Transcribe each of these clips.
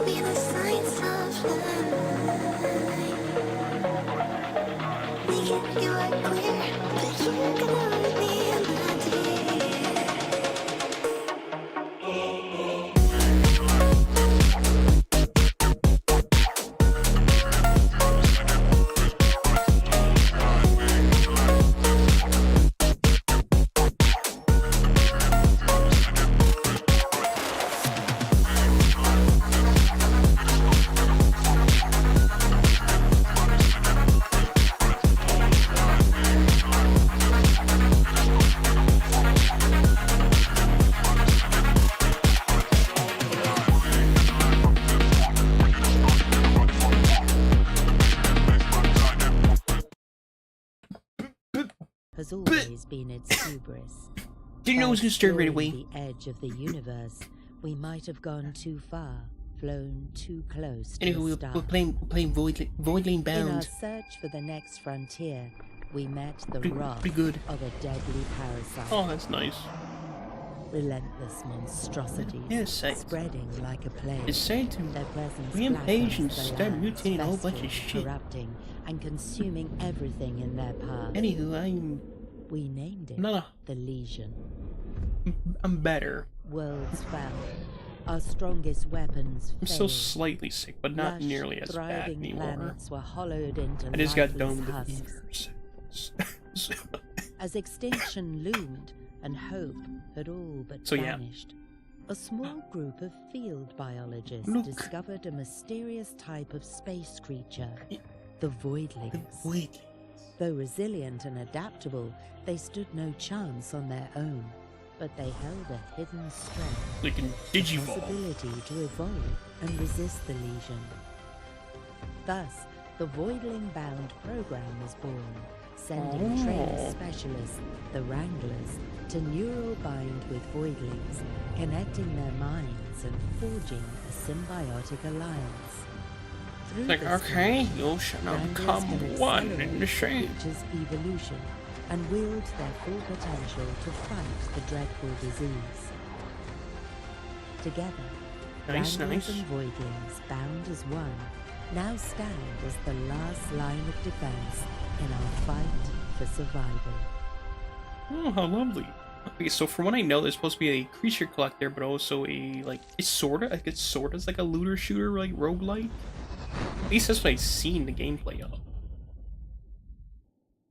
be the signs of life. Making you are clear, but you're gonna leave me in my tears. Has always been its hubris. Didn't know it was gonna start right away. The edge of the universe, we might have gone too far, flown too close to Anyway, a star. we're playing Voidling In our Bound. search for the next frontier, we met the Pretty wrath good. of a deadly parasite. Oh, that's nice. Relentless monstrosities, Yes, spreading like a plague. It's said to Their presence rampage and blackens the start lands, mutating a whole bunch of festering, shit. corrupting and consuming everything in their path. Anywho, We named it No. the Legion. I'm better. Worlds fell. Our strongest weapons I'm failed. still slightly sick, but not Lush, nearly as bad thriving anymore. planets were hollowed into I just got lifeless done with the husks. fevers. As extinction loomed and hope had all but So, yeah. vanished, a small group of field biologists Look. discovered a mysterious type of space creature, Y- the Voidlings. Wait. Though resilient and adaptable, they stood no chance on their own, but they held a hidden strength, They can the digivolve. possibility to evolve and resist the Legion. Thus, the Voidling Bound program was born, sending trained specialists, the Wranglers, to neural bind with Voidlings, connecting their minds and forging a symbiotic alliance. Through Like, this okay, connection, you shall now Wranglers become can one accelerate in the same. creatures' evolution and wield their full potential to fight the dreadful disease. Together, Nice, Wranglers nice. and Voidlings, bound as one, now stand as the last line of defense in our fight for survival. Oh, how lovely. Okay, so from what I know, there's supposed to be a creature collector, but also a, like, it's sorta like a looter shooter, like, roguelite. At least that's what I've seen the gameplay of.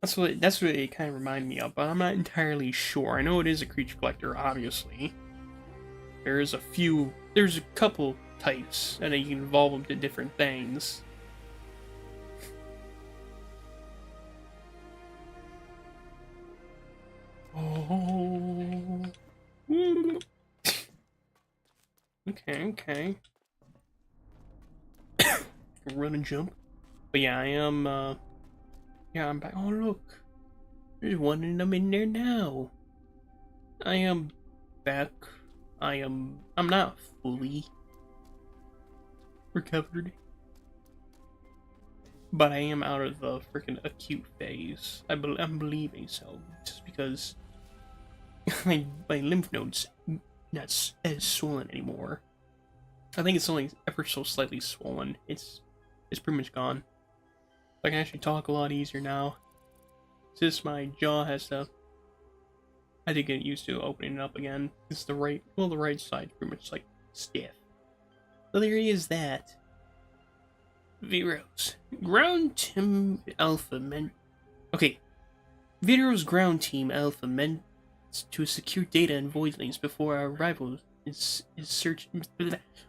That's what it kind of reminded me of, but I'm not entirely sure. I know it is a creature collector, obviously. There's a couple types, and then you can evolve them to different things. Oh. Okay. Run and jump. But yeah, I am, yeah, I'm back. Oh, look. There's one and I'm in there now. I am back. I'm not fully recovered. But I am out of the freaking acute phase. I'm believing so. Just because my lymph nodes not as swollen anymore. I think it's only ever so slightly swollen. It's pretty much gone. I can actually talk a lot easier now. Since my jaw has to, I did get used to opening it up again. It's the right side pretty much like stiff. So there is that. Vero's ground team alpha men. Okay, Vero's ground team alpha men to secure data and voidlings before our arrival is search.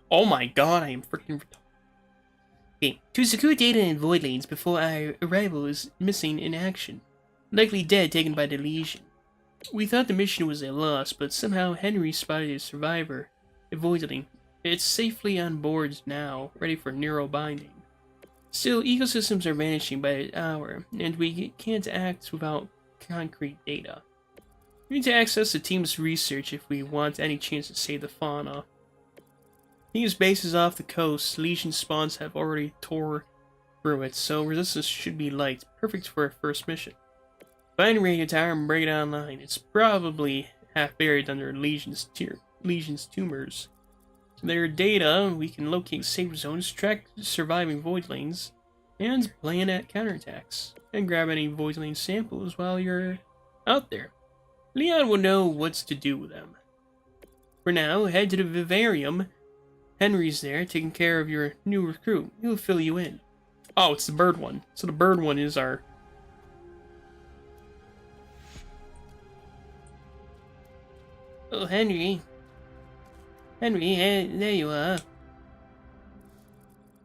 Oh my god, I am freaking. Okay, to secure data and voidlings before our arrival is missing in action, likely dead, taken by the Legion. We thought the mission was a loss, but somehow Henry spotted a survivor, a voidling. It's safely on board now, ready for neural binding. Still, ecosystems are vanishing by the hour, and we can't act without concrete data. We need to access the team's research if we want any chance to save the fauna. Team's base is off the coast. Legion spawns have already tore through it, so resistance should be light, perfect for a first mission. Find radio tower and bring it online. It's probably half buried under Legion's tumors. their data, we can locate safe zones, track surviving voidlings, and plan at counterattacks. And grab any voidling samples while you're out there. Leon will know what's to do with them. For now, head to the vivarium. Henry's there, taking care of your new recruit. He'll fill you in. Oh, it's the bird one. So the bird one is our... Oh, Henry. Henry, hey, there you are.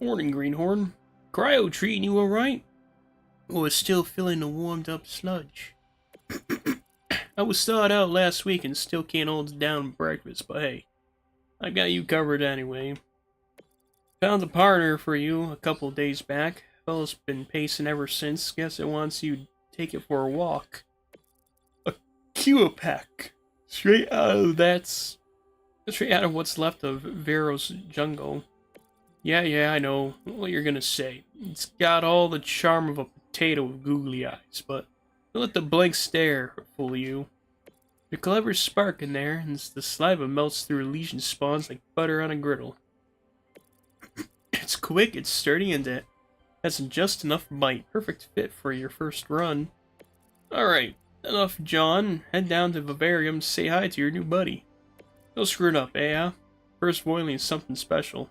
Morning, Greenhorn. Cryo treating you alright? Oh, it's still filling the warmed up sludge. I was thawed out last week and still can't hold down breakfast, but hey, I got you covered anyway. Found a partner for you a couple days back. Fella's been pacing ever since. Guess it wants you to take it for a walk. A Cuapac. Straight out of what's left of Vero's jungle. Yeah, I know what you're gonna say. It's got all the charm of a potato with googly eyes, but don't let the blank stare fool you. There's a clever spark in there, and the saliva melts through lesion spawns like butter on a griddle. It's quick, it's sturdy, and it has just enough bite. Perfect fit for your first run. Alright, enough John. Head down to Vivarium to say hi to your new buddy. Don't screw it up, eh? First Voidling is something special.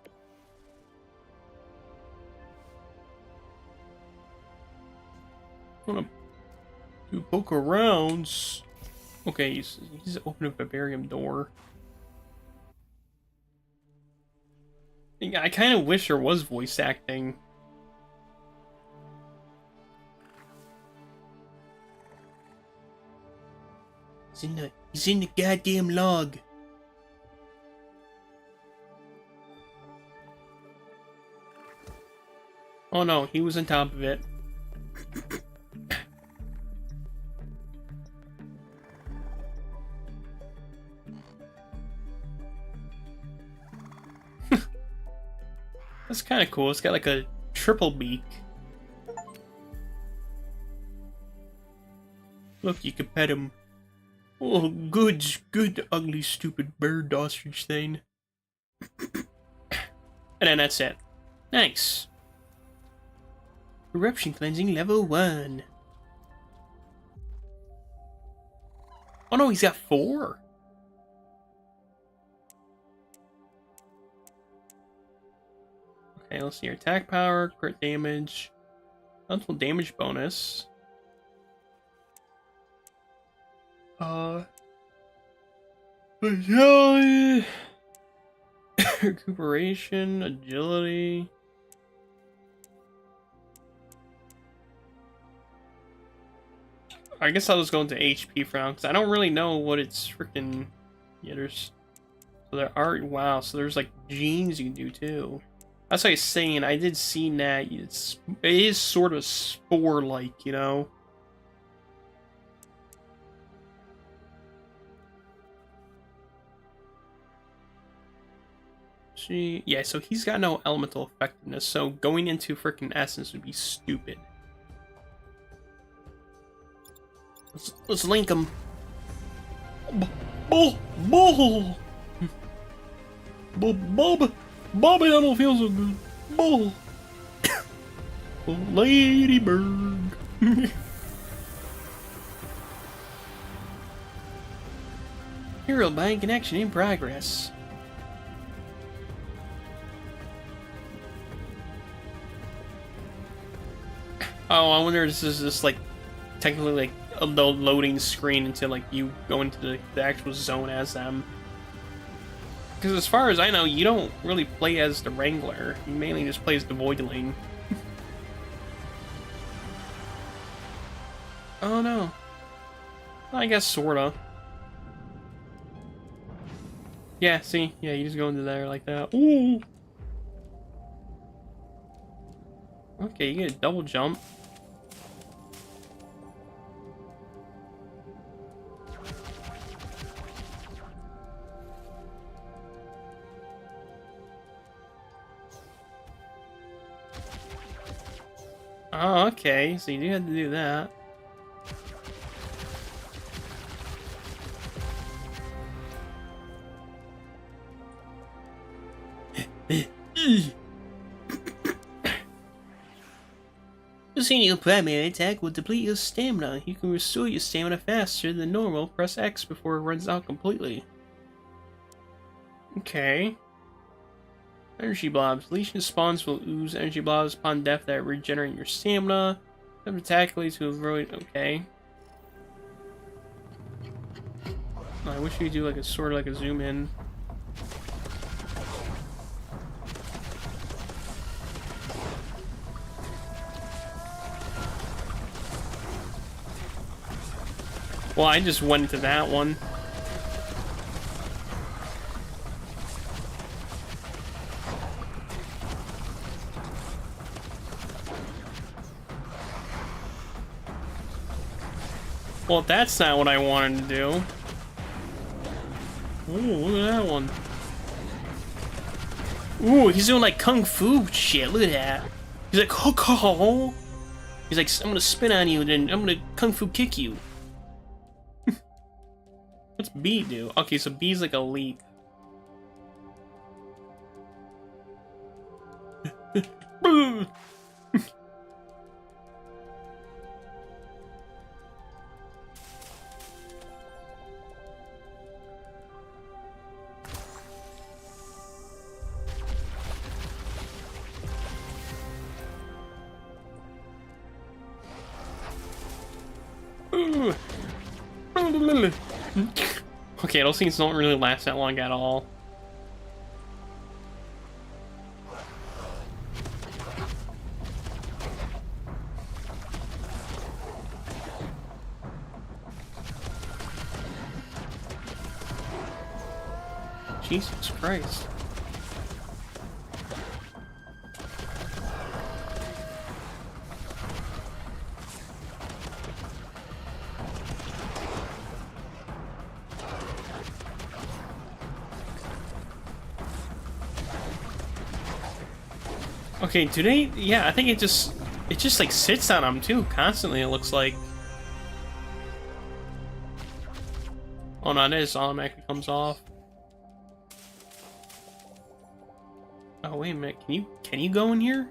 Wanna do poke arounds. Okay, he's opened a vivarium door. I kind of wish there was voice acting. He's in the goddamn log. Oh no, he was on top of it. That's kind of cool. It's got like a triple beak. Look, you can pet him. Oh, good, ugly, stupid bird ostrich thing. And then that's it. Nice. Eruption cleansing level 1. Oh no, he's got 4. Okay, let's see your attack power, crit damage, elemental damage bonus. Agility, recuperation, agility. I guess I'll just go into HP for now because I don't really know what it's freaking. Yeah, there's. So there are. Wow, so there's like genes you can do too. That's what I was saying. I did see that it is sort of spore-like, you know. Yeah, so he's got no elemental effectiveness, so going into freaking essence would be stupid. Let's link him. Bob, Bobby, I don't feel so good. Bull. Ladybird. Hero bind connection in progress. Oh, I wonder if this is just like technically like a loading screen until like you go into the actual zone as them. Because as far as I know, you don't really play as the Wrangler. You mainly just play as the Voidling. Oh no. I guess sorta. Yeah, see? Yeah, you just go into there like that. Ooh! Okay, you get a double jump. Oh, okay, so you do have to do that. Using your primary attack will deplete your stamina. You can restore your stamina faster than normal. Press X before it runs out completely. Okay. Energy blobs. Legion spawns will ooze energy blobs upon death that regenerate your stamina. Have attack to avoid. Okay. I wish we could do like a sort of like a zoom in. Well, I just went to that one. Well, that's not what I wanted to do. Ooh, look at that one. Ooh, he's doing like kung fu shit. Look at that. He's like, ho. He's like, I'm gonna spin on you, and then I'm gonna kung fu kick you. What's B do? Okay, so B's like a leap. Okay, those things don't really last that long at all. Jesus Christ. Okay, today, yeah, I think it just like sits on them too, constantly, it looks like. Oh no, this automatically comes off. Oh wait a minute, can you go in here?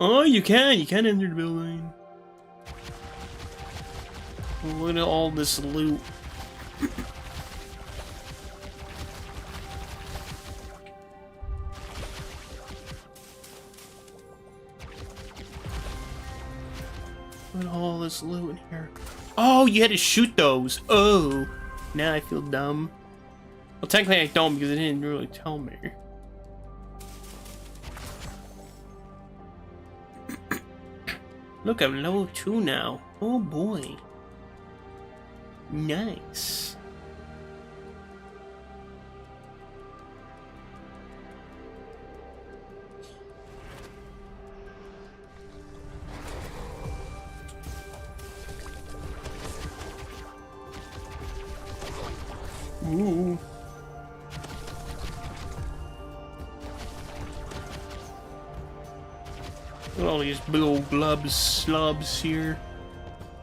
Oh, you can enter the building. Look at all this loot. Look at all this loot in here. Oh, you had to shoot those. Oh, now I feel dumb. Well, technically I don't because it didn't really tell me. Look, I'm level 2 now. Oh boy. Nice. Ooh. Look at all these big old slubs here.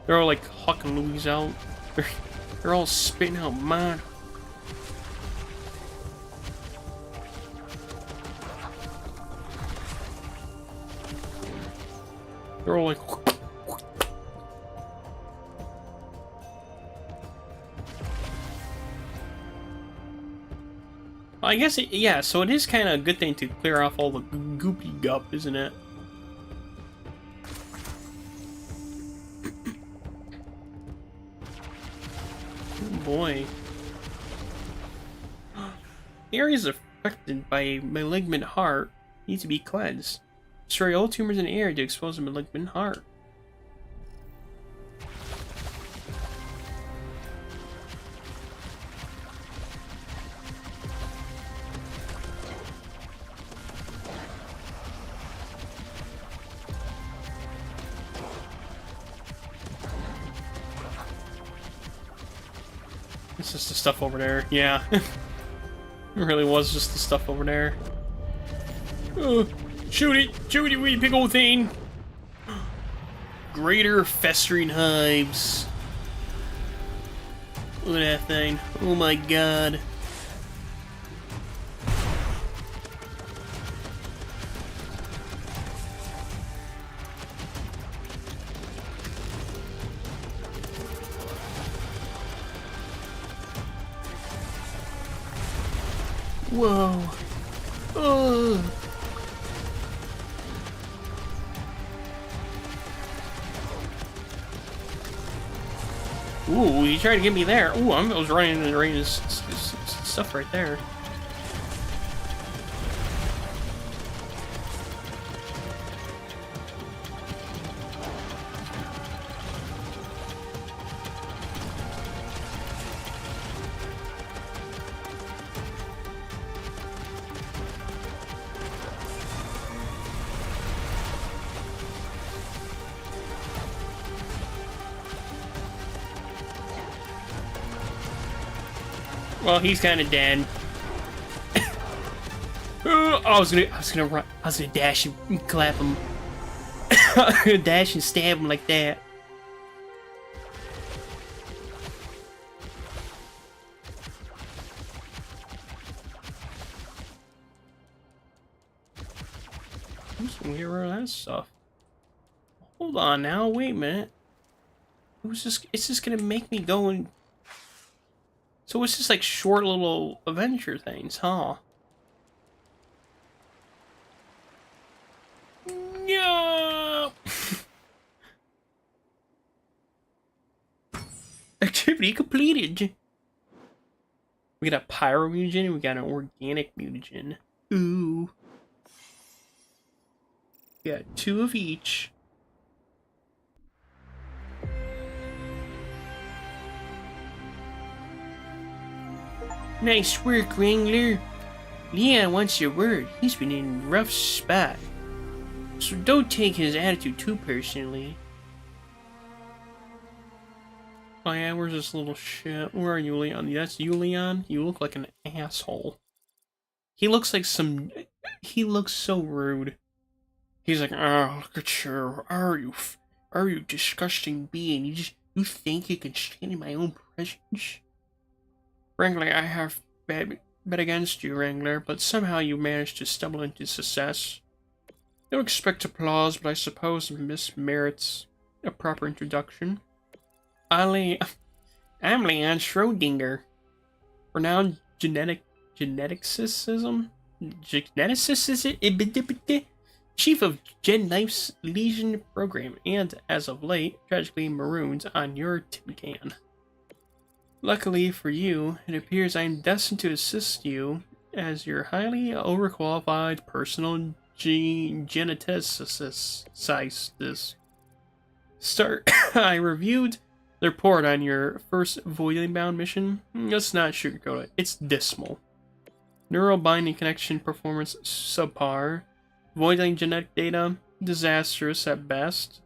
They're all like hucking Louis out. They're all spitting out mine. They're all like. I guess, yeah, so it is kind of a good thing to clear off all the goopy gup, isn't it? Oh boy. Areas affected by a malignant heart need to be cleansed. Destroy all tumors in the area to expose a malignant heart. It's just the stuff over there. Yeah. It really was just the stuff over there. Shoot it! Shoot it, you big old thing! Greater festering hives. Look at that thing. Oh my god. Whoa. Oh. Ooh, he tried to get me there. Ooh, I was running into the range of stuff right there. Well, he's kind of dead. I was gonna dash and clap him. Dash and stab him like that. I'm just gonna get rid of that stuff. Hold on now, wait a minute. It's just gonna make me go and... So it's just like short little adventure things, huh? No. Activity completed. We got a pyro mutagen, we got an organic mutagen. Ooh. We got 2 of each. Nice work, Wrangler. Leon wants your word. He's been in a rough spot. So don't take his attitude too personally. Oh yeah, where's this little shit? Where are you, Leon? That's you, Leon? You look like an asshole. He looks like some... He looks so rude. He's like, oh, look at you. Are you disgusting being? You think you can stand in my own presence? Wrangler, I have bet against you, Wrangler, but somehow you managed to stumble into success. Don't expect applause, but I suppose this merits a proper introduction. I'm Leon Schrodinger, renowned geneticists, chief of Gen Knife's Legion program, and as of late, tragically marooned on your tin can. Luckily for you, it appears I'm destined to assist you as your highly overqualified personal geneticist. Start. I reviewed the report on your first Voidling Bound mission. Let's not sugarcoat it. It's dismal. Neural binding connection performance subpar. Voidling genetic data disastrous at best.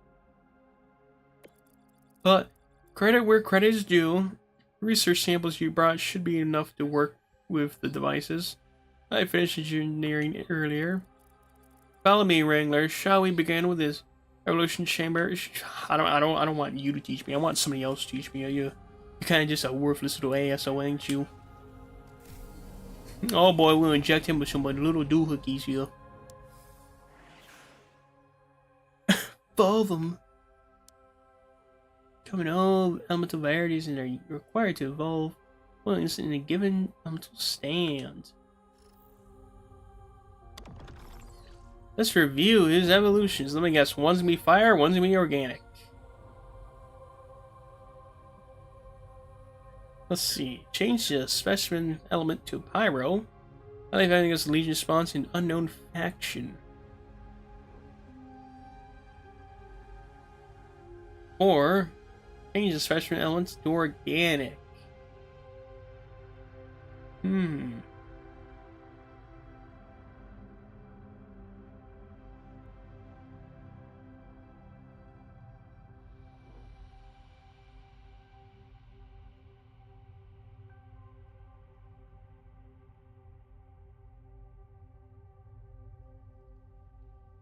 But credit where credit is due. Research samples you brought should be enough to work with the devices. I finished engineering earlier. Follow me, Wrangler. Shall we begin with this evolution chamber? I don't want you to teach me. I want somebody else to teach me. You're kind of just a worthless little asshole, ain't you? Oh boy, we'll inject him with some little doohickeys here. Follow them. Common all elemental varieties and are required to evolve once in a given elemental stand. Let's review his evolutions. Let me guess, one's gonna be fire, one's gonna be organic. Let's see. Change the specimen element to pyro. I like having this Legion spawns in unknown faction. Or change the specimen elements to organic.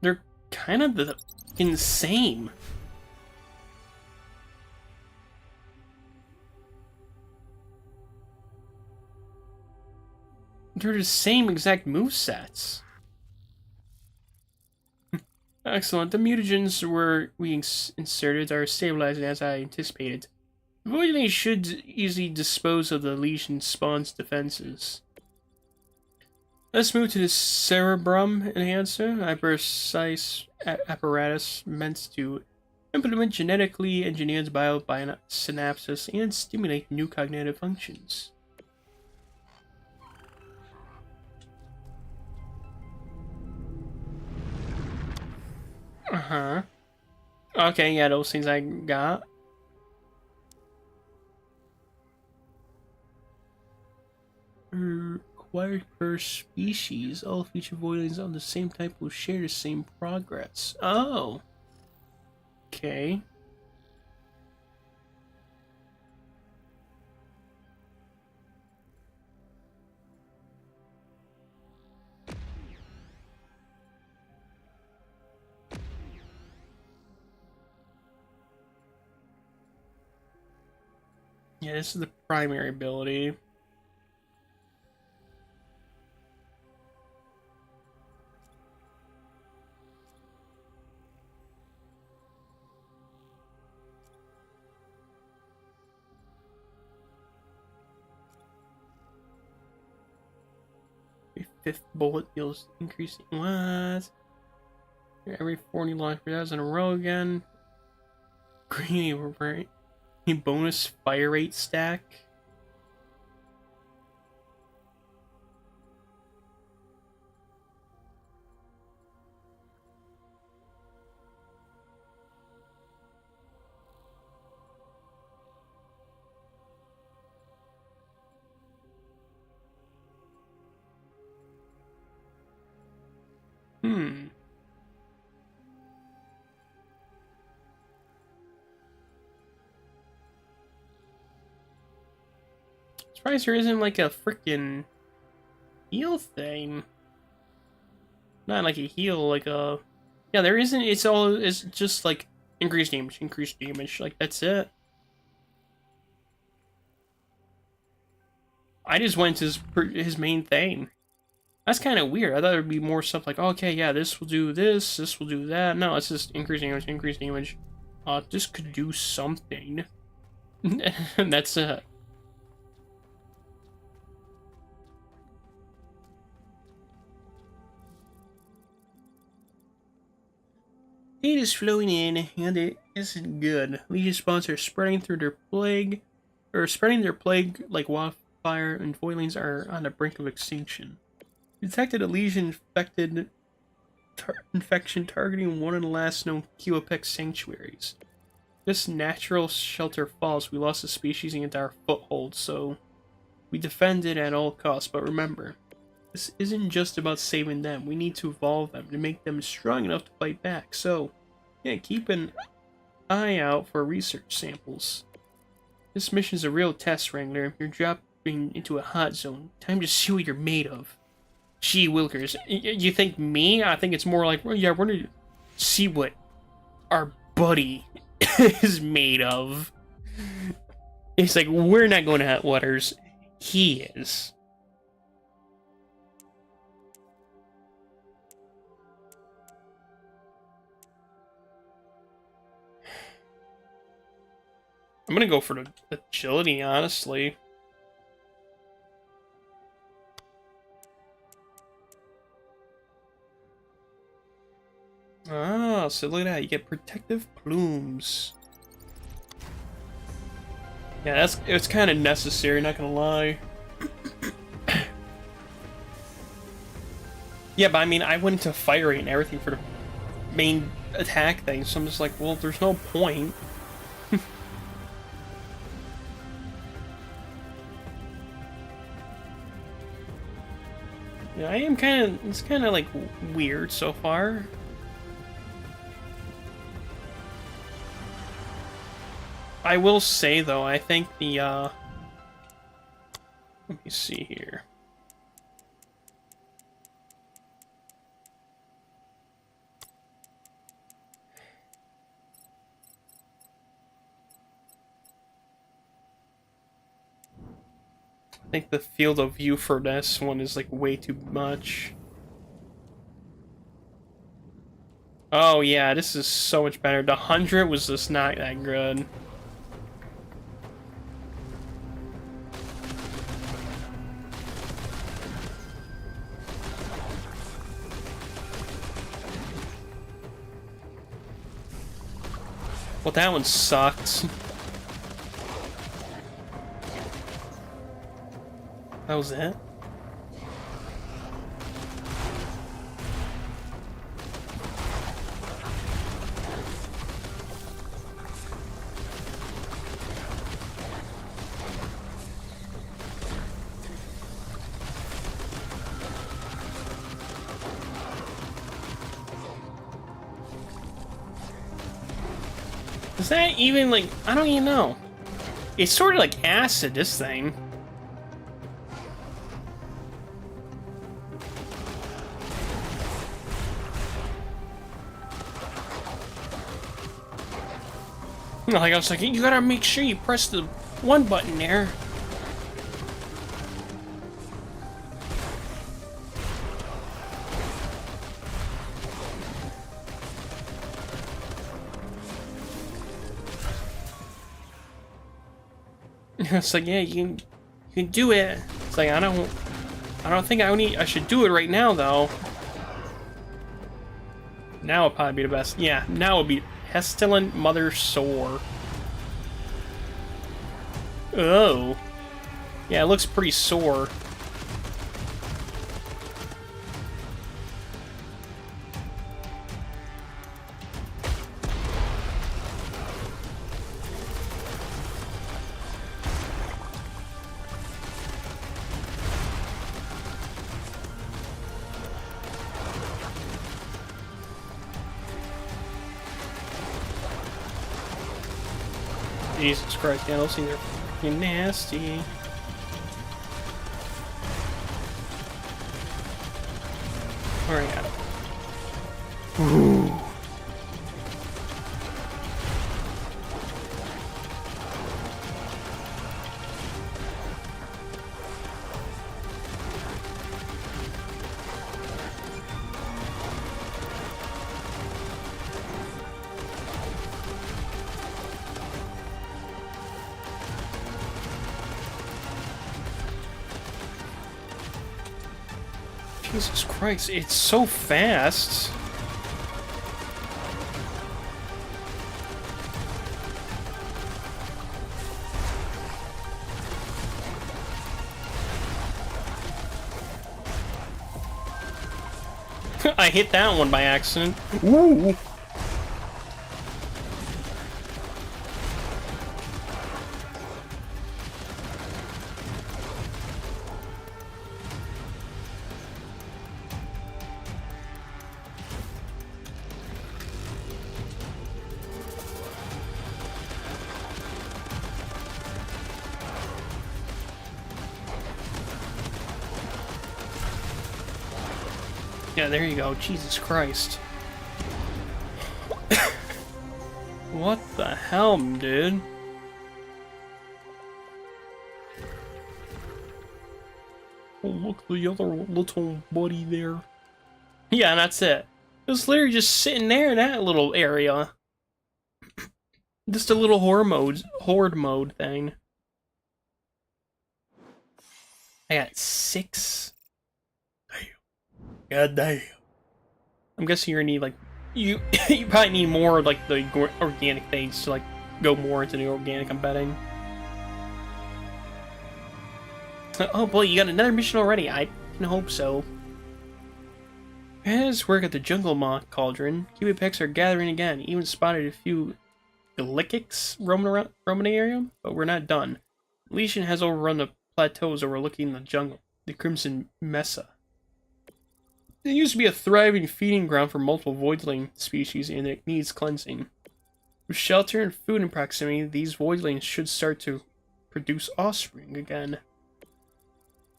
They're kind of the same. They're the same exact movesets. Excellent. The mutagens we inserted are stabilizing as I anticipated. Voidling should easily dispose of the Legion spawn's defenses. Let's move to the cerebrum enhancer, a precise apparatus meant to implement genetically engineered synapses and stimulate new cognitive functions. Uh-huh. Okay, yeah, those things I got. Acquired per species. All future voidlings on the same type will share the same progress. Oh. Okay. Yeah, this is the primary ability. Fifth bullet deals increasing. What? Every 40 launch rounds in a row again. Greeny bonus fire rate stack. Hmm. Surprised there isn't like a freaking heal thing. Not like a heal, like a. Yeah, there isn't. It's just like increased damage. Like that's it. I just went to his main thing. That's kind of weird. I thought there'd be more stuff like, okay, yeah, this will do this, this will do that. No, it's just increased damage. This could do something. And that's it. Aid is flowing in, and it isn't good. Legion spawns are spreading their plague like wildfire, and voidlings are on the brink of extinction. Detected a legion infection targeting one of the last known Q-Apex sanctuaries. This natural shelter falls, we lost the species and our foothold, so we defend it at all costs. But remember, this isn't just about saving them. We need to evolve them to make them strong enough to fight back. So, yeah, keep an eye out for research samples. This mission's a real test, Wrangler. You're dropping into a hot zone. Time to see what you're made of. Gee Wilkers, you think me? I think it's more like, well, yeah, we're gonna see what our buddy is made of. It's like, we're not going to hot waters. He is. I'm gonna go for the agility, honestly. Ah, so look at that. You get protective plumes. Yeah, it's kind of necessary, not gonna lie. Yeah, but I mean, I went into fire rate and everything for the main attack thing, so I'm just like, well, there's no point. Yeah, it's kind of like weird so far. I will say though, I think the let me see here. I think the field of view for this one is like way too much. Oh yeah, this is so much better. The 100 was just not that good. Well, that one sucked. That was it? Is that even, like, I don't even know. It's sort of like acid, this thing. Like, I was like, you gotta make sure you press the one button there. It's like, yeah, you can do it. It's like, I don't think I should do it right now, though. Now would probably be the best. Yeah, now would be pestilent mother sore. Oh. Yeah, it looks pretty sore. Jesus Christ, yeah, those things are fucking nasty. Alright. Ooh. Jesus Christ, it's so fast. I hit that one by accident. Ooh. Yeah, there you go. Jesus Christ. What the hell, dude? Oh, look, the other little buddy there. Yeah, that's it. It was literally just sitting there in that little area. Just a little horde mode thing. I got 6. God damn. I'm guessing you're gonna need, like, you you probably need more of, like, the organic things to, like, go more into the organic, I'm betting. Oh boy, you got another mission already. I can hope so. As work at the Jungle Moth Cauldron, Cubipex are gathering again. Even spotted a few Galikics roaming the area, but we're not done. Legion has overrun the plateaus overlooking the jungle, the Crimson Mesa. It used to be a thriving feeding ground for multiple voidling species, and it needs cleansing. With shelter and food in proximity, these voidlings should start to produce offspring again.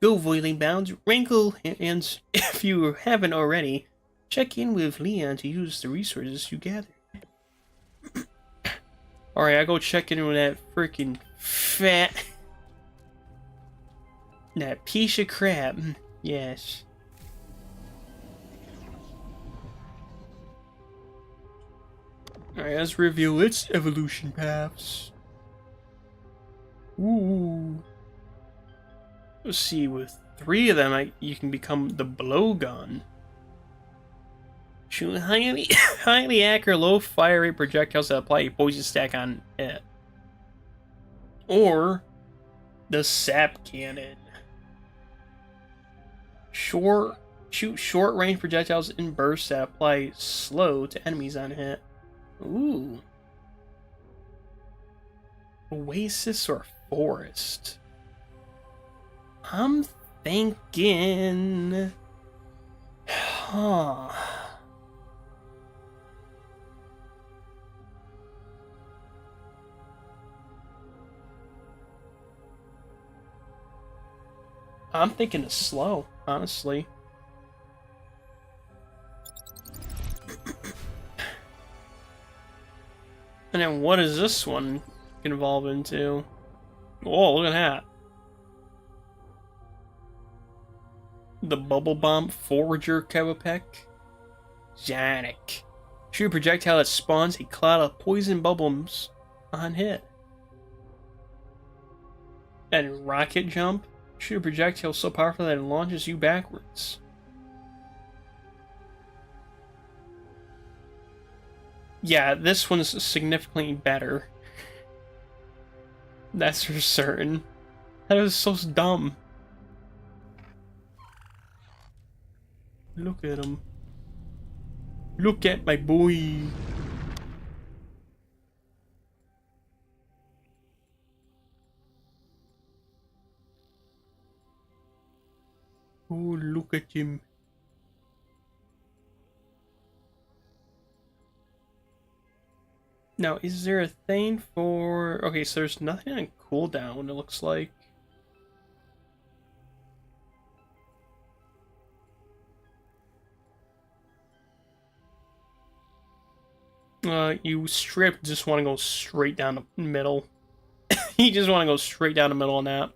Go, Voidling Bound, rankle, and if you haven't already, check in with Leon to use the resources you gather. Alright, I go check in with that freaking fat... that piece of crap. Yes. Alright, let's review its evolution paths. Ooh. Let's see, with 3 of them, you can become the blowgun. Shoot highly, highly accurate, low fire rate projectiles that apply a poison stack on it. Or the sap cannon. Shoot short range projectiles in bursts that apply slow to enemies on hit. Ooh. Oasis or forest? I'm thinking. Huh. I'm thinking it's slow, honestly. And then what does this one evolve into? Oh, look at that. The Bubble Bomb Forager Kevapek. Janik. Shoot a projectile that spawns a cloud of poison bubbles on hit. And Rocket Jump. Shoot a projectile so powerful that it launches you backwards. Yeah, this one's significantly better. That's for certain. That was so dumb. Look at him. Look at my boy. Oh, look at him. Now, is there a thing for... Okay, so there's nothing on cooldown, it looks like. You strip just want to go straight down the middle. You just want to go straight down the middle on that.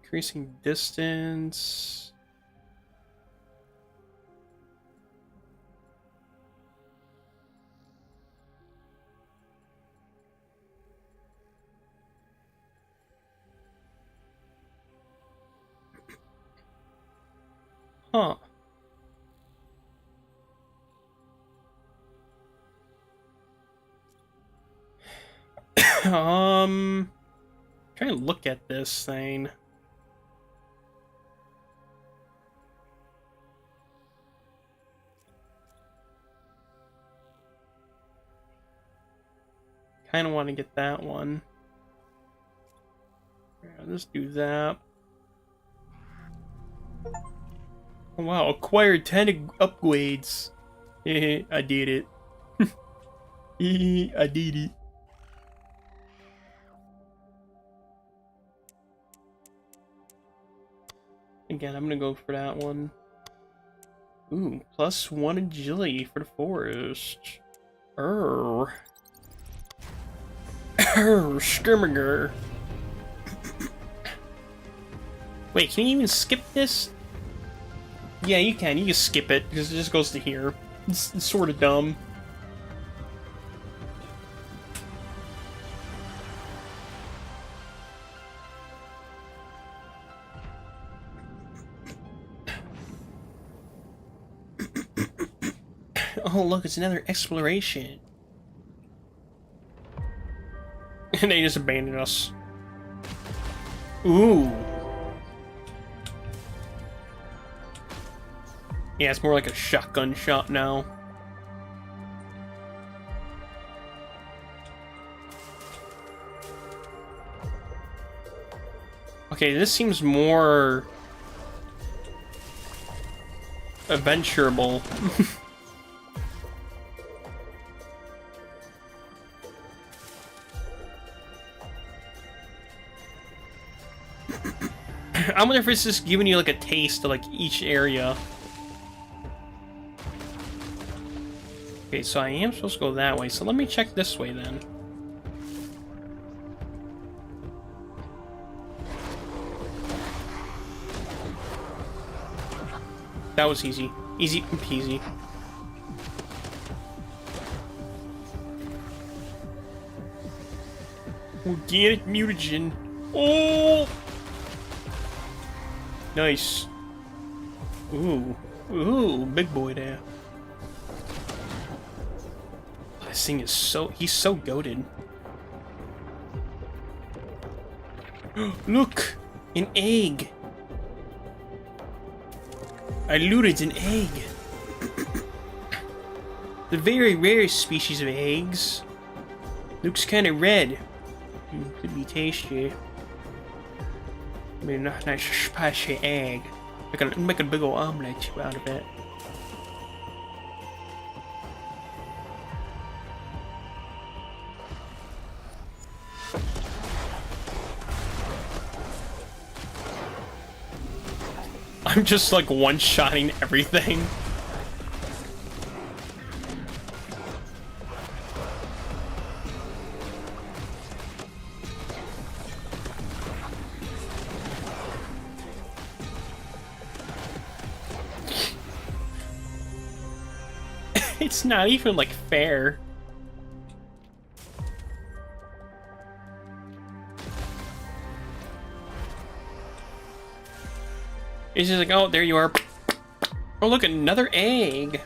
Increasing distance. Huh. Trying to look at this thing. Kind of want to get that one. Yeah, let's do that. Oh, wow, acquired 10 upgrades. I did it. I did it. Again, I'm gonna go for that one. Ooh, +1 agility for the forest. Skirminger. Wait, can you even skip this? Yeah, you can. You can skip it because it just goes to here. It's sort of dumb. Oh, look, it's another exploration. And they just abandoned us. Ooh. Yeah, it's more like a shotgun shot now. Okay, this seems more adventurable. I wonder if it's just giving you like a taste of like each area. Okay, so I am supposed to go that way, so let me check this way then. That was easy. Easy peasy. Organic mutagen. Oh! Nice. Ooh. Ooh, big boy there. This thing is so... He's so goated. Look! An egg! I looted an egg! The very rare species of eggs. Looks kinda red. Could be tasty. I mean, a nice spicy egg. Make a big ol' omelet out of it. I'm just like one-shotting everything. It's not even like fair. It's just like, oh, there you are. Oh, look, another egg.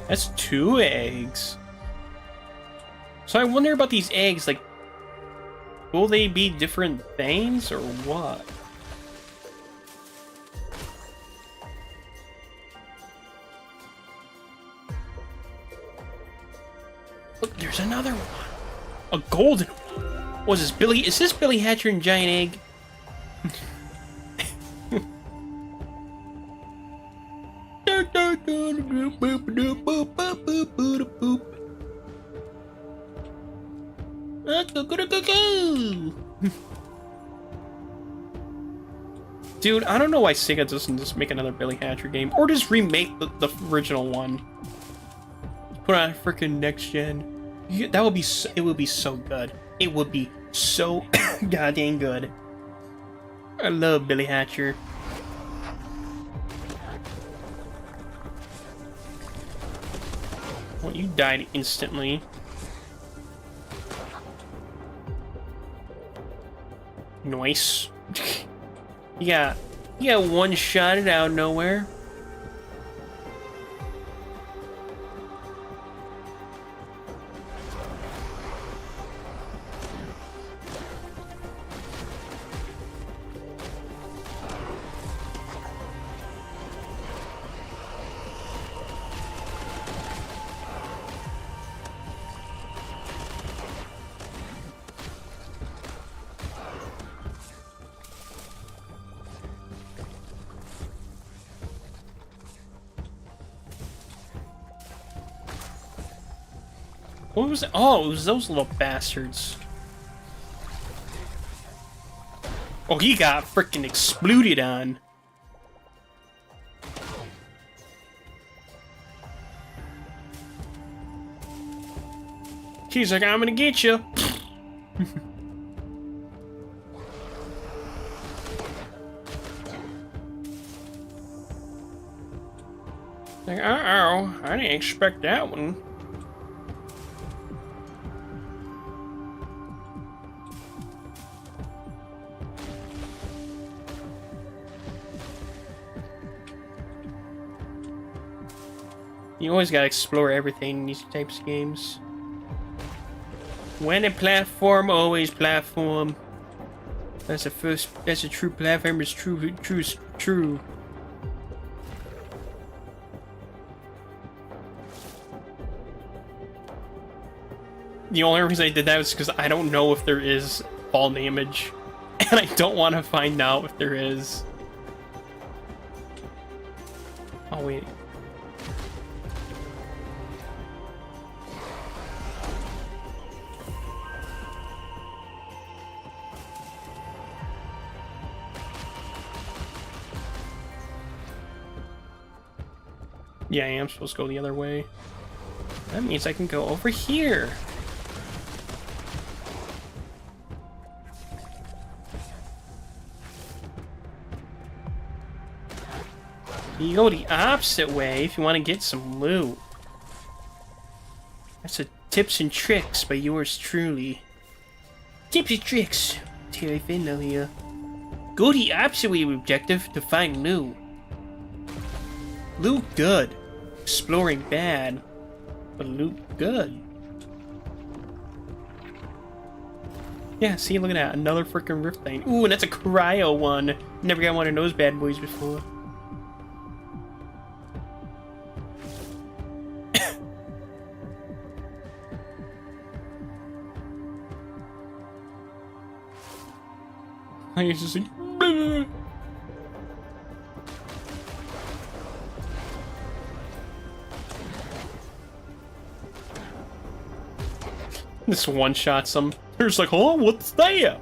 That's 2 eggs. So I wonder about these eggs, like, will they be different things or what? Look, there's another one. A golden one. Was this Billy? Is this Billy Hatcher and Giant Egg? Dude, I don't know why Sega doesn't just make another Billy Hatcher game, or just remake the original one. Put on a freaking next gen. That would be so, it would be so good. It would be so goddamn good. I love Billy Hatcher. Well, you died instantly. Nice. You got one-shotted out of nowhere. What was it? Oh, it was those little bastards. Oh, he got freaking exploded on. He's like, I'm gonna get you. Like, uh-oh, I didn't expect that one. You always gotta explore everything in these types of games. When a platform, always platform. That's a true platform, it's true. The only reason I did that was because I don't know if there is fall damage. And I don't want to find out if there is. Oh, wait. Yeah, I am supposed to go the other way. That means I can go over here. You go the opposite way if you want to get some loot. That's a tips and tricks by yours truly. Tips and tricks. Terry Finlo here. Go the opposite way of objective to find loot. Loot good. Exploring bad. But loot good. Yeah, see, look at that. Another freaking rift thing. Ooh, and that's a cryo one. Never got one of those bad boys before. I used to see. This one shot some. They're just like, oh, what's that?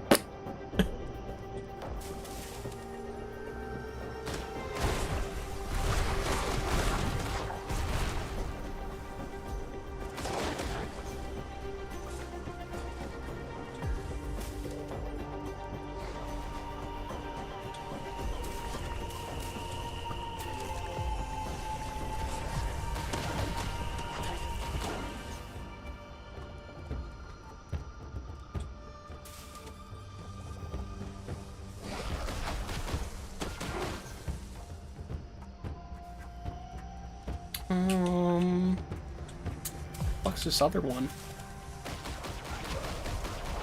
What's this other one?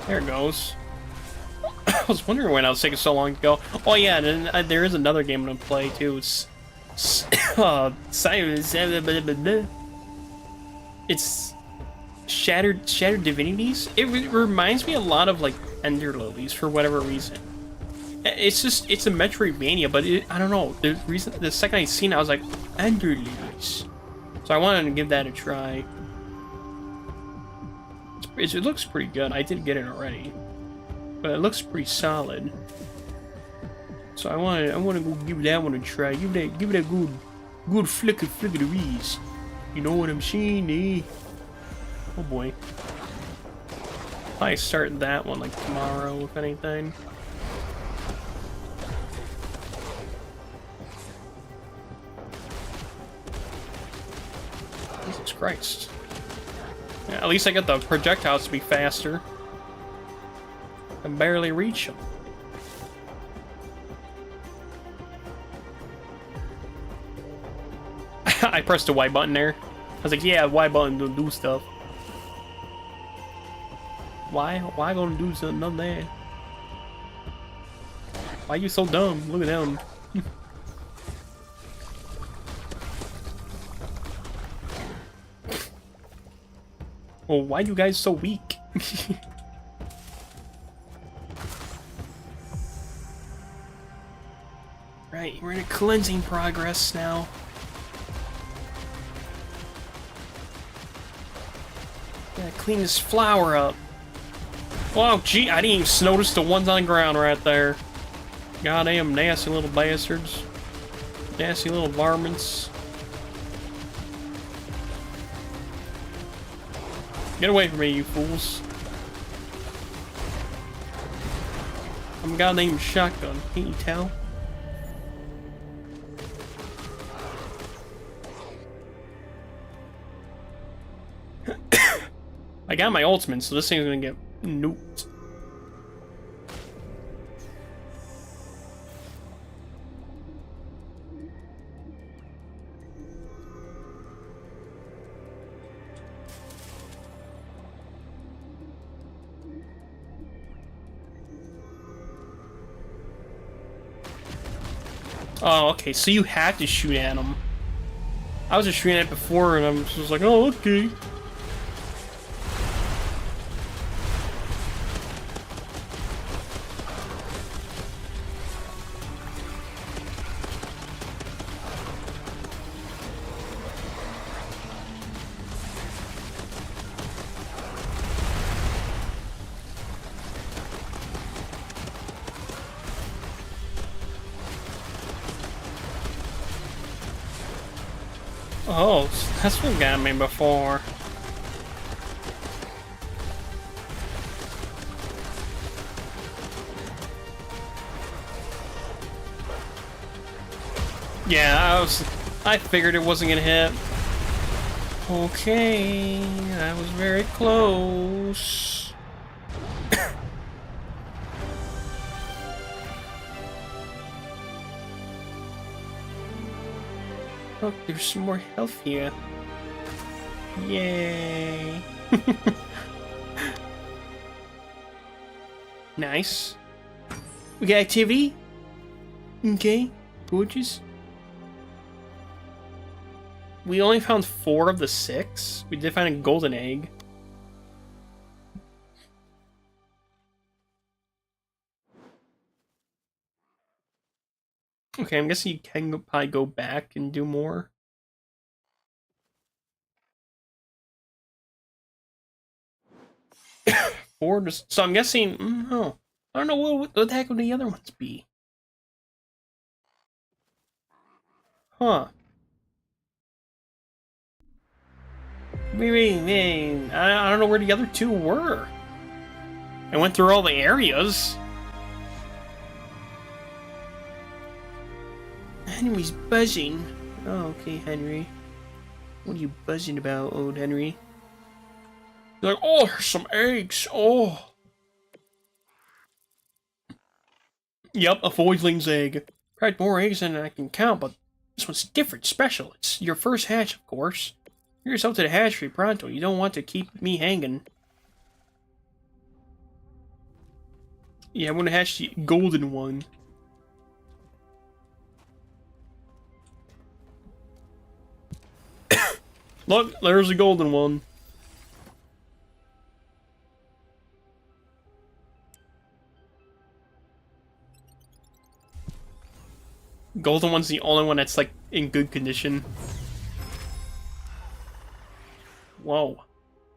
There it goes. I was wondering when I was taking so long to go. Oh yeah, and there is another game I'm gonna play too. It's Shattered Divinities. It reminds me a lot of like Ender Lilies for whatever reason. It's a Metroidvania, but I don't know. The second I seen it, I was like, Ender Lilies. So I wanted to give that a try. It looks pretty good. I did get it already, but it looks pretty solid. So I want to go give that one a try. Give it a good flick of the wreaths. You know what I'm saying, eh? Oh boy. I start that one like tomorrow, if anything. Jesus Christ. Yeah, at least I got the projectiles to be faster. I can barely reach them. I pressed the Y button there. I was like, yeah, Y button to do stuff. Why gonna do something on that? Why you so dumb? Look at them. Well, why you guys so weak? Right, we're in a cleansing progress now. Gotta clean this flower up. Oh, gee, I didn't even notice the ones on the ground right there. Goddamn nasty little bastards. Nasty little varmints. Get away from me, you fools. I'm a goddamn shotgun, can't you tell? I got my ultimate, so this thing's gonna get nuked. Oh, okay, so you have to shoot at them. I was just shooting at it before, and I'm just like, oh, okay. Oh, that's what got me before. Yeah, I figured it wasn't gonna hit. Okay, that was very close. Look, there's some more health here. Yay. Nice. We got activity? Okay, gorgeous. We only found 4 of the 6. We did find a golden egg. Okay, I'm guessing you can probably go back and do more. Or just, so I'm guessing, no. I don't know what the heck would the other ones be. Huh. I don't know where the other 2 were. I went through all the areas. Henry's buzzing. Oh, okay, Henry. What are you buzzing about, old Henry? You're like, oh, there's some eggs. Oh. Yep, a voidling's egg. Tried more eggs than I can count, but this one's different, special. It's your first hatch, of course. Get yourself to the hatchery pronto. You don't want to keep me hanging. Yeah, I'm gonna hatch the golden one. Look, there's the golden one. Golden one's the only one that's, like, in good condition. Whoa.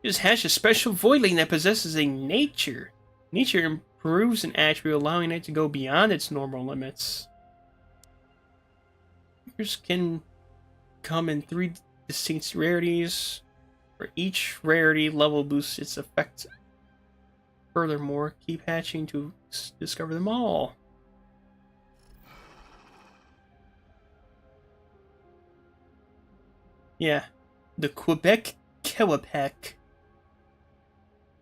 This hatch a special voidling that possesses a nature. Nature improves an attribute, allowing it to go beyond its normal limits. Yours can come in 3 distinct rarities. For each rarity, level boosts its effect. Furthermore, keep hatching to discover them all. Yeah, the Quebec Kewapek.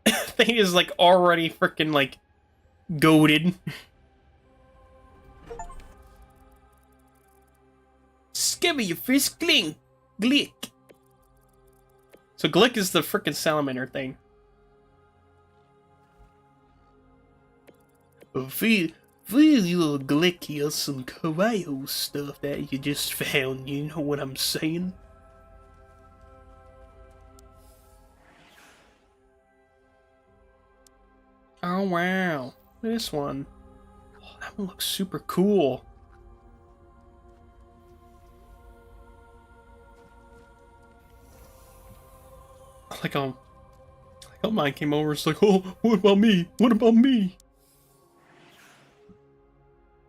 Thing is like already freaking like goated. Discover your first glick. So glick is the freaking salamander thing. For your glick, here's some cryo stuff that you just found. You know what I'm saying? Oh wow, this one. Oh, that one looks super cool. Like mine came over. It's like, oh, what about me? What about me?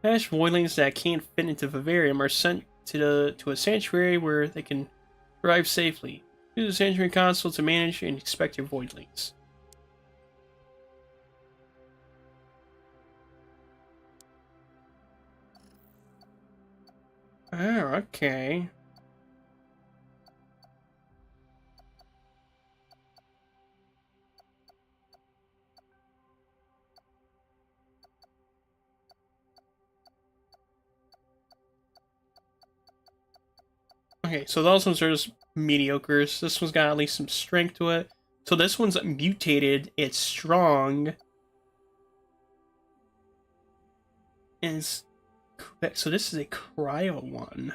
Ash voidlings that can't fit into vivarium are sent to a sanctuary where they can thrive safely. Use the sanctuary console to manage and inspect your voidlings. Oh, okay. Okay, so those ones are just mediocres. This one's got at least some strength to it. So this one's mutated. It's strong. And it's... So this is a cryo one.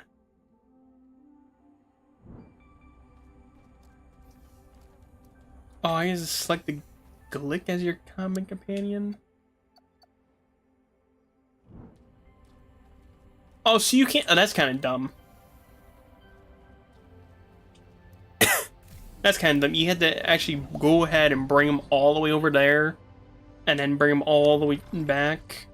Oh, I just select the Glick as your common companion. Oh, so you can't... Oh, that's kind of dumb. That's kind of dumb. You had to actually go ahead and bring them all the way over there. And then bring them all the way back.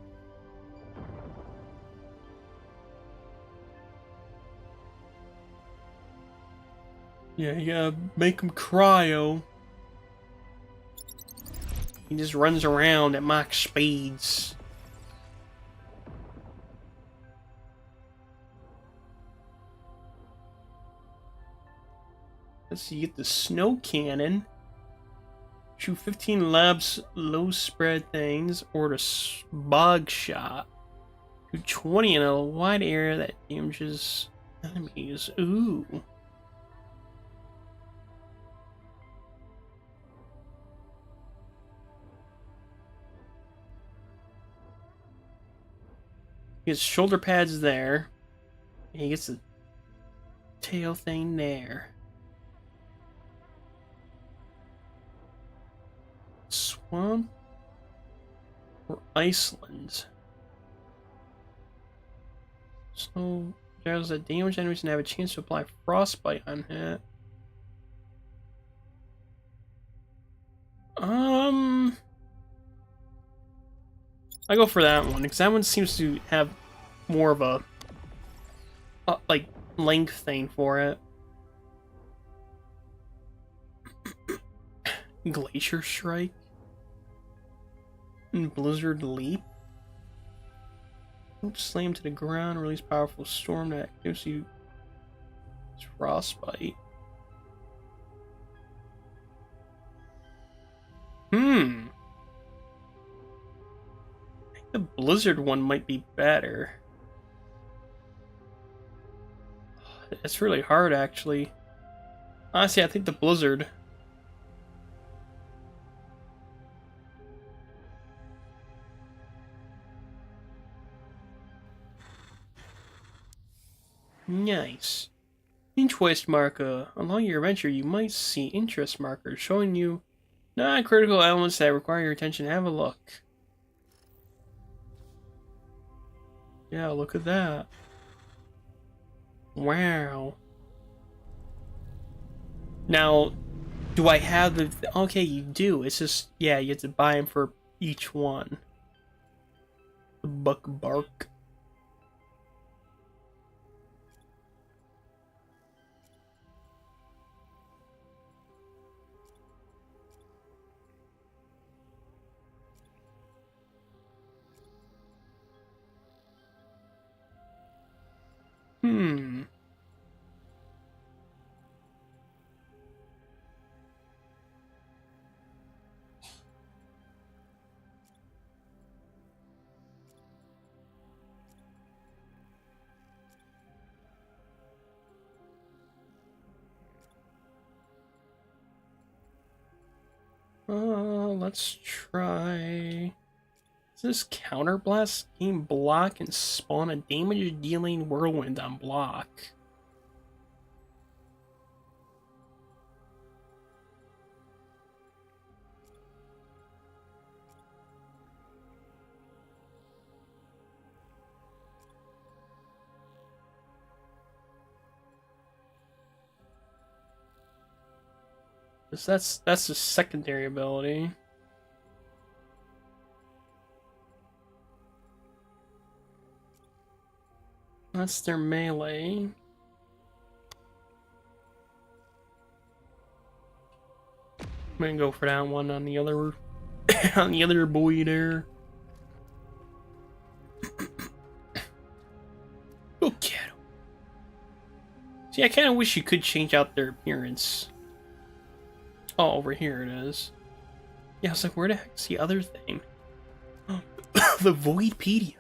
Yeah, you gotta make them cryo. He just runs around at max speeds. Let's see, you get the snow cannon. Shoot 15 labs low spread things, or the bog shot. Do 20 in a wide area that damages enemies. Ooh. He gets shoulder pads there. And he gets the tail thing there. Swamp or Iceland? Snow shadows that damage enemies and have a chance to apply frostbite on hit. I go for that one because that one seems to have more of a like length thing for it. Glacier Strike and Blizzard Leap. Oops, slam to the ground, release powerful storm that gives you frostbite. I think the Blizzard one might be better. It's really hard, actually. Honestly, I think the Blizzard. Nice. Interest marker. Along your adventure, you might see interest markers showing you non-critical elements that require your attention. Have a look. Yeah, look at that. Wow. Now, do I have the... Okay, you do. It's just... Yeah, you have to buy them for each one. The buck bark. Let's try... Does this counterblast game block and spawn a damage dealing whirlwind on block? That's a secondary ability. That's their melee. I'm gonna go for that one on the other on the other boy there. Look at him. See, I kind of wish you could change out their appearance. Oh, over here it is. Yeah, I was like, where the heck's the other thing? The Voidpedia.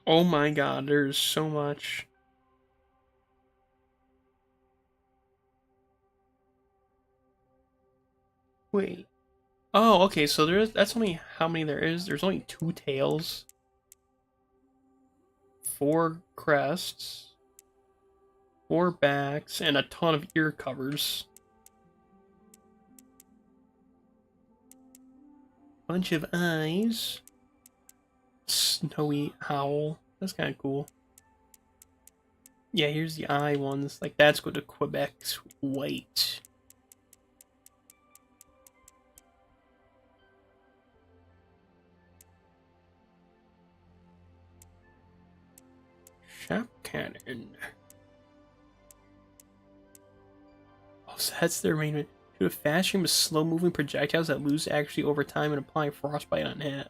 Oh my god, there's so much. Wait. Oh, okay, so that's only how many there is. There's only 2 tails. 4 crests. 4 backs, and a ton of ear covers. Bunch of eyes. Snowy owl. That's kind of cool. Yeah, here's the eye ones. Like, that's go to Quebec's white. Shop cannon. Oh, so that's their main... Shoot a fast stream of slow-moving projectiles that lose actually over time and apply frostbite on hit.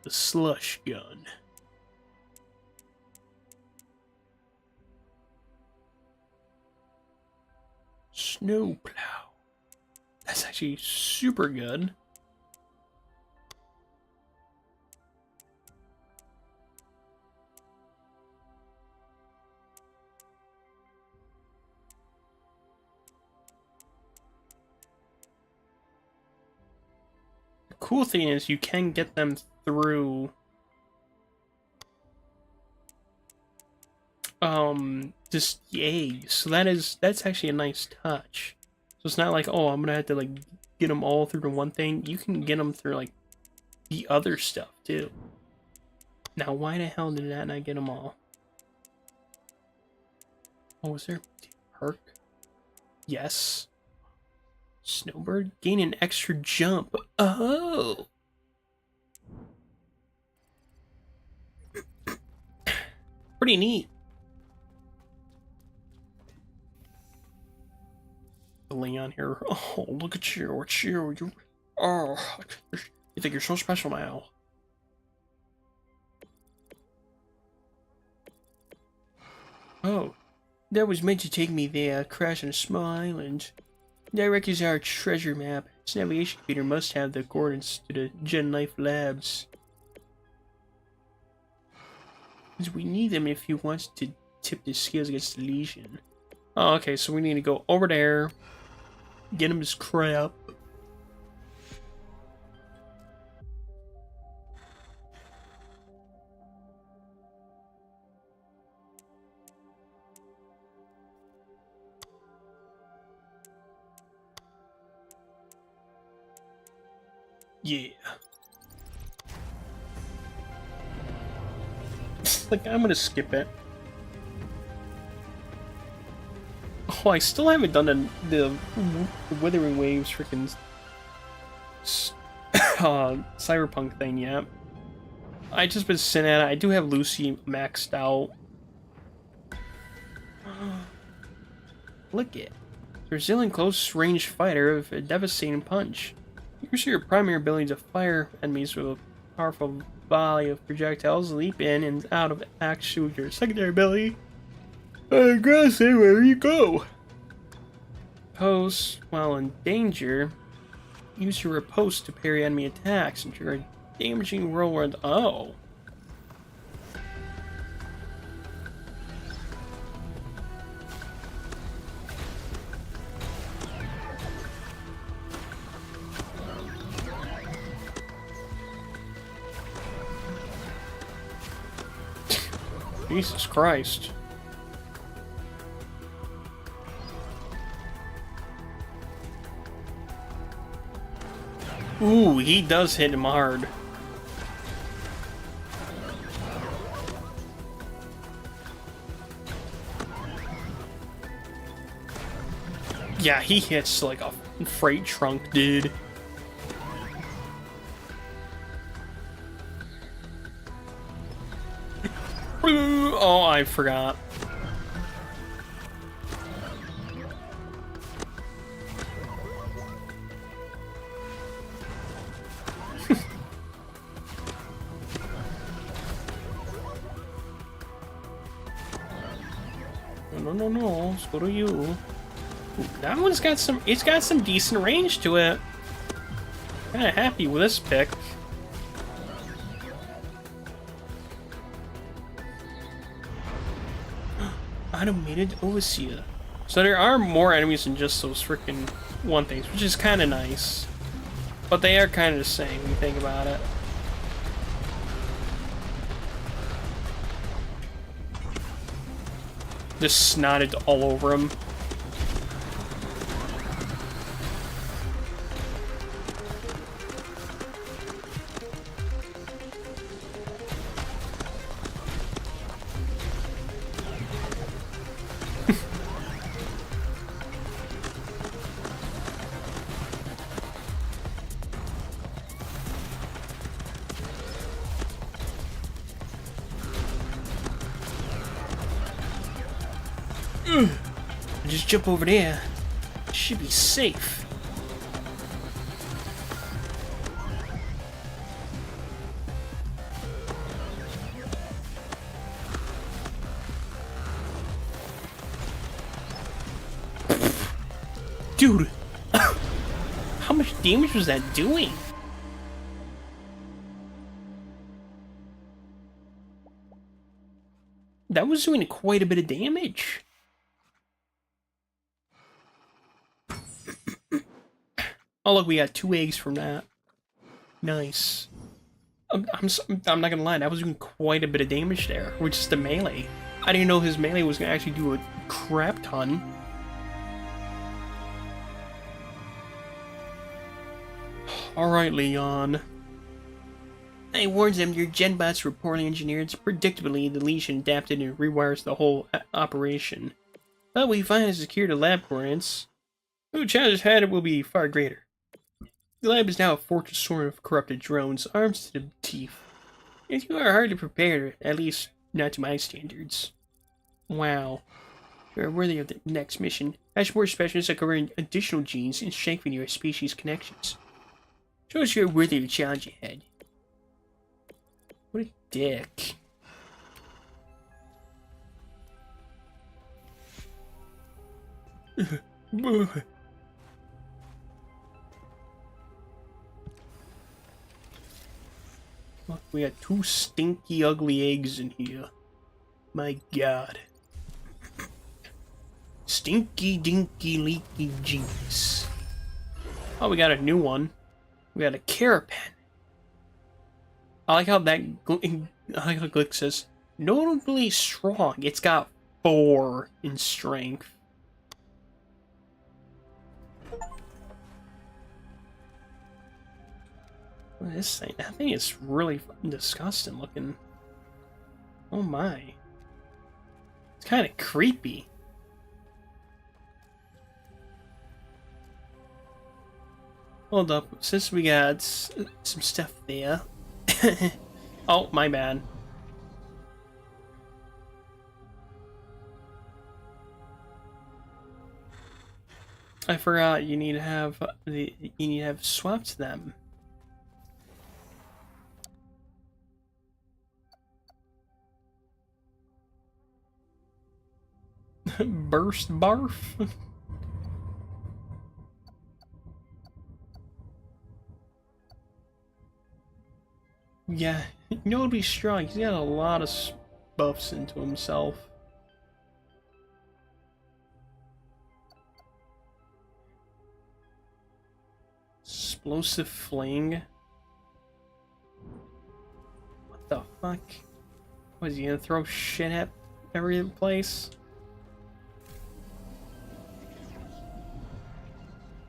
The slush gun. Snowplow. That's actually super good. The cool thing is you can get them through just the eggs. So that's actually a nice touch. So it's not like, oh, I'm gonna have to like get them all through to one thing. You can get them through like the other stuff too. Now, why the hell did that not get them all? Oh, was there perk? Yes. Snowbird, gain an extra jump. Oh. Pretty neat. Leon here. Oh, look at you. It's you. Oh, you think you're so special now. Oh, that was meant to take me there, crash on a small island. Direct is our treasure map. This navigation computer must have the coordinates to the Gen Life labs. We need them if he wants to tip the scales against the Legion. Oh, okay, so we need to go over there, get him his crap. Yeah. Like, I'm gonna skip it. Oh, I still haven't done the Withering Waves freaking Cyberpunk thing yet. I just been sitting at it. I do have Lucy maxed out. Look it. Resilient close range fighter with a devastating punch. Use your primary ability to fire enemies with a powerful volley of projectiles, leap in and out of action with your secondary ability. Aggressive wherever you go. Post, while in danger, use your riposte to parry enemy attacks and trigger a damaging whirlwind. Oh. Jesus Christ. Ooh, he does hit him hard. Yeah, he hits like a freight trunk, dude. Oh, I forgot. No, let's go to you. Ooh, that one's got some, it's got some decent range to it. Kinda happy with this pick. Automated Overseer. So there are more enemies than just those freaking one things, which is kind of nice. But they are kind of the same when you think about it. Just snotted all over him. Just jump over there. Should be safe. Dude! How much damage was that doing? That was doing quite a bit of damage. Oh look, we got 2 eggs from that. Nice. I'm not gonna lie, that was doing quite a bit of damage there, with just the melee. I didn't know his melee was gonna actually do a crap ton. Alright, Leon. I warned them your genbots were poorly engineered. Predictably, the Legion adapted and rewires the whole operation. But we finally secured the lab coordinates. The challenge ahead will be far greater. The lab is now a fortress swarm of corrupted drones, armed to the teeth. If you are hardly prepared, at least not to my standards. Wow. You are worthy of the next mission. As more specialists uncovering additional genes and shaping your species' connections. Shows you're worthy of the challenge ahead. What a dick. Look, we got 2 stinky, ugly eggs in here. My god. Stinky, dinky, leaky jeez. Oh, we got a new one. We got a carapan. I like how that I like how Glick says, notably strong. It's got 4 in strength. What is this thing? That thing is really fucking disgusting looking. Oh my. It's kind of creepy. Hold up, since we got some stuff there. Oh, my bad. I forgot you need to have swapped them. Burst barf. Yeah, you know it'd be strong. He's got a lot of buffs into himself. Explosive fling. What the fuck? What is he gonna throw shit at every place?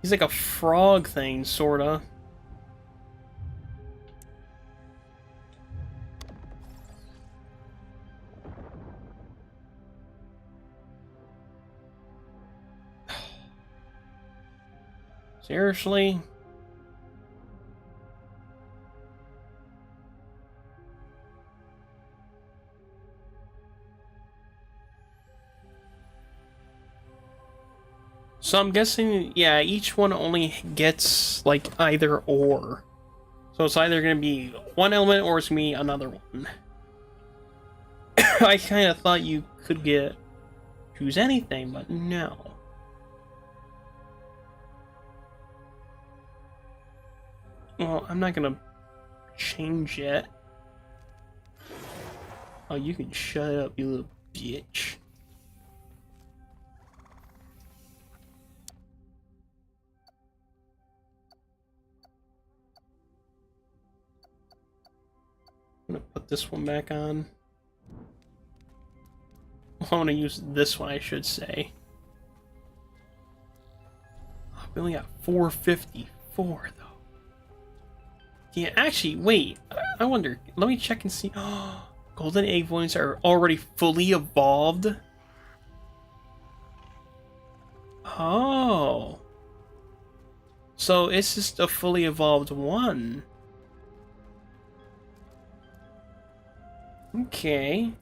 He's like a frog thing, sorta. Seriously? So I'm guessing, yeah, each one only gets, like, either or. So it's either going to be one element or it's going to be another one. I kind of thought you could choose anything, but no. Well, I'm not going to change it. Oh, you can shut up, you little bitch. I'm gonna put this one back on. I want to use this one, I should say. Oh, we only got 454 though. Yeah, actually, wait. I wonder. Let me check and see. Oh, golden egg voids are already fully evolved. Oh. So it's just a fully evolved one. Okay.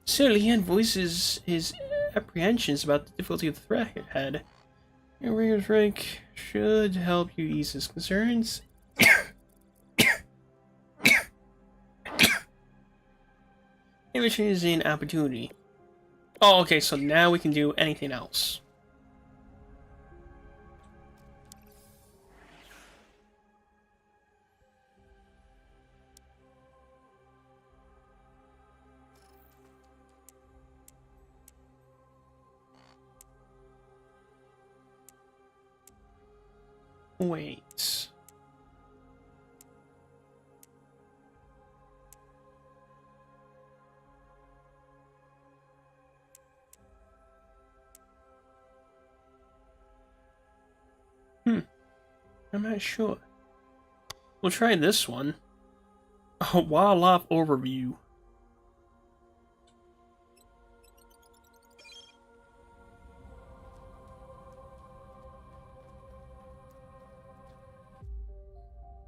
So Leon voices his apprehensions about the difficulty of the threat ahead. Your rigorous rank should help you ease his concerns. Mission is an opportunity. Oh, okay, so now we can do anything else. Wait. I'm not sure. We'll try this one. Wildlife overview.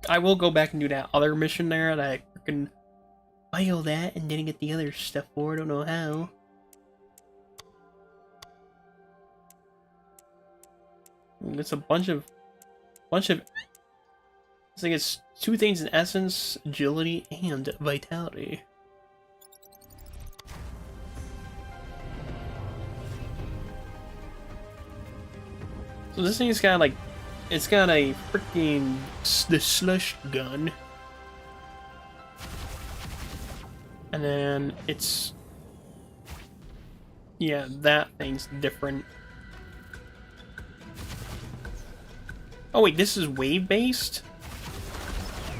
I will go back and do that other mission there that I freaking failed at and didn't get the other stuff for. I don't know how. It's a bunch of I think it's two things in essence: agility and vitality. So this thing's got like, it's got a freaking the slush gun, and then it's, yeah, that thing's different. Oh wait, this is wave based?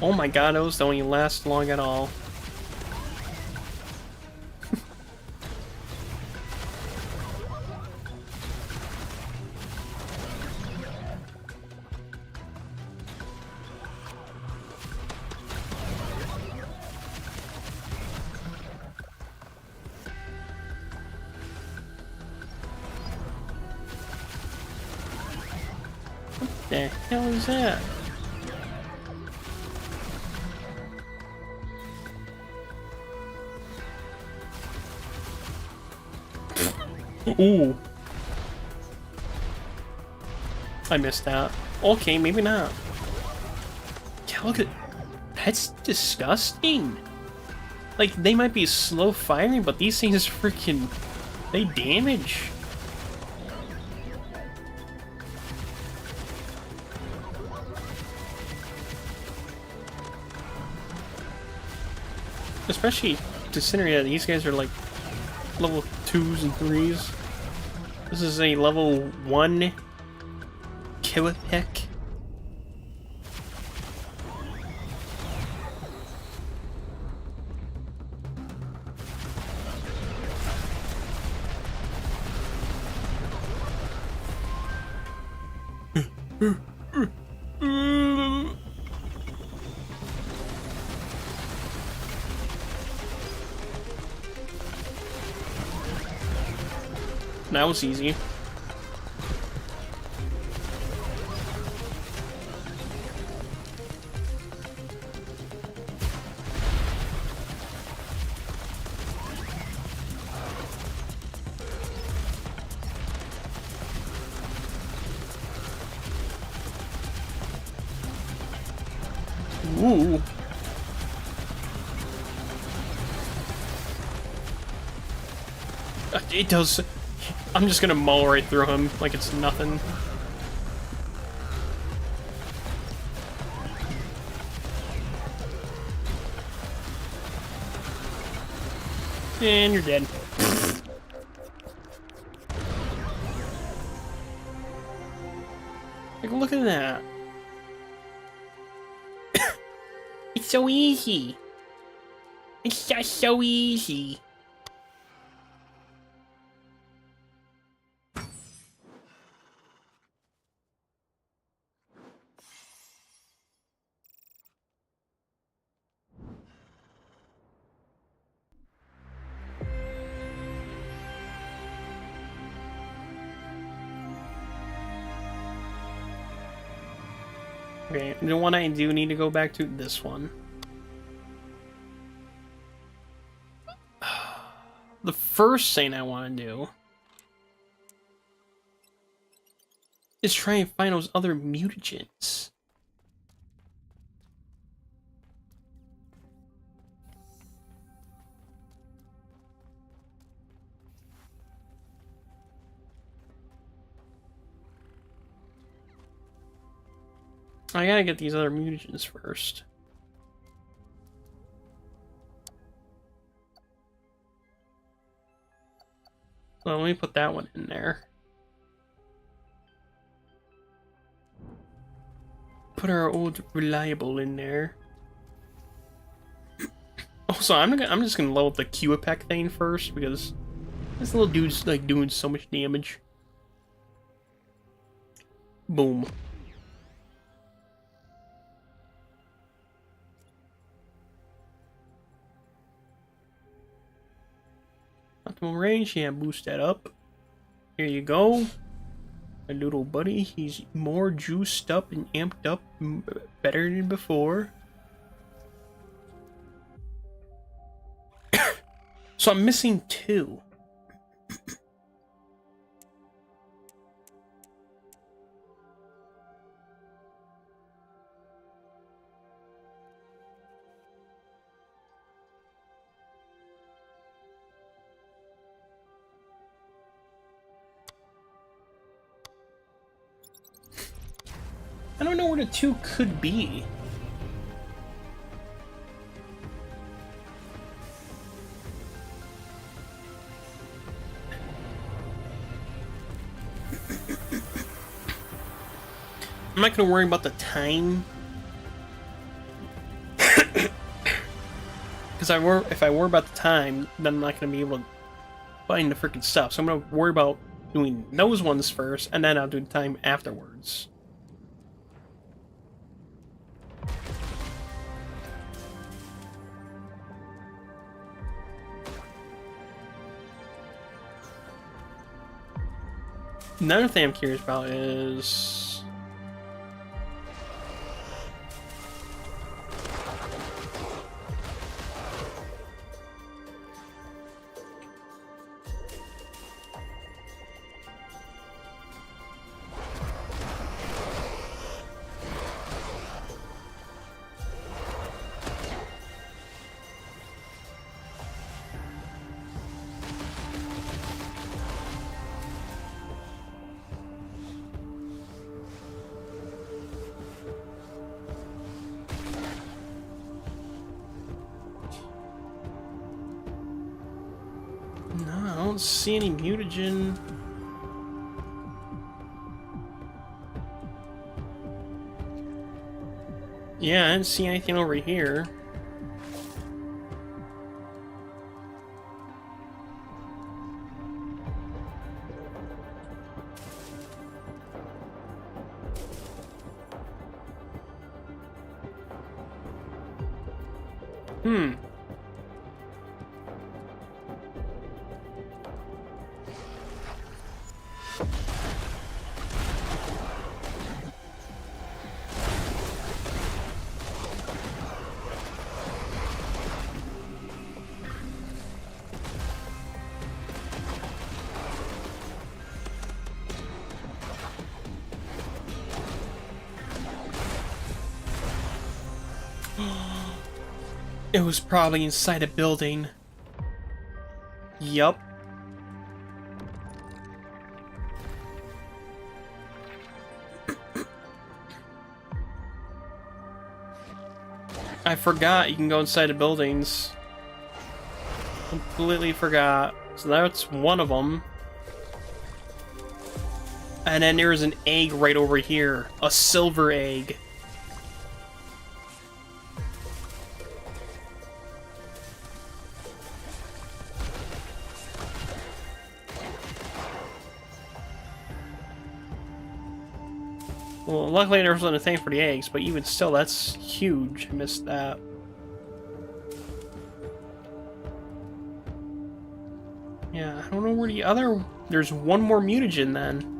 Oh my god, those don't even last long at all. What the hell is that? Ooh. I missed that. Okay, maybe not. Yeah, look at... That's disgusting. Like, they might be slow firing, but these things freaking... They damage. Especially considering that these guys are like level 2s and 3s. This is a level 1 Kiwapick. That was easy. Ooh. It does. I'm just gonna maul right through him like it's nothing. And you're dead. Like, look at that. It's so easy. It's just so easy. Okay, the one I do need to go back to, this one. The first thing I want to do is try and find those other mutagens. I gotta get these other mutagens first. Well, let me put that one in there. put our old reliable in there. Also, I'm just gonna level up the Q-Apex thing first because this little dude's like doing so much damage. Boom. Optimal range, yeah, boost that up. Here you go. My little buddy, he's more juiced up and amped up, better than before. So I'm missing 2. I don't know where the 2 could be. I'm not gonna worry about the time. Because if I worry about the time, then I'm not gonna be able to find the freaking stuff. So I'm gonna worry about doing those ones first, and then I'll do the time afterwards. Another thing I'm curious about is... No, I don't see any mutagen. Yeah, I didn't see anything over here. It was probably inside a building. Yup. I forgot you can go inside the buildings. Completely forgot. So that's one of them. And then there's an egg right over here. A silver egg. Well, luckily there wasn't a thing for the eggs, but even still, that's huge. I missed that. Yeah, I don't know where the other... There's one more mutagen then.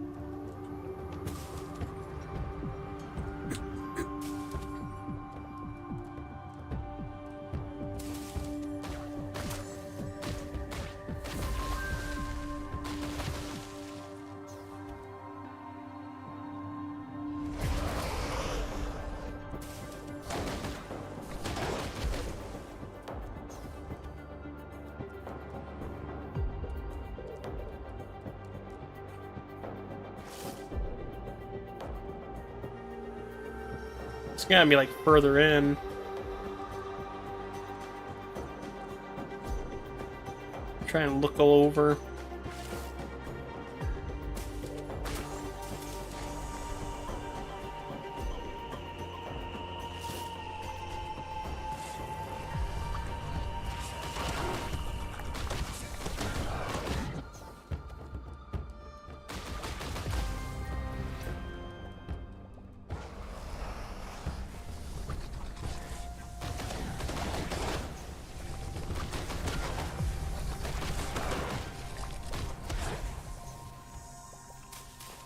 It's gotta be like further in. Try and look all over.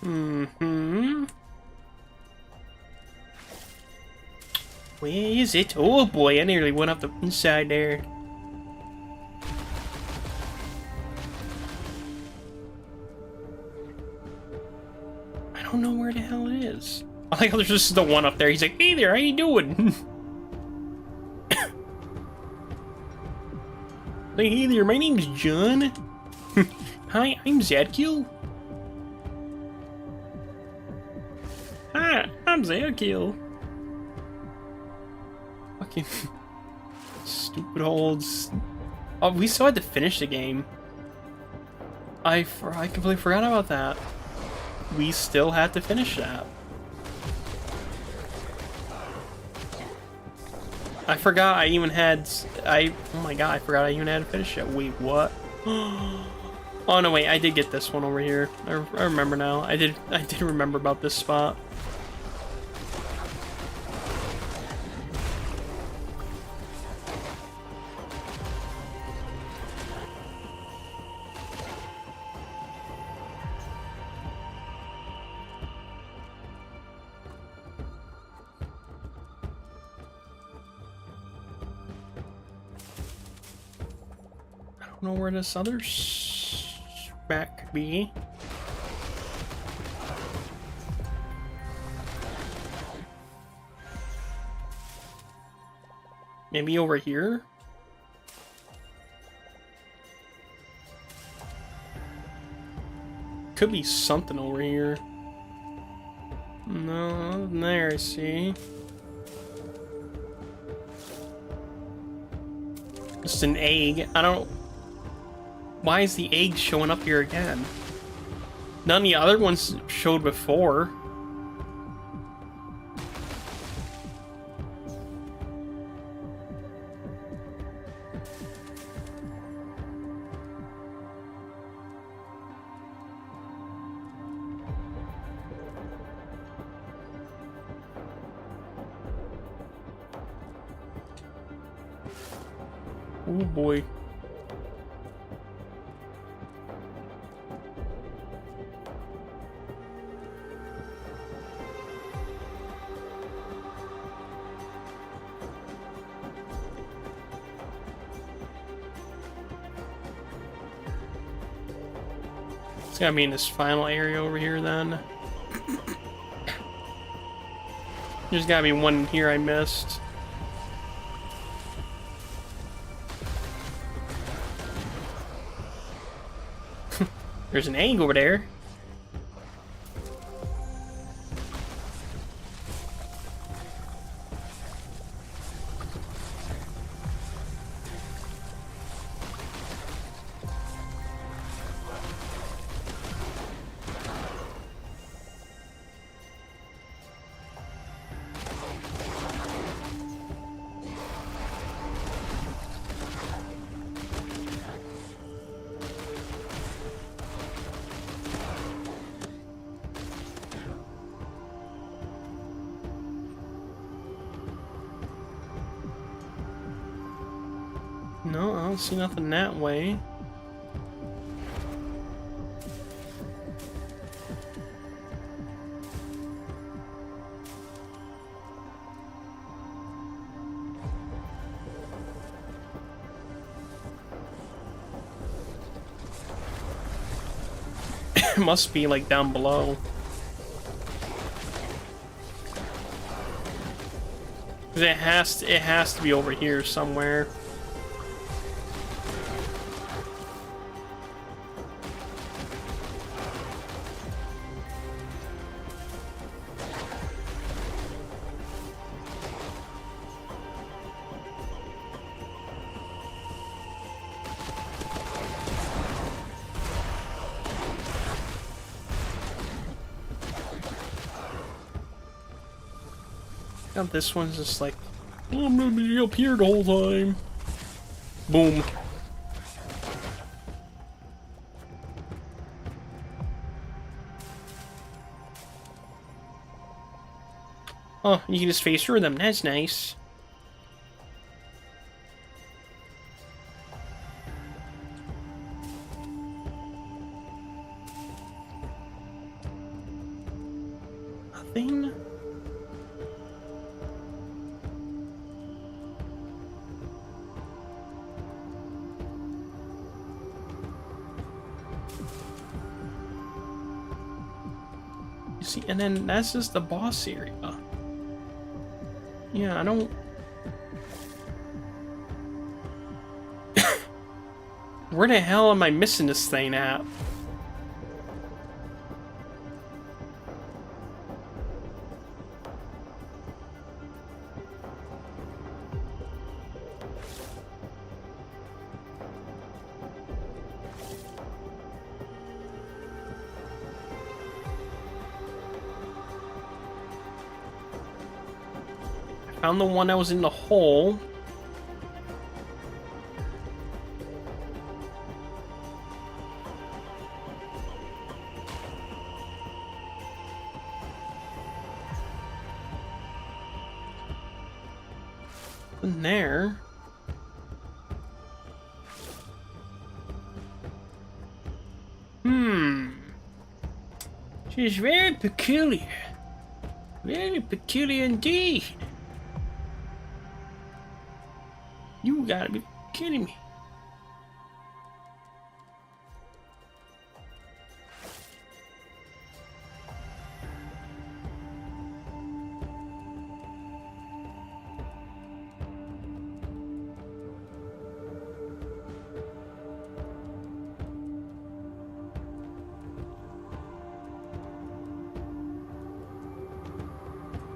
Mm-hmm. Where is it? Oh boy, I nearly went up the inside there. I don't know where the hell it is. I like how there's just the one up there. He's like, hey there, how you doing? Like, hey there, my name's John. Hi, I'm Zadkiel. Hi, I'm Zadkiel. Fucking stupid holds. Oh, we still had to finish the game. I completely forgot about that. We still had to finish that. I forgot I even had... oh my god, I forgot I even had to finish it. Wait, what? Oh no, wait, I did get this one over here. I remember now. I did remember about this spot. I don't know where this other spec could be. Maybe over here? Could be something over here. No, nothing there, I see. Just an egg. I don't... Why is the egg showing up here again? None of the other ones showed before. Oh boy. It's gotta be in this final area over here then. There's gotta be one here I missed. There's an egg over there. No, I don't see nothing that way. It must be like down below. 'Cause it has to be over here somewhere. Now this one's just like, oh, I'm gonna be up here the whole time. Boom. Oh, you can just face through them. That's nice. nothing? You see, and then that's just the boss area. Yeah, I don't... Where the hell am I missing this thing at? Found the one that was in the hole. In there. She's very peculiar. Very peculiar indeed. You gotta be kidding me.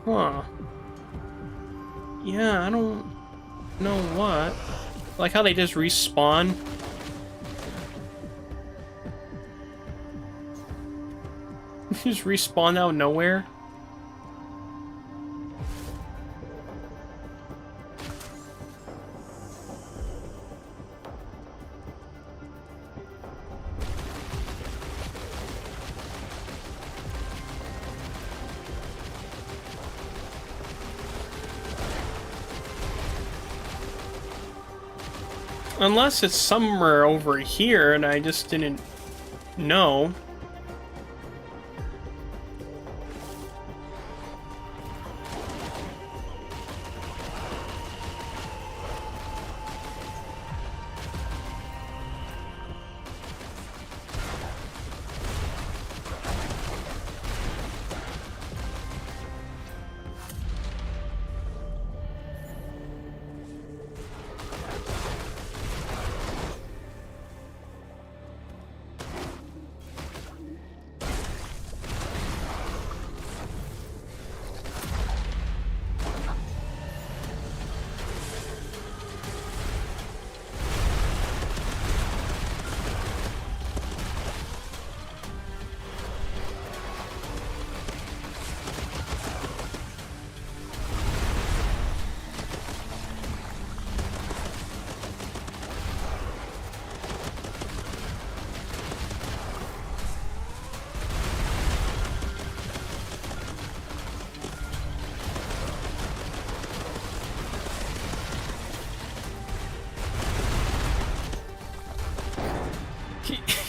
Huh. Yeah, I don't know what. Like how they just respawn. Just respawn out of nowhere. Unless it's somewhere over here and I just didn't know.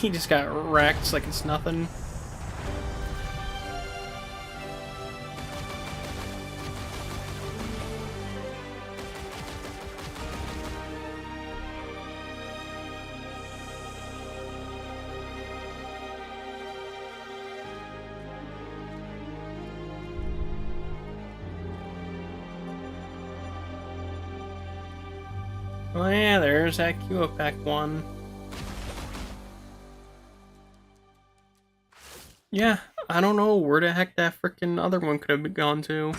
He just got wrecked like it's nothing. Oh yeah, there's that Pack one. Yeah, I don't know where the heck that frickin' other one could have gone to.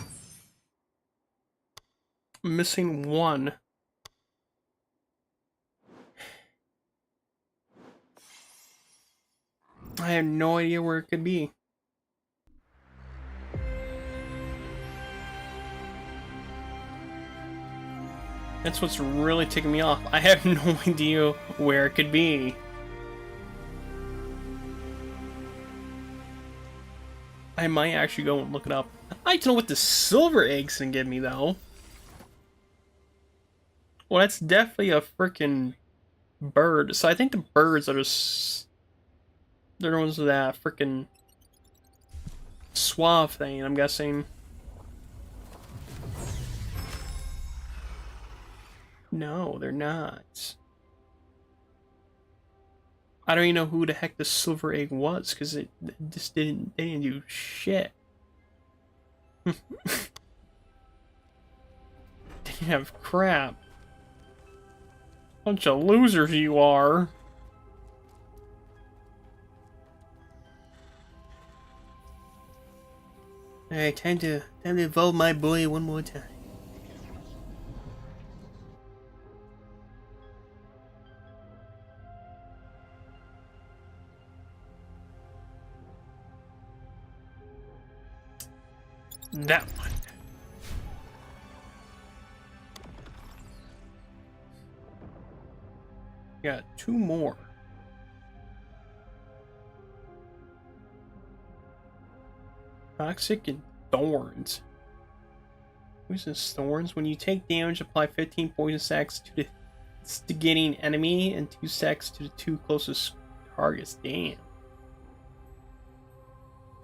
I'm missing one. I have no idea where it could be. That's what's really ticking me off. I have no idea where it could be. I might actually go and look it up. I'd like to know what the silver eggs can give me, though. Well, that's definitely a freaking bird. So I think the birds are just... They're the ones that freaking... suave thing, I'm guessing. No, they're not. I don't even know who the heck the silver egg was, because it just didn't, they didn't do shit. They didn't have crap. Bunch of losers you are. Alright, time to evolve my boy one more time. That one. Got 2 more. Toxic and Thorns. Uses Thorns. When you take damage, apply 15 poison sacks to the instigating enemy and 2 sacks to the 2 closest targets. Damn.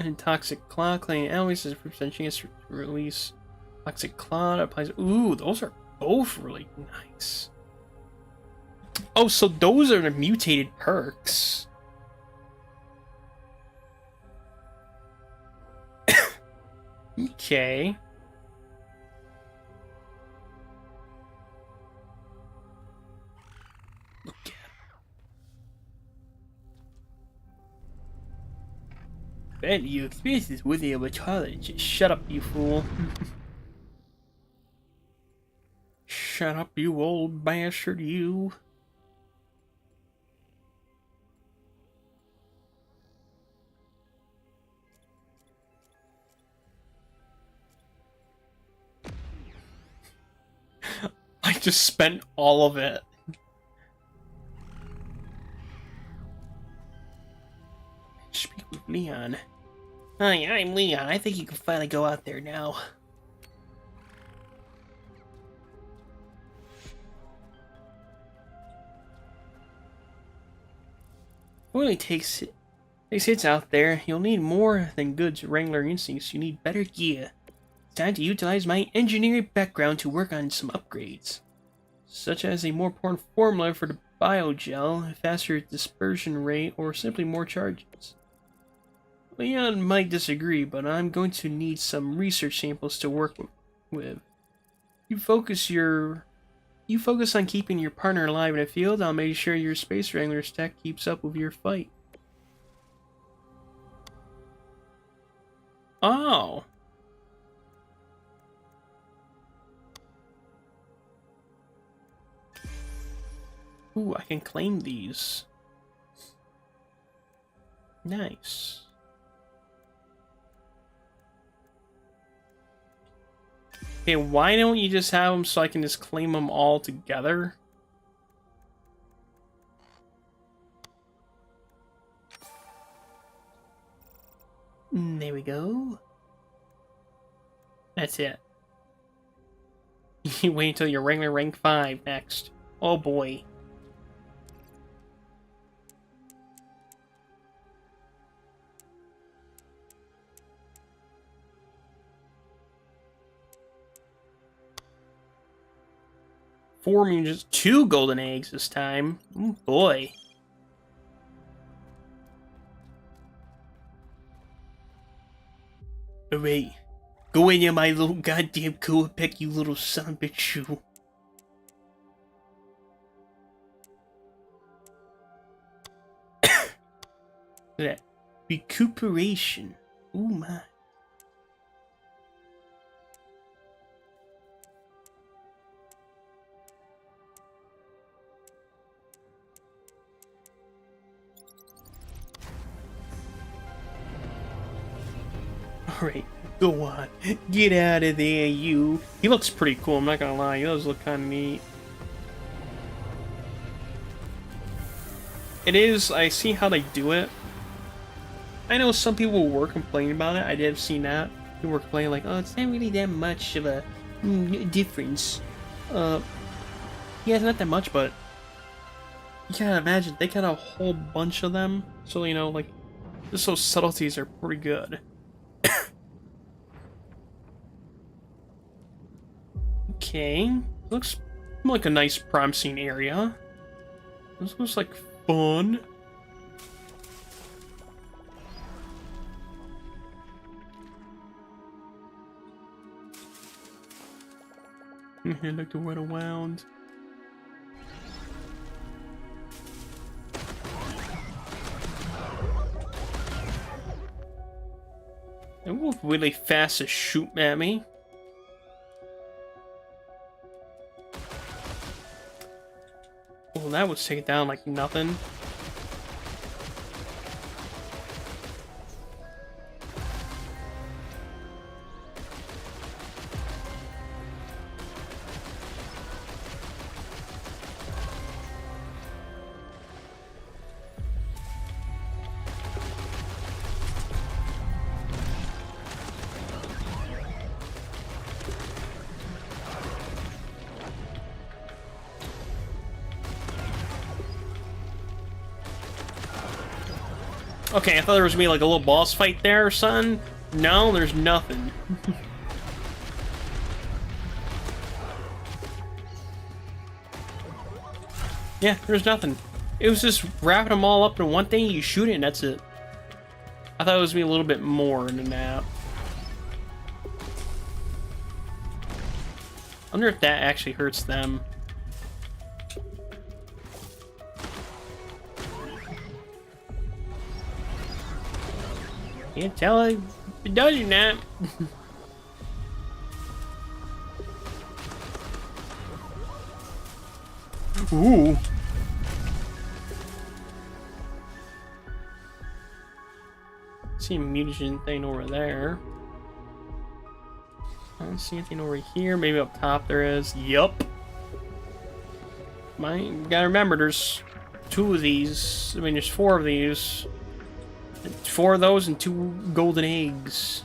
And Toxic Cloud, claiming enemies as a percent chance to release Toxic Cloud. Applies. Ooh, those are both really nice. Oh, so those are the mutated perks. Okay. Look at him. Bet you experience this worthy of a challenge. Shut up, you fool. Shut up, you old bastard, you. I just spent all of it. Speak with Leon. Hi, I'm Leon. I think you can finally go out there now. It only takes hits out there. You'll need more than good Wrangler instincts. You need better gear. It's time to utilize my engineering background to work on some upgrades, such as a more potent formula for the biogel, a faster dispersion rate, or simply more charges. Leon might disagree, but I'm going to need some research samples to work with. You focus on keeping your partner alive in the field. I'll make sure your Space Wrangler's tech keeps up with your fight. Oh. Ooh, I can claim these. Nice. Okay, why don't you just have them so I can just claim them all together? There we go. That's it. You wait until you're Wrangler rank 5 next. Oh boy. Four mutagens, 2 golden eggs this time. Oh boy. Alright. Go in there, my little goddamn cool pick, you little son of a bitch, you. Look at that. Recuperation. Ooh my. Alright, go on. Get out of there, you. He looks pretty cool, I'm not gonna lie. He does look kind of neat. It is, I see how they do it. I know some people were complaining about it. I did have seen that. People were complaining like, oh, it's not really that much of a difference. Yeah, it's not that much, but you gotta imagine, they got a whole bunch of them. So, you know, like, just those subtleties are pretty good. Okay. Looks like a nice promising area. This looks like fun. I'd like to run around. They move really fast to shoot at me. Well, that would take it down like nothing. Okay, I thought there was gonna be like a little boss fight there or something. No, there's nothing. Yeah, there's nothing. It was just wrapping them all up in one thing, you shoot it, and that's it. I thought it was gonna be a little bit more than that. I wonder if that actually hurts them. Can't tell if it does or not. Ooh. See a mutagen thing over there. I don't see anything over here. Maybe up top there is. Yup. You gotta remember, there's 2 of these. I mean, there's 4 of these. 4 of those and 2 golden eggs.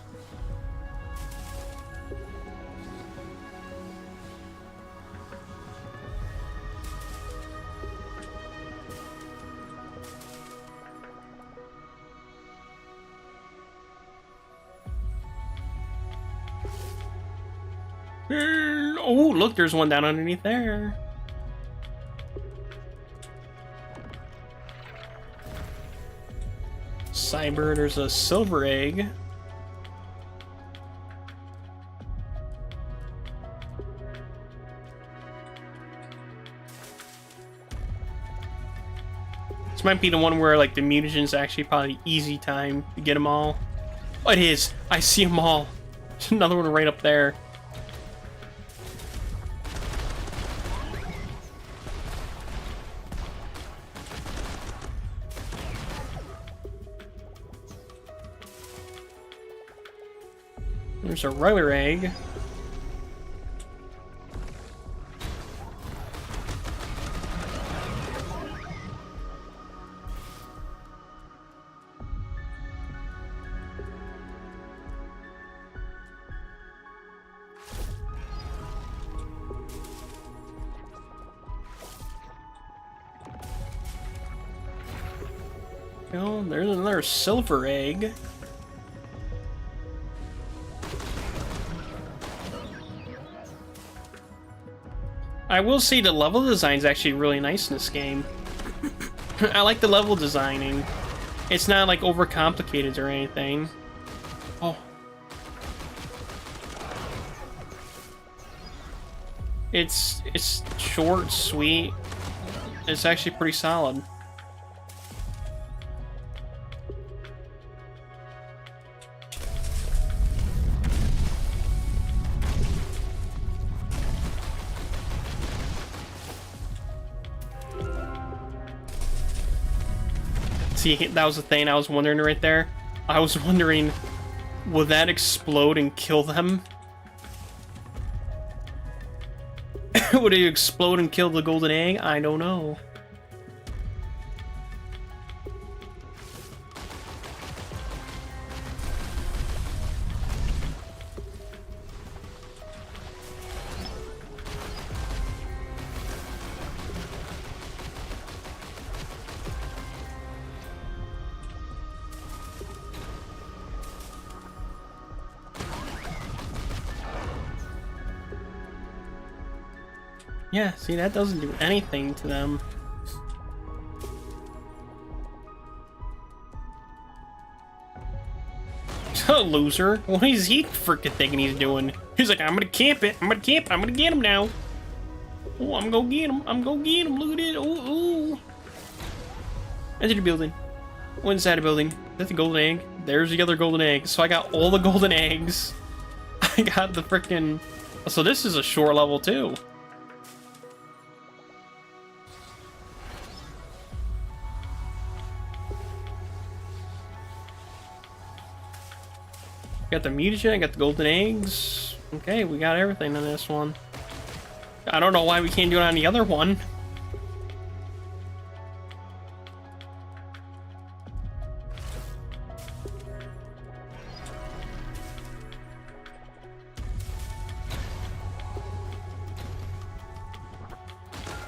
Oh, look, there's one down underneath there. Cyber, there's a silver egg. This might be the one where, like, the mutagen's actually probably easy time to get them all. Oh, it is! I see them all! There's another one right up there. There's a regular egg. Oh, there's another silver egg. I will say the level design is actually really nice in this game. I like the level designing. It's not like overcomplicated or anything. Oh. It's short, sweet. It's actually pretty solid. See, that was the thing I was wondering right there. I was wondering, will that explode and kill them? Would it explode and kill the golden egg? I don't know. Yeah, see, that doesn't do anything to them. Loser. What is he freaking thinking he's doing? He's like, I'm gonna camp it. I'm gonna camp it. I'm gonna get him now. Oh, I'm gonna get him. I'm gonna get him. Look at it. Oh, oh. Enter the building. Go inside the building. Is that the golden egg? There's the other golden egg. So I got all the golden eggs. I got the freaking... So this is a short level too. Got the mutagen, I got the golden eggs. Okay, we got everything on this one. I don't know why we can't do it on the other one.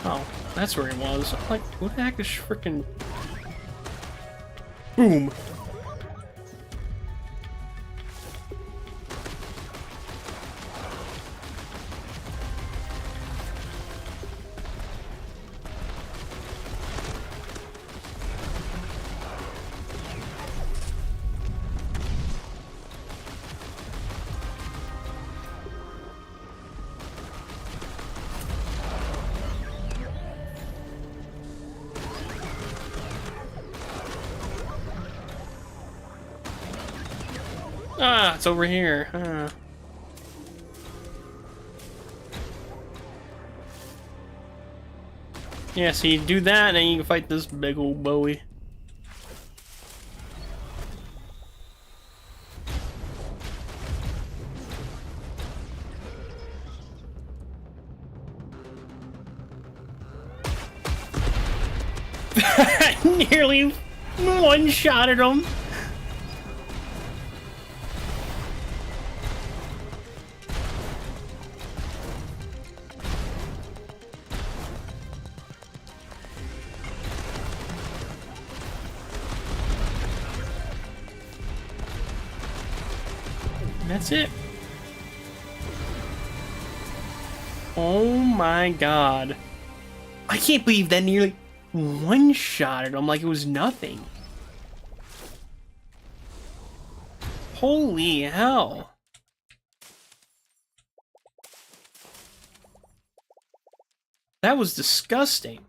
Oh, that's where he was. I'm like, who the heck is freaking... Boom! Ah, it's over here. Yeah, so you do that, and then you can fight this big old Bowie. Nearly one-shotted him. That's it. Oh my god. I can't believe that nearly one-shotted him like it was nothing. Holy hell. That was disgusting.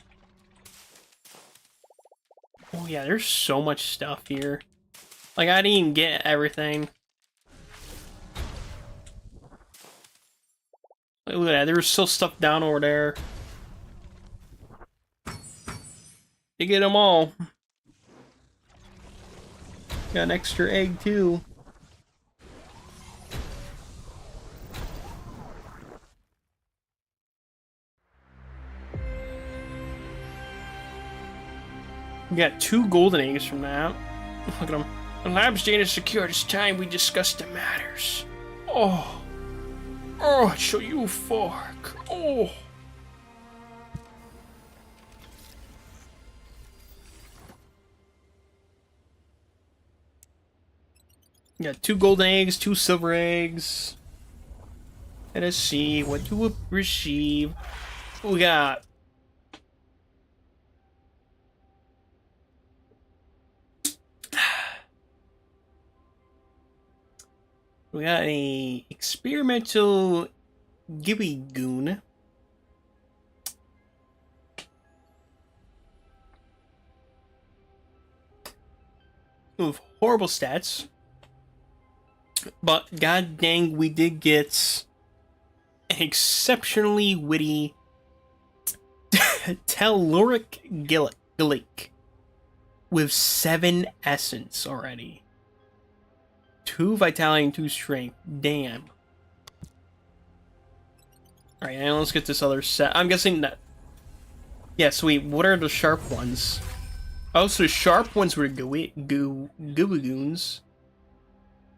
Oh yeah, there's so much stuff here. Like, I didn't even get everything. Look at that, there was still stuff down over there. You get them all. Got an extra egg too. We got 2 golden eggs from that. Look at them. The lab's data is secured. It's time we discuss the matters. Oh. Oh, show you fork. Oh. We got 2 golden eggs, 2 silver eggs. Let us see what to receive. We got a experimental Gibby Goon. With horrible stats. But god dang, we did get an exceptionally witty Telluric Gillick with 7 essence already. 2 vitality and 2 strength. Damn. Alright, now let's get this other set. I'm guessing that... Yeah, sweet. What are the sharp ones? Oh, so the sharp ones were Goobagoons.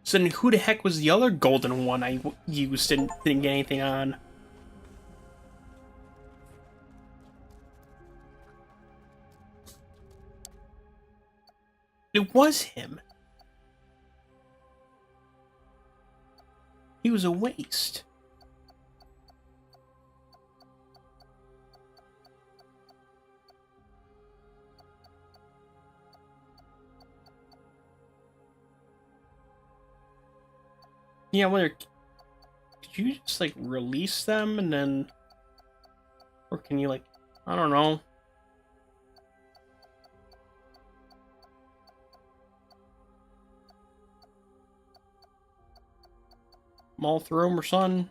So then who the heck was the other golden one I used and didn't get anything on? It was him. He was a waste. Yeah, I wonder, could you just like release them and then, or can you like, I don't know. Maul through them or something?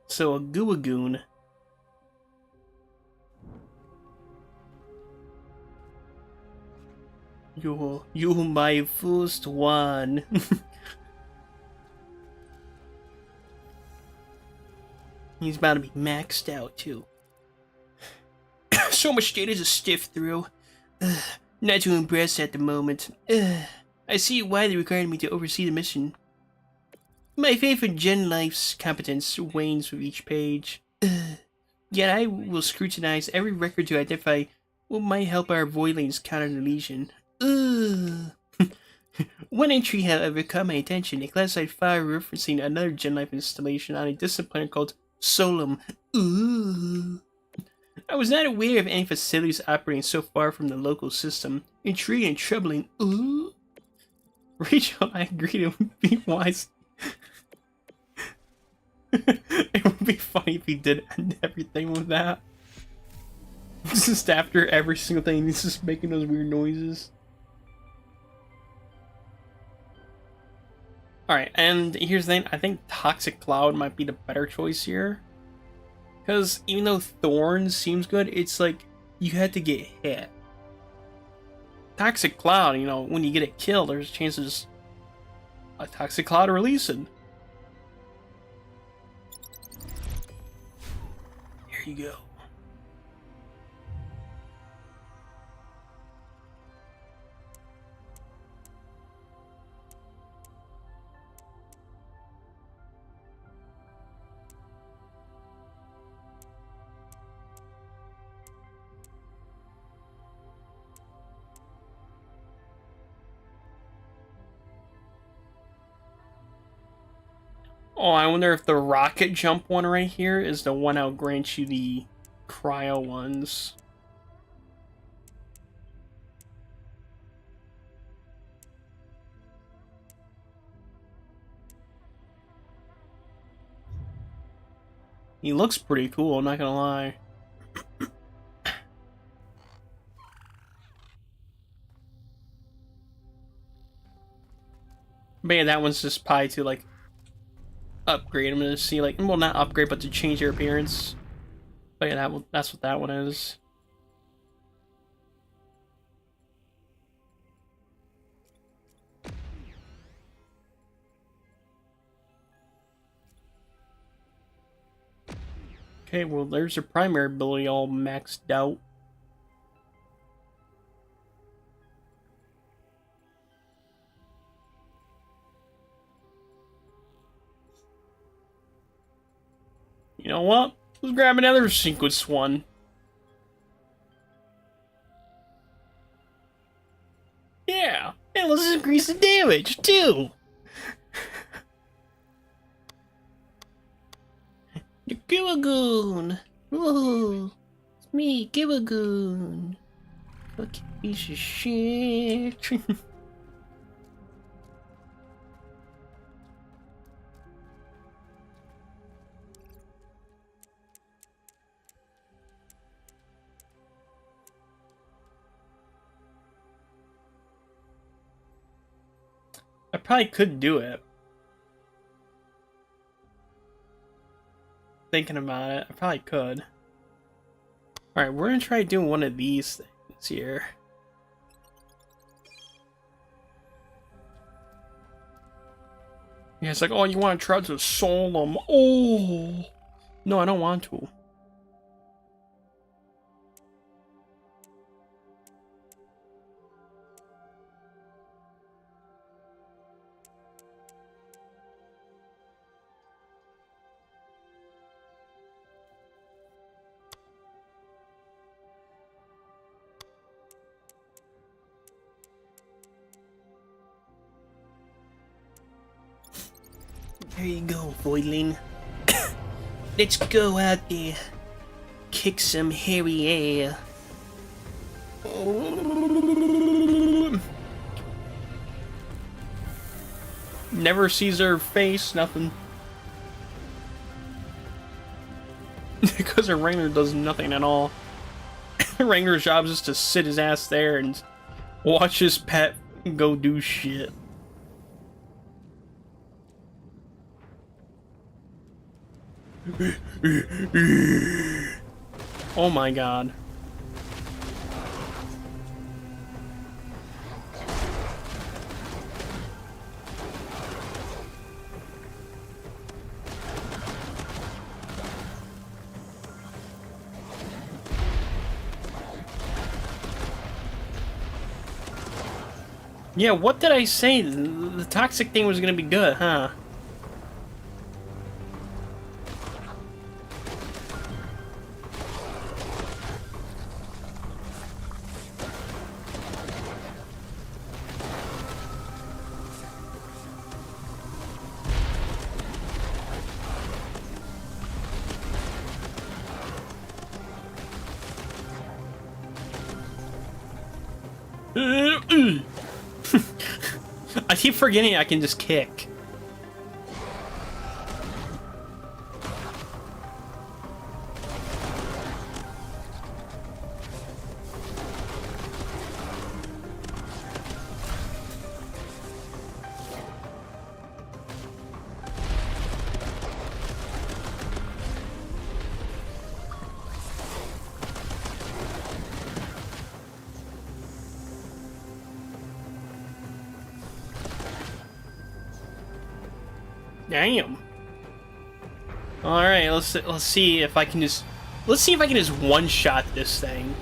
So a Gooagoon. You my first one. He's about to be maxed out too. So much data to sift through. Not too impressed at the moment. I see why they required me to oversee the mission. My faith in Gen Life's competence wanes with each page. Yet I will scrutinize every record to identify what might help our voidlings counter the lesion. One entry, however, caught my attention. A classified file referencing another Gen Life installation on a distant planet called Solum. I was not aware of any facilities operating so far from the local system. Intriguing and troubling. Rachel, I agreed it would be wise. It would be funny if he did end everything with that. Just after every single thing, he's just making those weird noises. Alright, and here's the thing. I think Toxic Cloud might be the better choice here. Because even though Thorns seems good, it's like you had to get hit. Toxic Cloud, you know, when you get a kill, there's chances a Toxic Cloud releasing. Here you go. Oh, I wonder if the rocket jump one right here is the one that'll grant you the cryo ones. He looks pretty cool, I'm not gonna lie. But yeah, that one's just probably to like upgrade. I'm gonna see like, well, not upgrade, but to change their appearance. But yeah, that's what that one is. Okay, well, there's their primary ability all maxed out. You know what? Let's grab another sequence one. Yeah, and let's increase the damage too. The Giwagoon. Whoa, it's me, Giwagoon. Fucking piece of shit. I probably could do it. Thinking about it, I probably could. Alright, we're gonna try doing one of these things here. Yeah, it's like, oh, you want to try to soul them. Oh! No, I don't want to. There you go, Voidling. Let's go out there. Kick some hairy air. Never sees her face, nothing. Because her Wrangler does nothing at all. Wrangler's job is just to sit his ass there and watch his pet go do shit. Oh my god. Yeah, what did I say? The toxic thing was gonna be good, huh? I keep forgetting I can just kick. Damn. All right, let's see if I can just one shot this thing.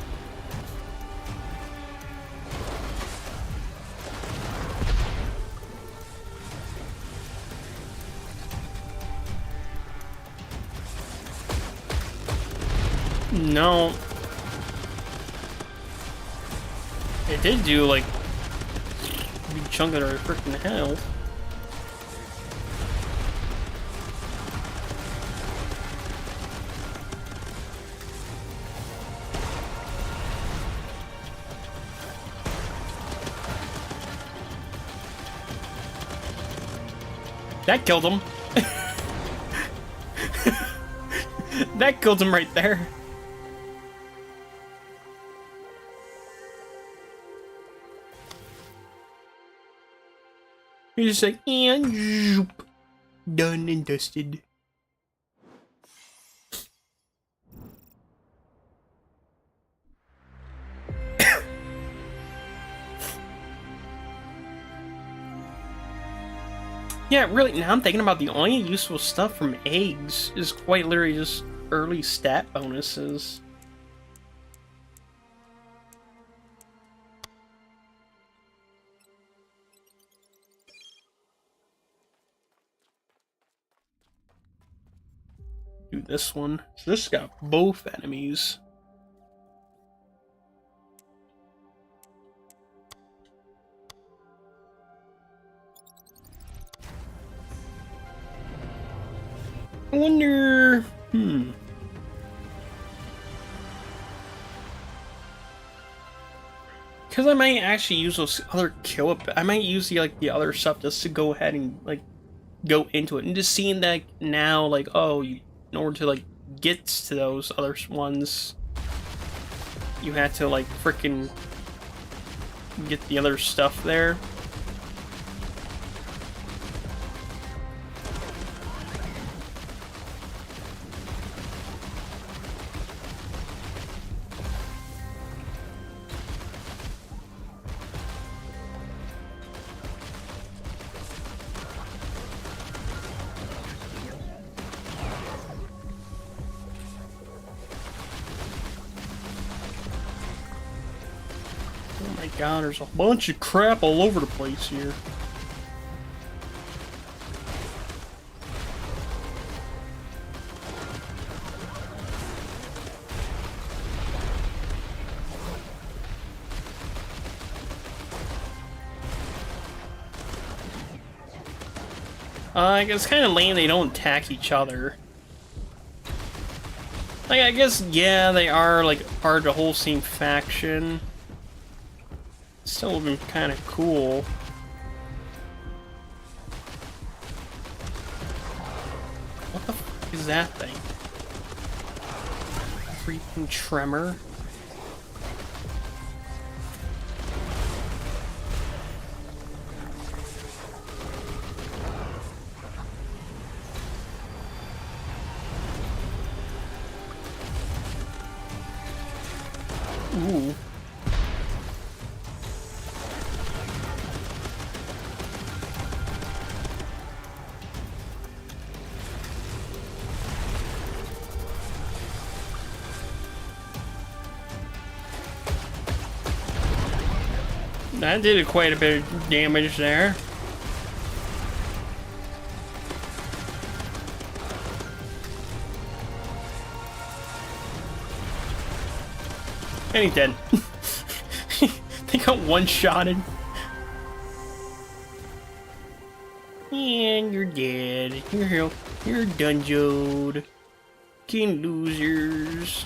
No. It did do like a big chunk of our freaking health. That killed him. That killed him right there. He's just like, and zoop. Done and dusted. Yeah, really, now I'm thinking about the only useful stuff from eggs is quite literally just early stat bonuses. Do this one. So this got both enemies. I wonder... Because I might actually use those other I might use the other stuff just to go ahead and like go into it and just seeing that now like in order to like get to those other ones you had to like freaking get the other stuff there. Oh my god, there's a bunch of crap all over the place here. It's kind of lame they don't attack each other. Like, I guess, yeah, they are, like, part of the whole same faction. Still would have been kind of cool. is that thing? Freaking tremor. Ooh. That did quite a bit of damage there. And he's dead. They got one-shotted. And you're dead. You're here. You're dungeoned. King losers.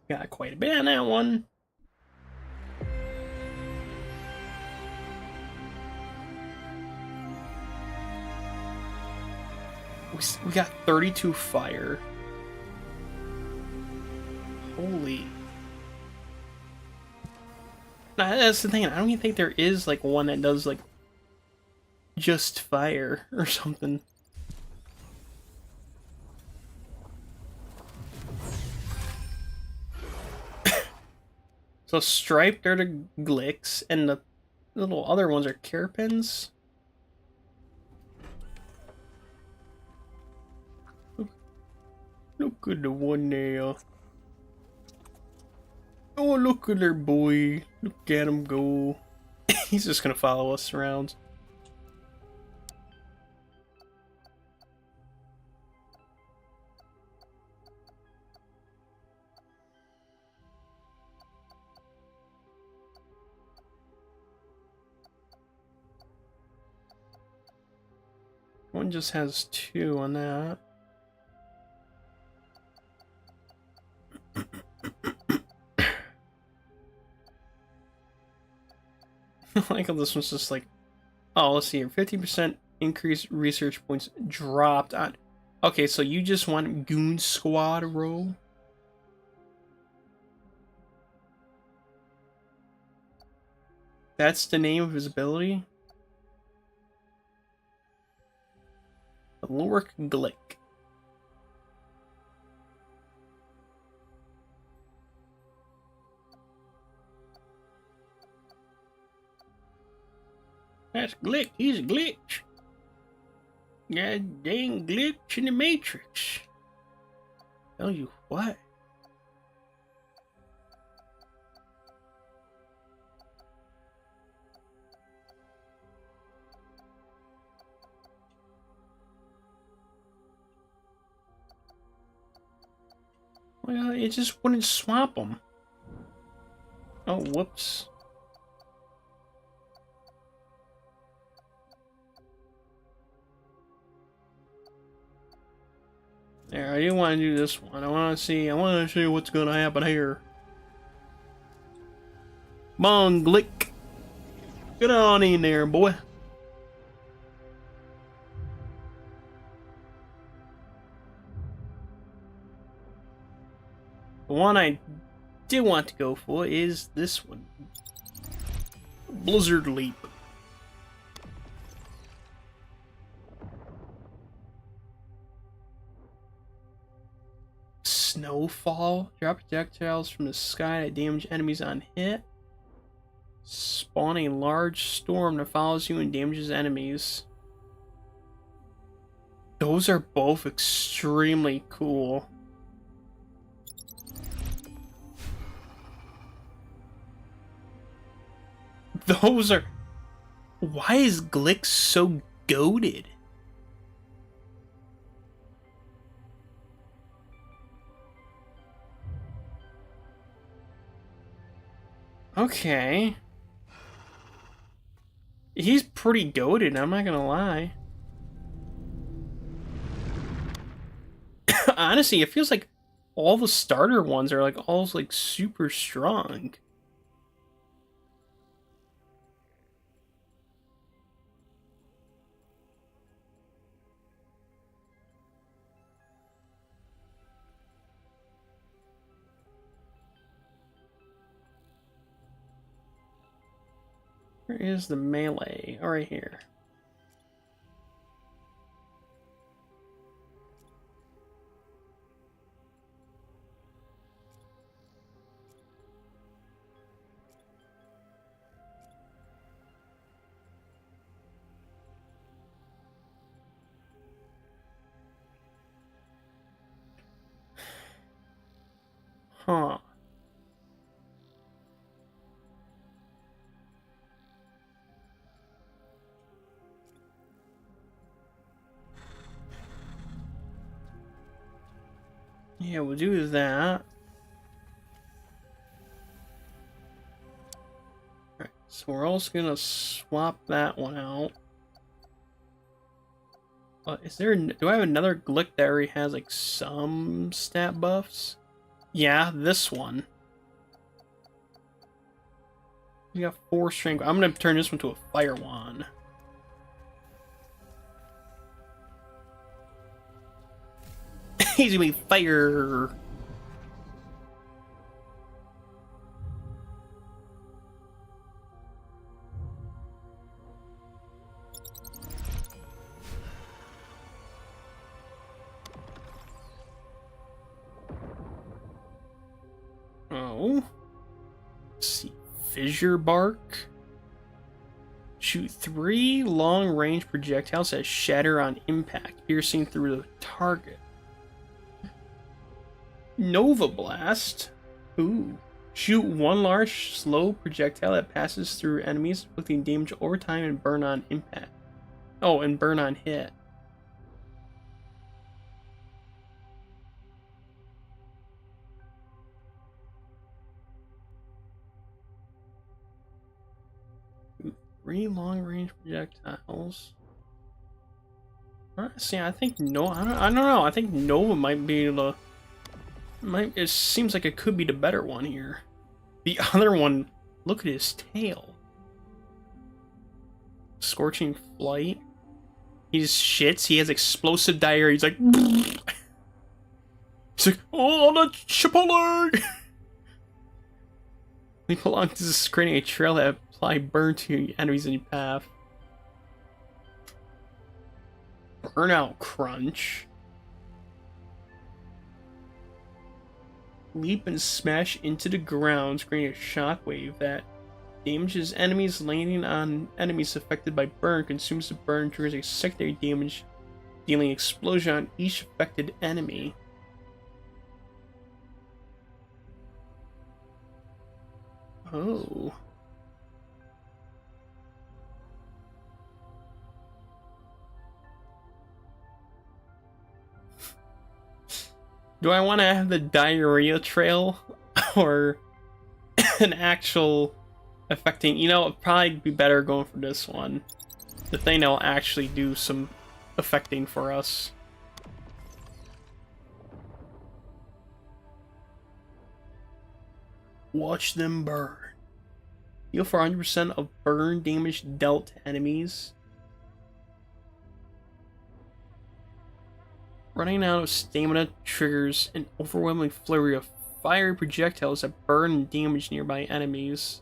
Got quite a bit on that one. We got 32 fire. Holy. Nah, that's the thing. I don't even think there is like one that does like just fire or something. So striped are the glicks, and the little other ones are carpins. Look at the one there. Oh, look at their boy. Look at him go. He's just gonna follow us around. One just has 2 on that. I like how this one's just like, oh, let's see here. 50% increased research points dropped on. Okay, so you just want Goon Squad roll? That's the name of his ability? Lurk Glick. That's Glick. He's a glitch. God dang glitch in the Matrix. Tell you what. Well, it just wouldn't swap them. Oh, whoops. There, I didn't want to do this one. I want to see what's going to happen here. Come on, Glick. Get on in there, boy. The one I did want to go for is this one. Blizzard Leap. Snowfall. Drop projectiles from the sky that damage enemies on hit. Spawn a large storm that follows you and damages enemies. Those are both extremely cool. Those are... Why is Glick so goated? Okay. He's pretty goated, I'm not gonna lie. Honestly, it feels like all the starter ones are like all like super strong. Where is the melee? Oh, right here. Huh. Yeah, we'll do that. Alright, so we're also gonna swap that one out. Is there... Do I have another Glick that already has, like, some stat buffs? Yeah, this one. You got 4 strength. I'm gonna turn this one to a fire wand. He's gonna be fire. Oh. Let's see. Fissure bark. Shoot 3 long-range projectiles that shatter on impact, piercing through the target. Nova Blast. Ooh. Shoot 1 large, slow projectile that passes through enemies, inflicting damage over time and burn on impact. Oh, and burn on hit. Ooh, 3 long-range projectiles. See, I think I don't know. I think Nova might be able to. It seems like it could be the better one here. The other one, look at his tail. Scorching Flight. He just shits. He has explosive diarrhea. He's like, he's like, oh, the Chipotle. We belong to this, creating a trail that apply burn to enemies in your path. Burnout Crunch. Leap and smash into the ground, creating a shockwave that damages enemies. Landing on enemies affected by burn, consumes the burn, triggers a secondary damage, dealing explosion on each affected enemy. Oh. Do I want to have the diarrhea trail or an actual affecting? You know, it'd probably be better going for this one. The thing that'll actually do some affecting for us. Watch them burn. Heal for 100% of burn damage dealt to enemies. Running out of stamina triggers an overwhelming flurry of fiery projectiles that burn and damage nearby enemies.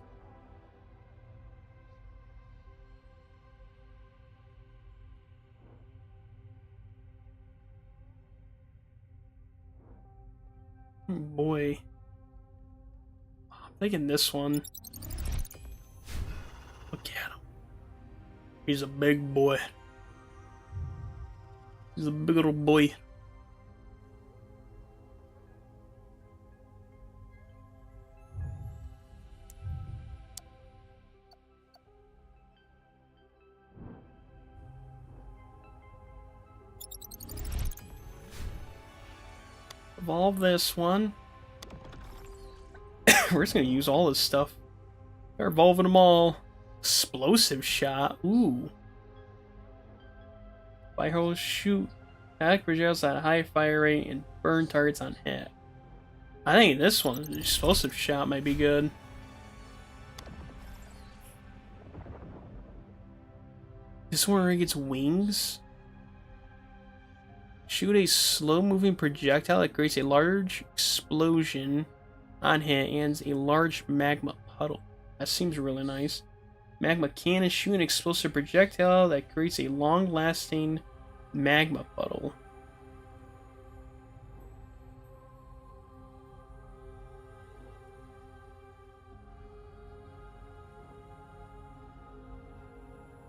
Oh boy. I'm thinking this one. Look at him. He's a big boy. He's a big little boy. Evolve this one. We're just gonna use all this stuff. They're evolving them all. Explosive shot. Ooh. Firehose shoot. Attack projectiles at a high fire rate and burn targets on hit. I think this one, the explosive shot, might be good. This one where he gets wings. Shoot a slow-moving projectile that creates a large explosion on hit and a large magma puddle. That seems really nice. Magma cannon shoot an explosive projectile that creates a long-lasting magma puddle.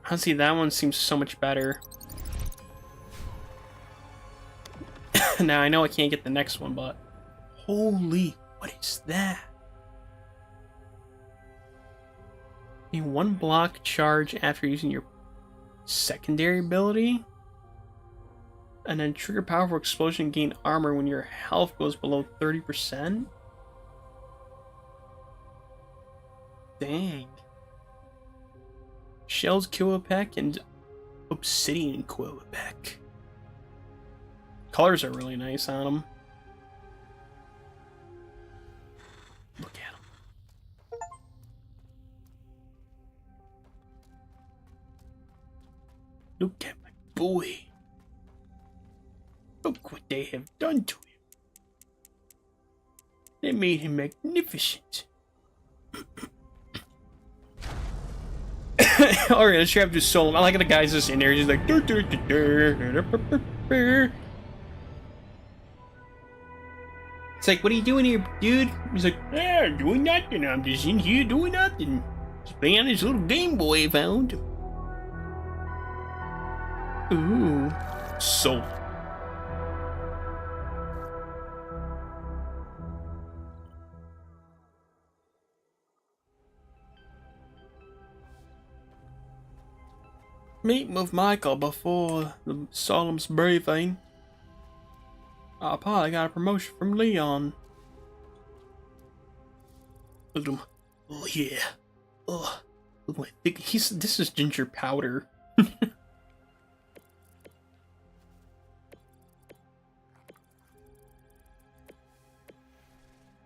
Honestly, that one seems so much better. Now, I know I can't get the next one, but... Holy, what is that? A 1 block charge after using your secondary ability? And then trigger powerful explosion, gain armor when your health goes below 30%? Dang. Shells Quillipec and Obsidian Quillipec. Colors are really nice on them. Look at them. Look at my boy. Look what they have done to him. They made him magnificent. Alright, let's try to do solo. I like the guys just in there, just like. It's like, what are you doing here, dude? He's like, yeah, doing nothing. I'm just in here doing nothing. Just playing on this little Game Boy I found. Ooh, soul. Meeting with Michael before the solemn briefing. I probably got a promotion from Leon. Look at him. Oh yeah. Oh, look at my thick. This is ginger powder.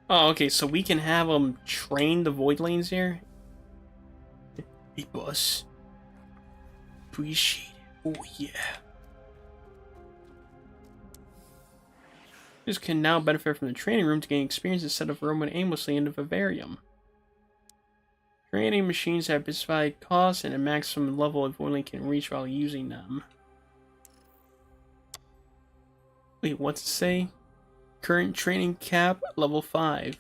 Oh, okay. So we can have them train the Voidlings here. Hey, boss. Appreciate it. Oh yeah. Users can now benefit from the training room to gain experience instead of roaming aimlessly into vivarium. Training machines have specified costs and a maximum level of Voidling can reach while using them. Wait, what's it say? Current training cap, level 5.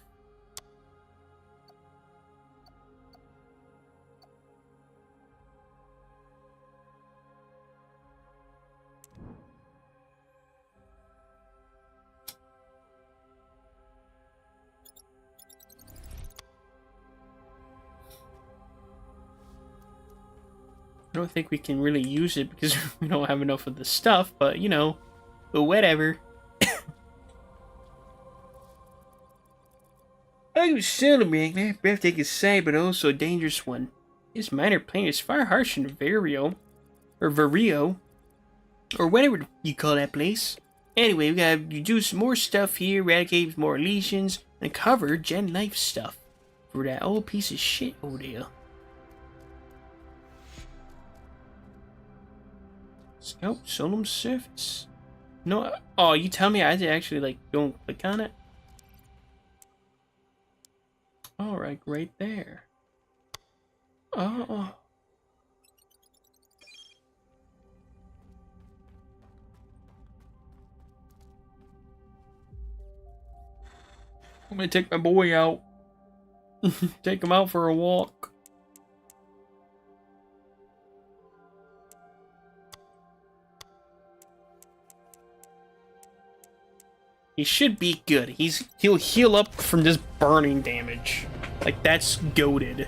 I don't think we can really use it because we don't have enough of the stuff, but you know, but whatever. I was celebrating that breathtaking sight, but also a dangerous one. This minor plane is far harsher than Vario, or whatever you call that place. Anyway, we gotta do some more stuff here, eradicate more lesions, and cover Gen Life stuff for that old piece of shit over there. Scout Solemn Surface. No, oh, you tell me I had to actually, like, don't click on it? Alright, right there. Oh. I'm gonna take my boy out. Take him out for a walk. He should be good. He'll heal up from this burning damage. Like, that's goated.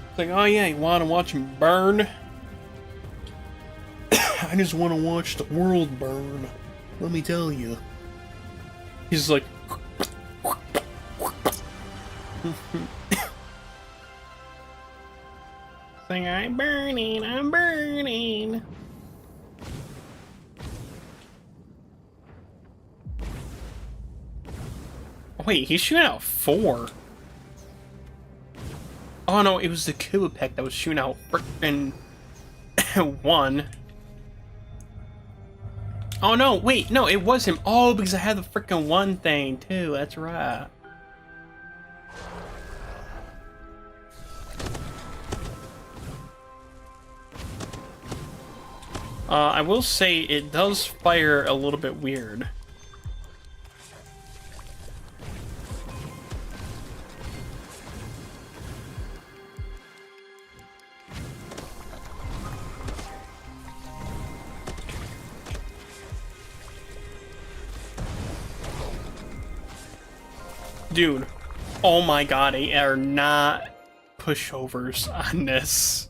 It's like, oh yeah, you want to watch him burn? I just want to watch the world burn. Let me tell you. He's like... Saying, I'm burning, I'm burning. Wait, he's shooting out 4. Oh no, it was the Quillipec that was shooting out frickin'. one. Oh no, wait, no, it was him. Oh, because I had the freaking one thing too. That's right. I will say it does fire a little bit weird. Dude, oh my god, they are not pushovers on this.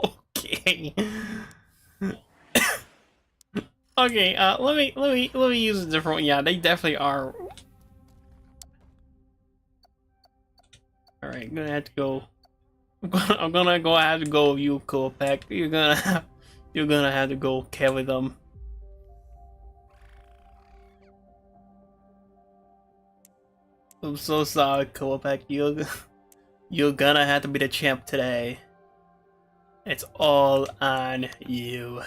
Okay. Okay, let me use a different one. Yeah, they definitely are. Alright, I'm gonna have to go. I'm gonna go have to go with you, Koopek. You're gonna have to go carry them. I'm so sorry, Koopek. You're gonna have to be the champ today. It's all on you.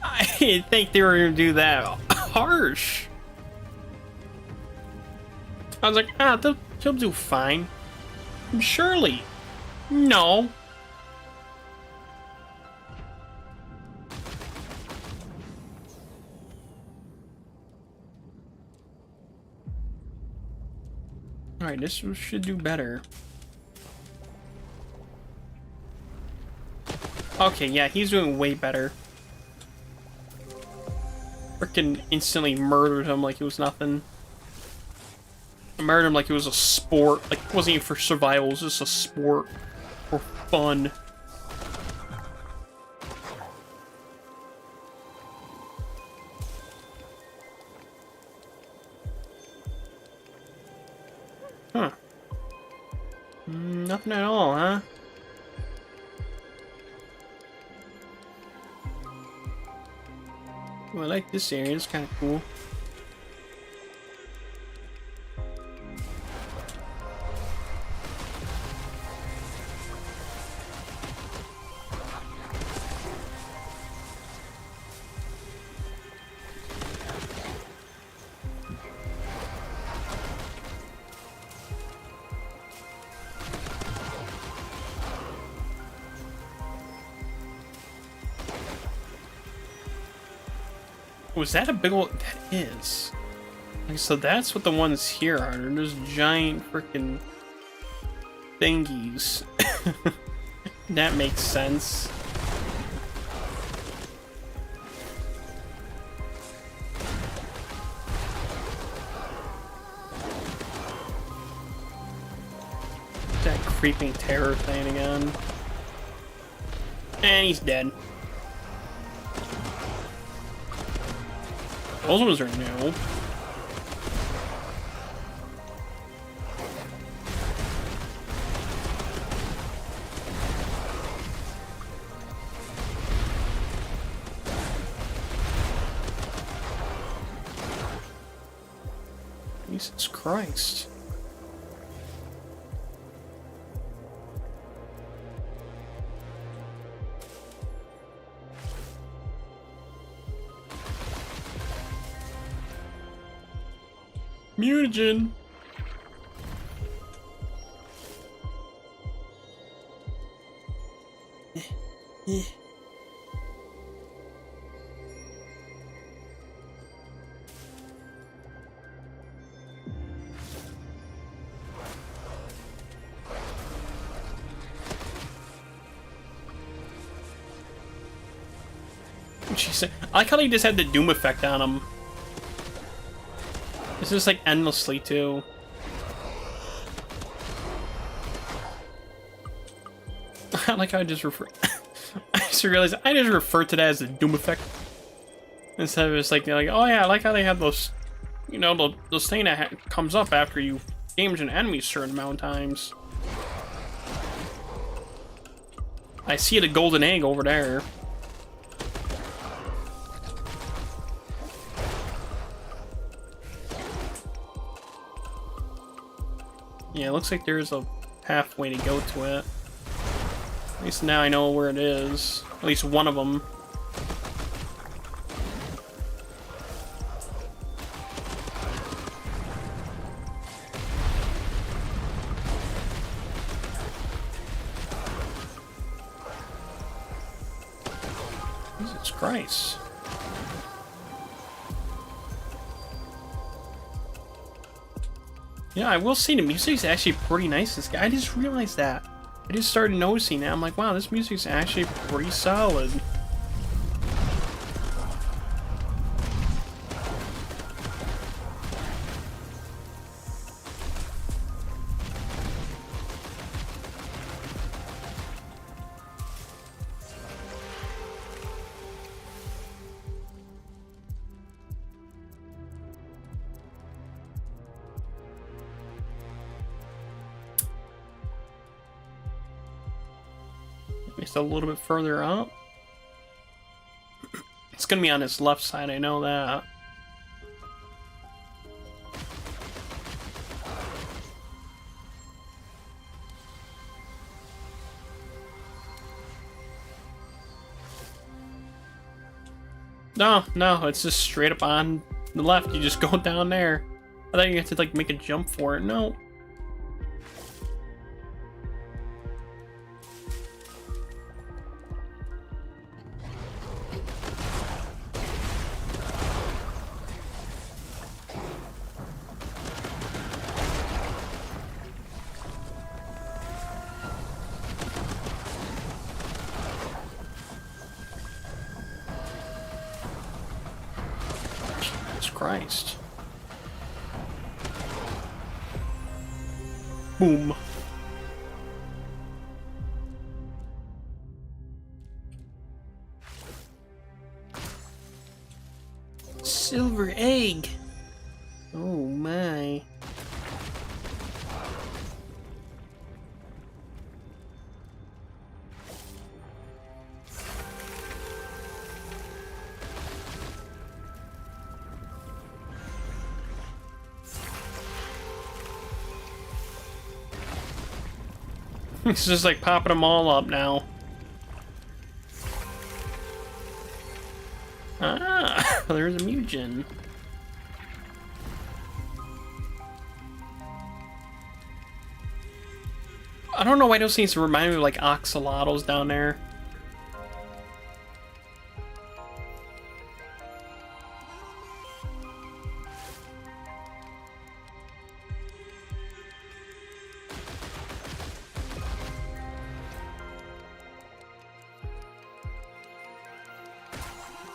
I didn't think they were gonna do that harsh. I was like, they'll do fine. Surely. No. Alright, this should do better. Okay, yeah, he's doing way better. Frickin' instantly murdered him like it was nothing. I murdered him like it was a sport. Like, it wasn't even for survival, it was just a sport. For fun. Huh. Nothing at all, huh? Well, I like this area, it's kind of cool. Was that a big old... That is. Like, so that's what the ones here are. They're just giant freaking thingies. That makes sense. That creeping terror thing again. And he's dead. Those ones are new. Jesus Christ. Mutagen. Jeez, I like how he just had the Doom effect on him. It's just like endlessly too. I like how I just refer. I just realized I just refer to that as the Doom effect instead of just like, oh yeah, I like how they have those, you know, those thing that comes up after you damage an enemy a certain amount of times. I see the golden egg over there. Yeah, it looks like there's a pathway to go to it. At least now I know where it is. At least one of them. Jesus Christ. Yeah, I will say the music's actually pretty nice. This guy, I just realized that. I just started noticing that. I'm like, wow, this music's actually pretty solid. Just a little bit further up. It's gonna be on his left side, I know that. No, it's just straight up on the left. You just go down there. I thought you had to like make a jump for it. No. Christ. Boom. Silver egg. Oh my. It's just like popping them all up now. Ah, there's a mutagen. I don't know why those things remind me of like oxalotls down there.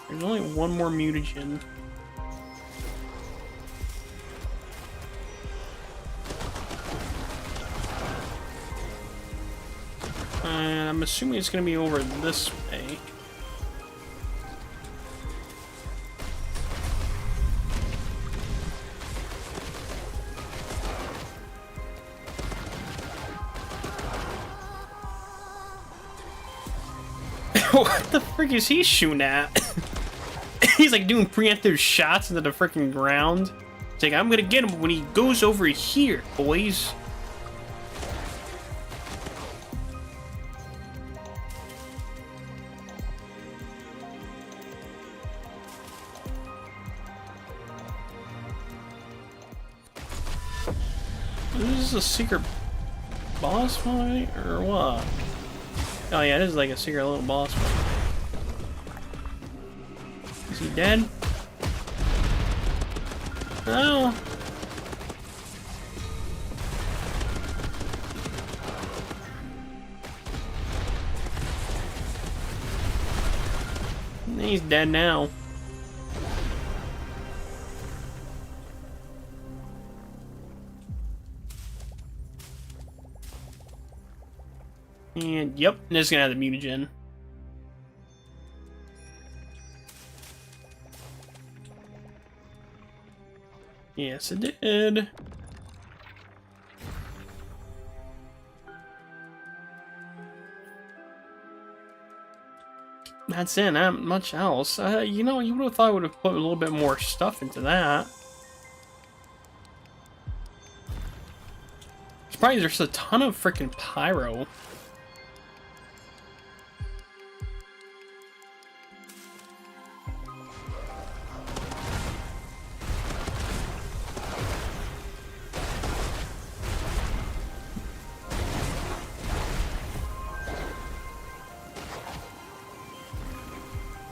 There's only one more mutagen. I'm assuming it's gonna be over this way. What the frick is he shooting at? He's like doing preemptive shots into the freaking ground. It's like, I'm gonna get him when he goes over here, boys. Is this a secret boss fight or what? Oh yeah, this is like a secret little boss fight. Is he dead? No. He's dead now. And yep, this is gonna have the mutagen. Yes, it did. That's it, not much else. You know, you would have thought I would have put a little bit more stuff into that. There's probably just a ton of freaking pyro.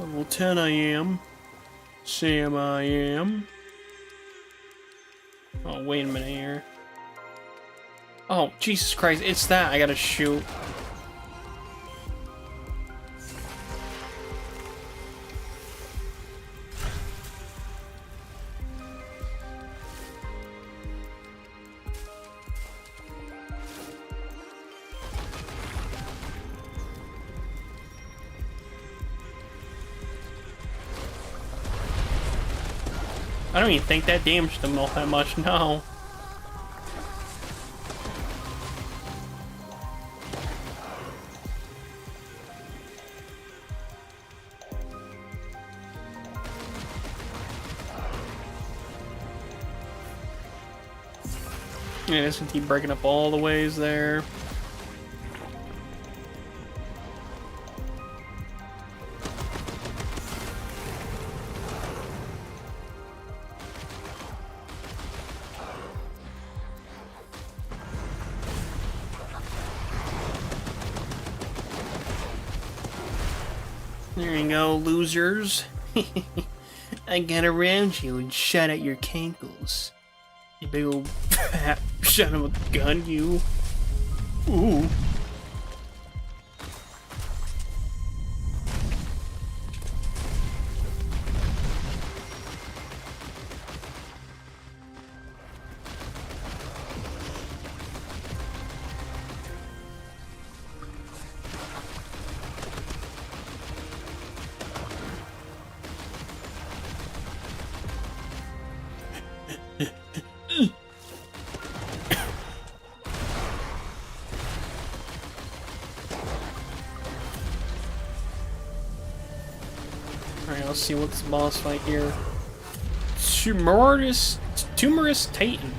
Level 10 I am. Sam I am. Oh, wait a minute here. Oh, Jesus Christ, it's that I gotta shoot. I don't even think that damaged them all that much, no. Yeah, it's gonna keep breaking up all the ways there. There you go, losers. I got around you and shot at your cankles. You big old fat son of a gun, you. Ooh. Alright, let's see what's the boss fight here. Tumorous Titan.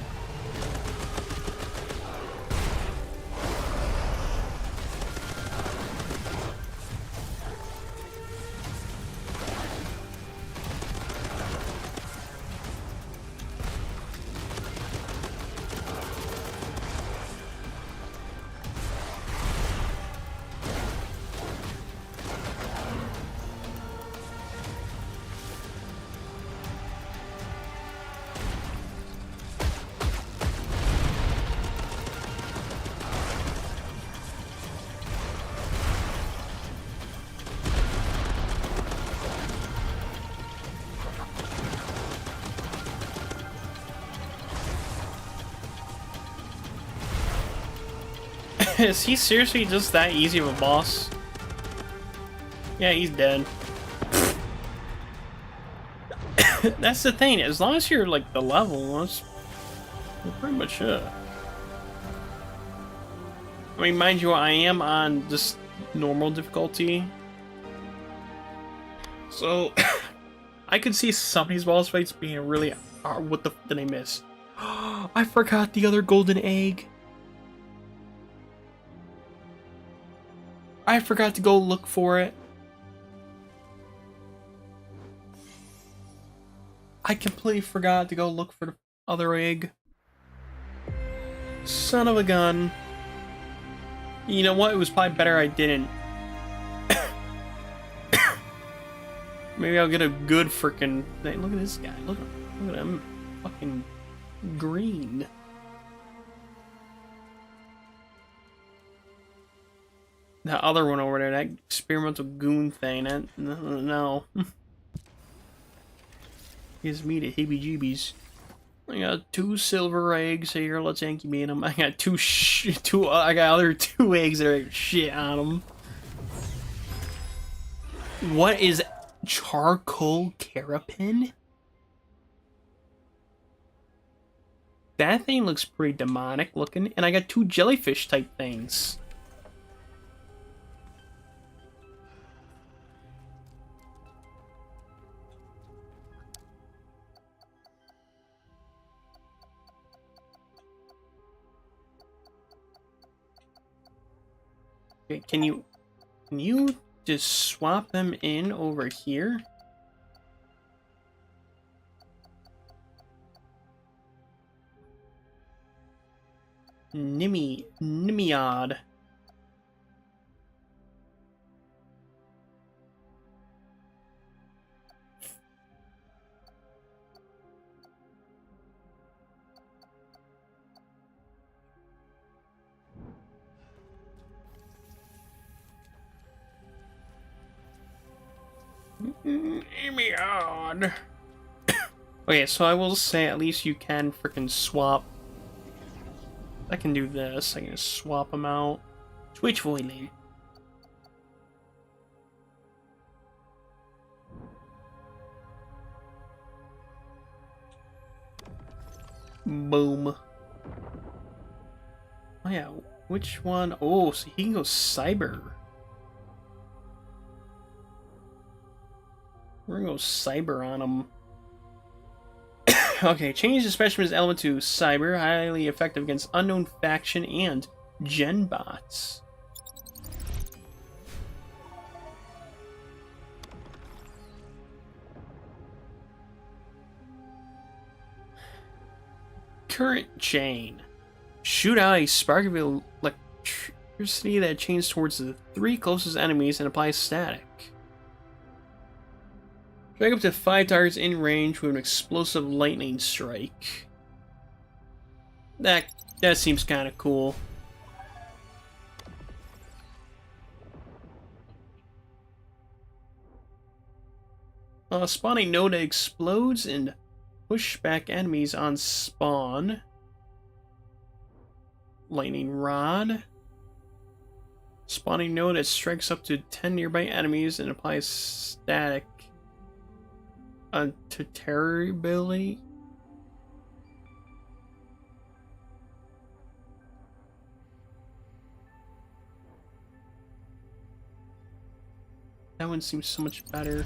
Is he seriously just that easy of a boss? Yeah, he's dead. That's the thing, as long as you're like the level, that's pretty much it. I mean, mind you, I am on just normal difficulty. So, I could see some of these boss fights being really hard. What the f did I miss? I forgot the other golden egg. I forgot to go look for it. I completely forgot to go look for the other egg. Son of a gun. You know what? It was probably better I didn't. Maybe I'll get a good freaking thing. Look at this guy. Look at him. Fucking green. That other one over there, that experimental goon thing, that, no. Gives me the heebie-jeebies. I got 2 silver eggs here, let's incubate them. I got I got other 2 eggs that are shit on them. What is charcoal carapace? That thing looks pretty demonic looking, and I got 2 jellyfish type things. Okay, can you just swap them in over here? Nimiod. Me on. Okay, so I will say at least you can freaking swap. I can do this. I can just swap them out. Switch Voidling. Boom. Oh yeah, which one? Oh, so he can go cyber. We're gonna go cyber on him. Okay, change the specimen's element to cyber, highly effective against unknown faction and gen bots. Current chain. Shoot out a spark of electricity that chains towards the 3 closest enemies and applies static. Strike up to 5 targets in range with an explosive lightning strike. That seems kind of cool. Spawning node that explodes and push back enemies on spawn. Lightning rod. Spawning node that strikes up to 10 nearby enemies and applies static to terror ability. That one seems so much better.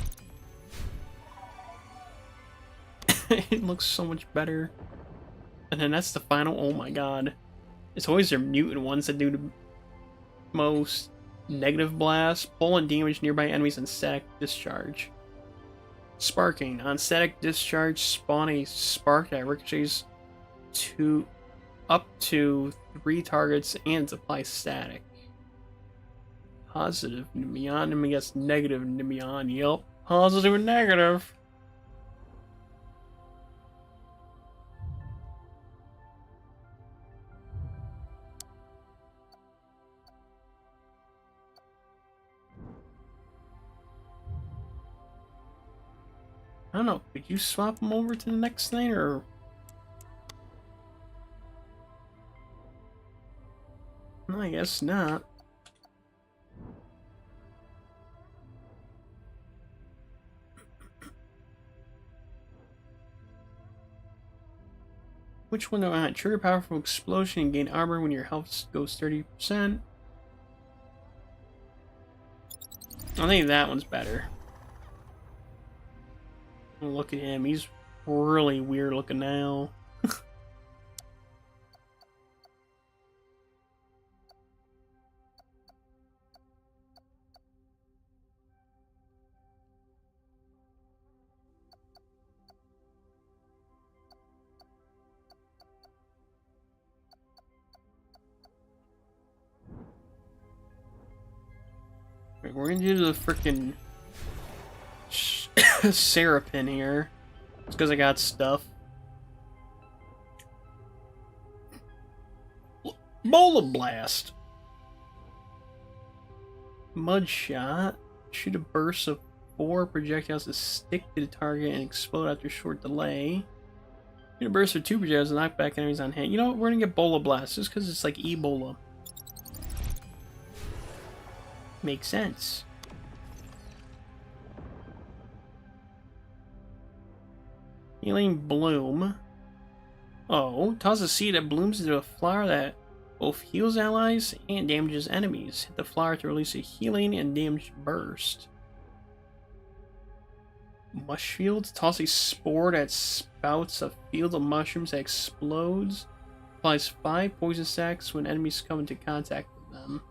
It looks so much better. And then that's the final. Oh my god. It's always their mutant ones that do the most. Negative blast. Pull and damage nearby enemies and static discharge. Sparking. On static discharge, spawn a spark that ricochets to up to 3 targets and apply static. Positive Nemeon, and I guess negative Nemeon. Yup. Positive and negative. I don't know, could you swap them over to the next thing, or... No, I guess not. Which one do I want? Trigger powerful explosion and gain armor when your health goes 30%. I think that one's better. Look at him, he's really weird looking now. Right, we're gonna do the frickin' Seraphim here. It's because I got stuff. Bola Blast. Mud Shot. Shoot a burst of 4 projectiles that stick to the target and explode after a short delay. Shoot a burst of 2 projectiles to knock back enemies on hit. You know what? We're gonna get Bola Blast just because it's like Ebola. Makes sense. Healing Bloom. Oh, toss a seed that blooms into a flower that both heals allies and damages enemies. Hit the flower to release a healing and damage burst. Mush Fields. Toss a spore that spouts a field of mushrooms that explodes. Applies 5 poison stacks when enemies come into contact with them.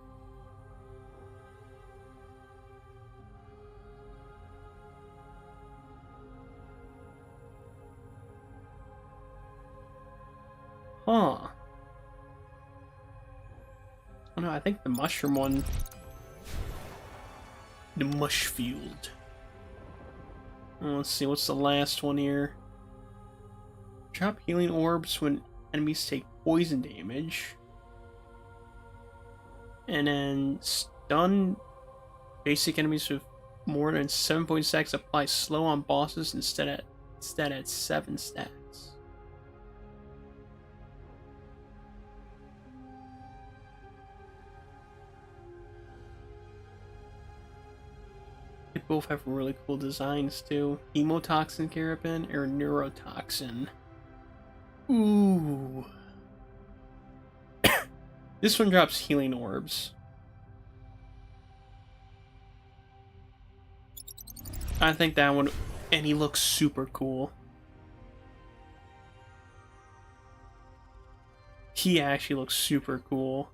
Huh. Oh no, I think the mushroom one. The Mush Field. Let's see, what's the last one here? Drop healing orbs when enemies take poison damage. And then stun basic enemies with More than 7.6 applies slow on bosses instead at 7 stats. They both have really cool designs too. Hemotoxin Carabin or Neurotoxin. Ooh. This one drops healing orbs. I think that one, and he looks super cool. He actually looks super cool.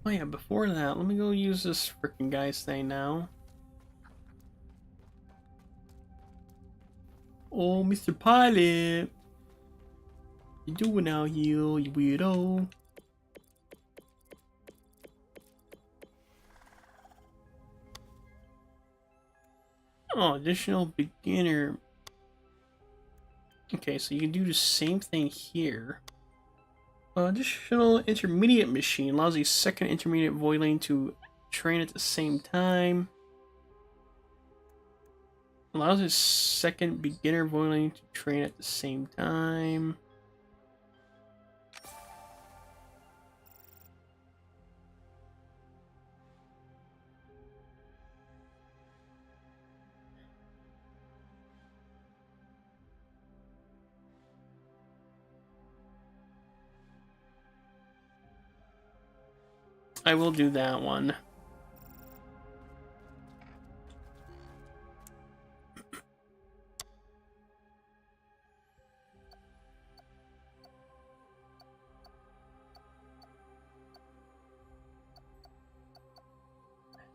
Oh yeah, before that, let me go use this freaking guy's thing now. Oh, Mr. Pilot! You doing out here, you weirdo? Oh, additional beginner. Okay, so you can do the same thing here. Additional intermediate machine allows a second intermediate voidling to train at the same time. Allows a second beginner voidling to train at the same time. I will do that one.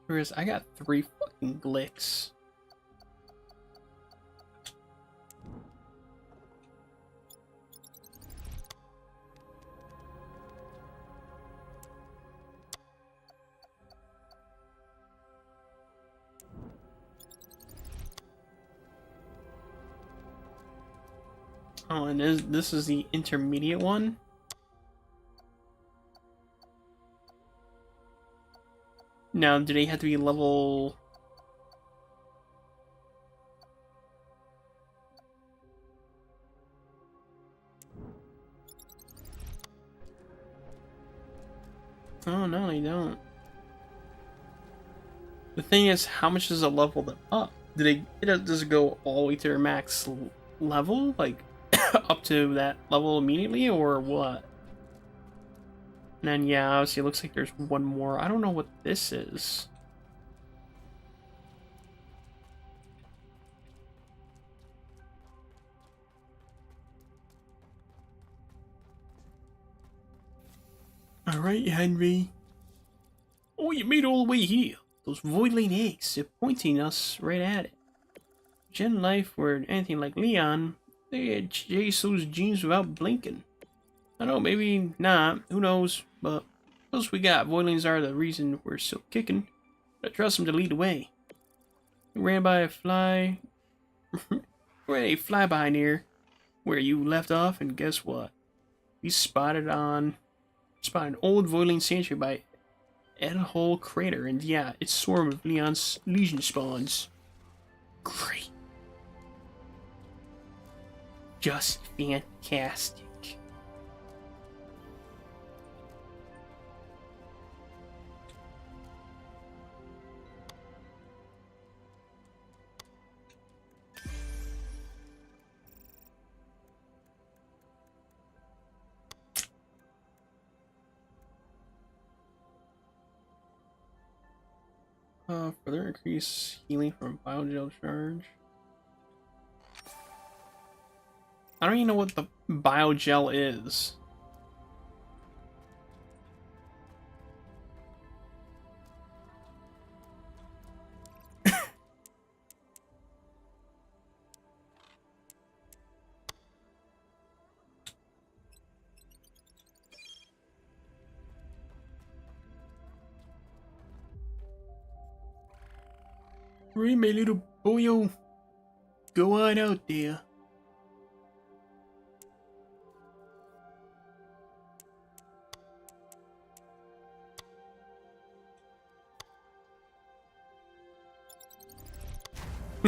Whereas I got 3 fucking glicks. Oh, and this is the intermediate one. Now, do they have to be level? Oh no, they don't. The thing is, how much does it level them up? Does it go all the way to their max level, like up to that level immediately, or what? And then yeah, obviously it looks like there's one more. I don't know what this is. Alright, Henry. Oh, you made it all the way here. Those voidling eggs, they're pointing us right at it. Gen life were anything like Leon, they had chased those genes without blinking. I don't know, maybe not, who knows, but those we got. Voidlings are the reason we're still kicking. But I trust them to lead the way. We ran by a fly... ran a flyby near where you left off, and guess what? We spotted an old Voidling sanctuary by Hole Crater, and yeah, it's swarmed with Leon's legion spawns. Great. Just fantastic. Further increase healing from biogel charge. I don't even know what the biogel is. Ray, my little boyo, go on out there.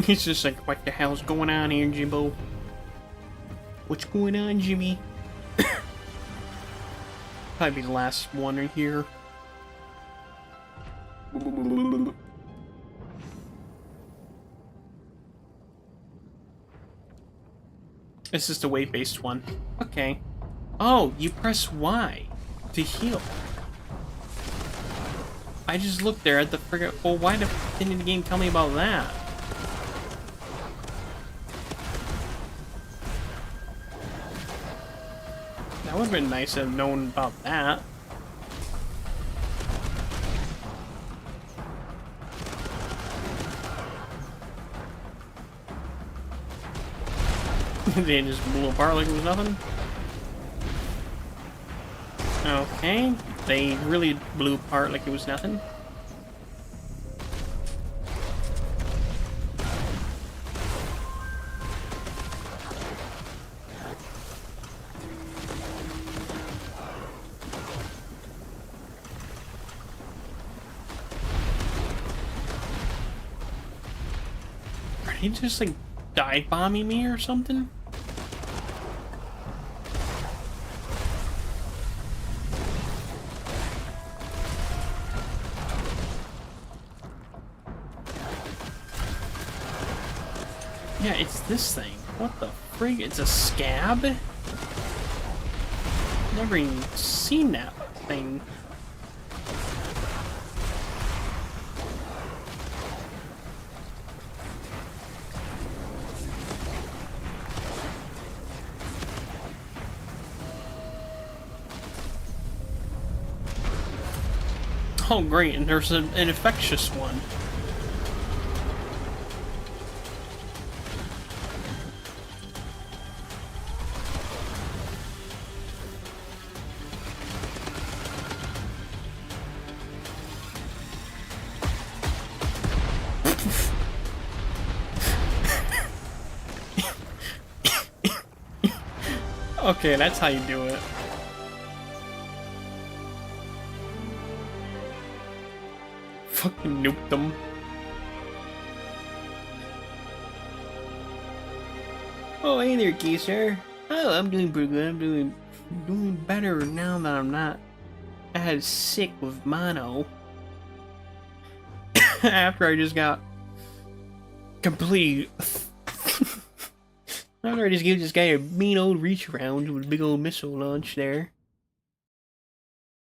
He's just like, what the hell's going on here, Jimbo? What's going on, Jimmy? Probably be the last one in here. It's just a weight-based one. Okay. Oh, you press Y to heal. I just looked there at the friggin'. Well, why didn't the game tell me about that? That would have been nice to have known about that. They just blew apart like it was nothing. Okay, they really blew apart like it was nothing. Are they just like dive bombing me or something? Yeah, it's this thing. What the frig? It's a scab? Never even seen that thing. Oh great, and there's an infectious one. Okay, that's how you do it. Fucking nuked them. Oh, hey there, geezer. Oh, I'm doing pretty good. I'm doing better now that I'm not as sick with mono. After I just got complete. After I just gave this guy a mean old reach around with a big old missile launch there.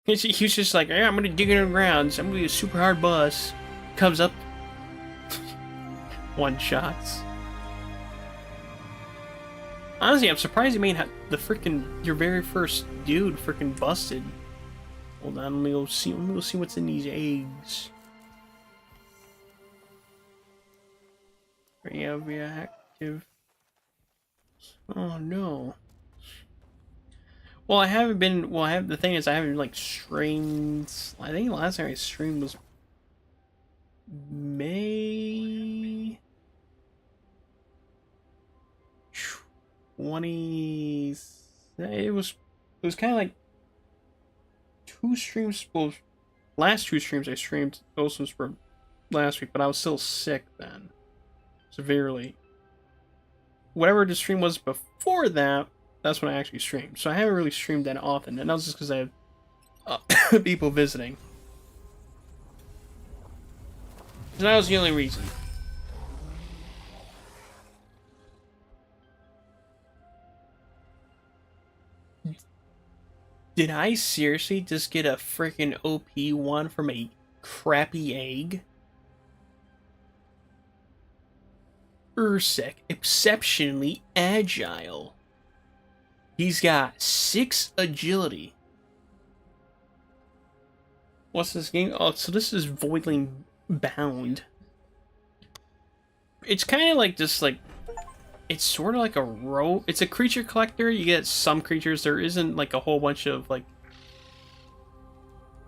He was just like, yeah, I'm gonna dig underground. So I'm gonna be a super hard boss. Comes up. One shots. Honestly, I'm surprised you made the freaking your very first dude freaking busted. Hold on, let me go see what's in these eggs. Reactive. Oh no. Well, I haven't been. Well, the thing is, I haven't like streamed. I think the last time I streamed was May 20. It was kind of like 2 streams. Well, last 2 streams I streamed. Those ones were last week, but I was still sick then, severely. Whatever the stream was before that, that's when I actually streamed. So I haven't really streamed that often, and that was just because I have people visiting. So that was the only reason. Did I seriously just get a freaking OP one from a crappy egg? Ursec, exceptionally agile. He's got 6 agility. What's this game? Oh, so this is Voidling Bound. It's kind of like just like, it's sort of like a it's a creature collector. You get some creatures. There isn't like a whole bunch of like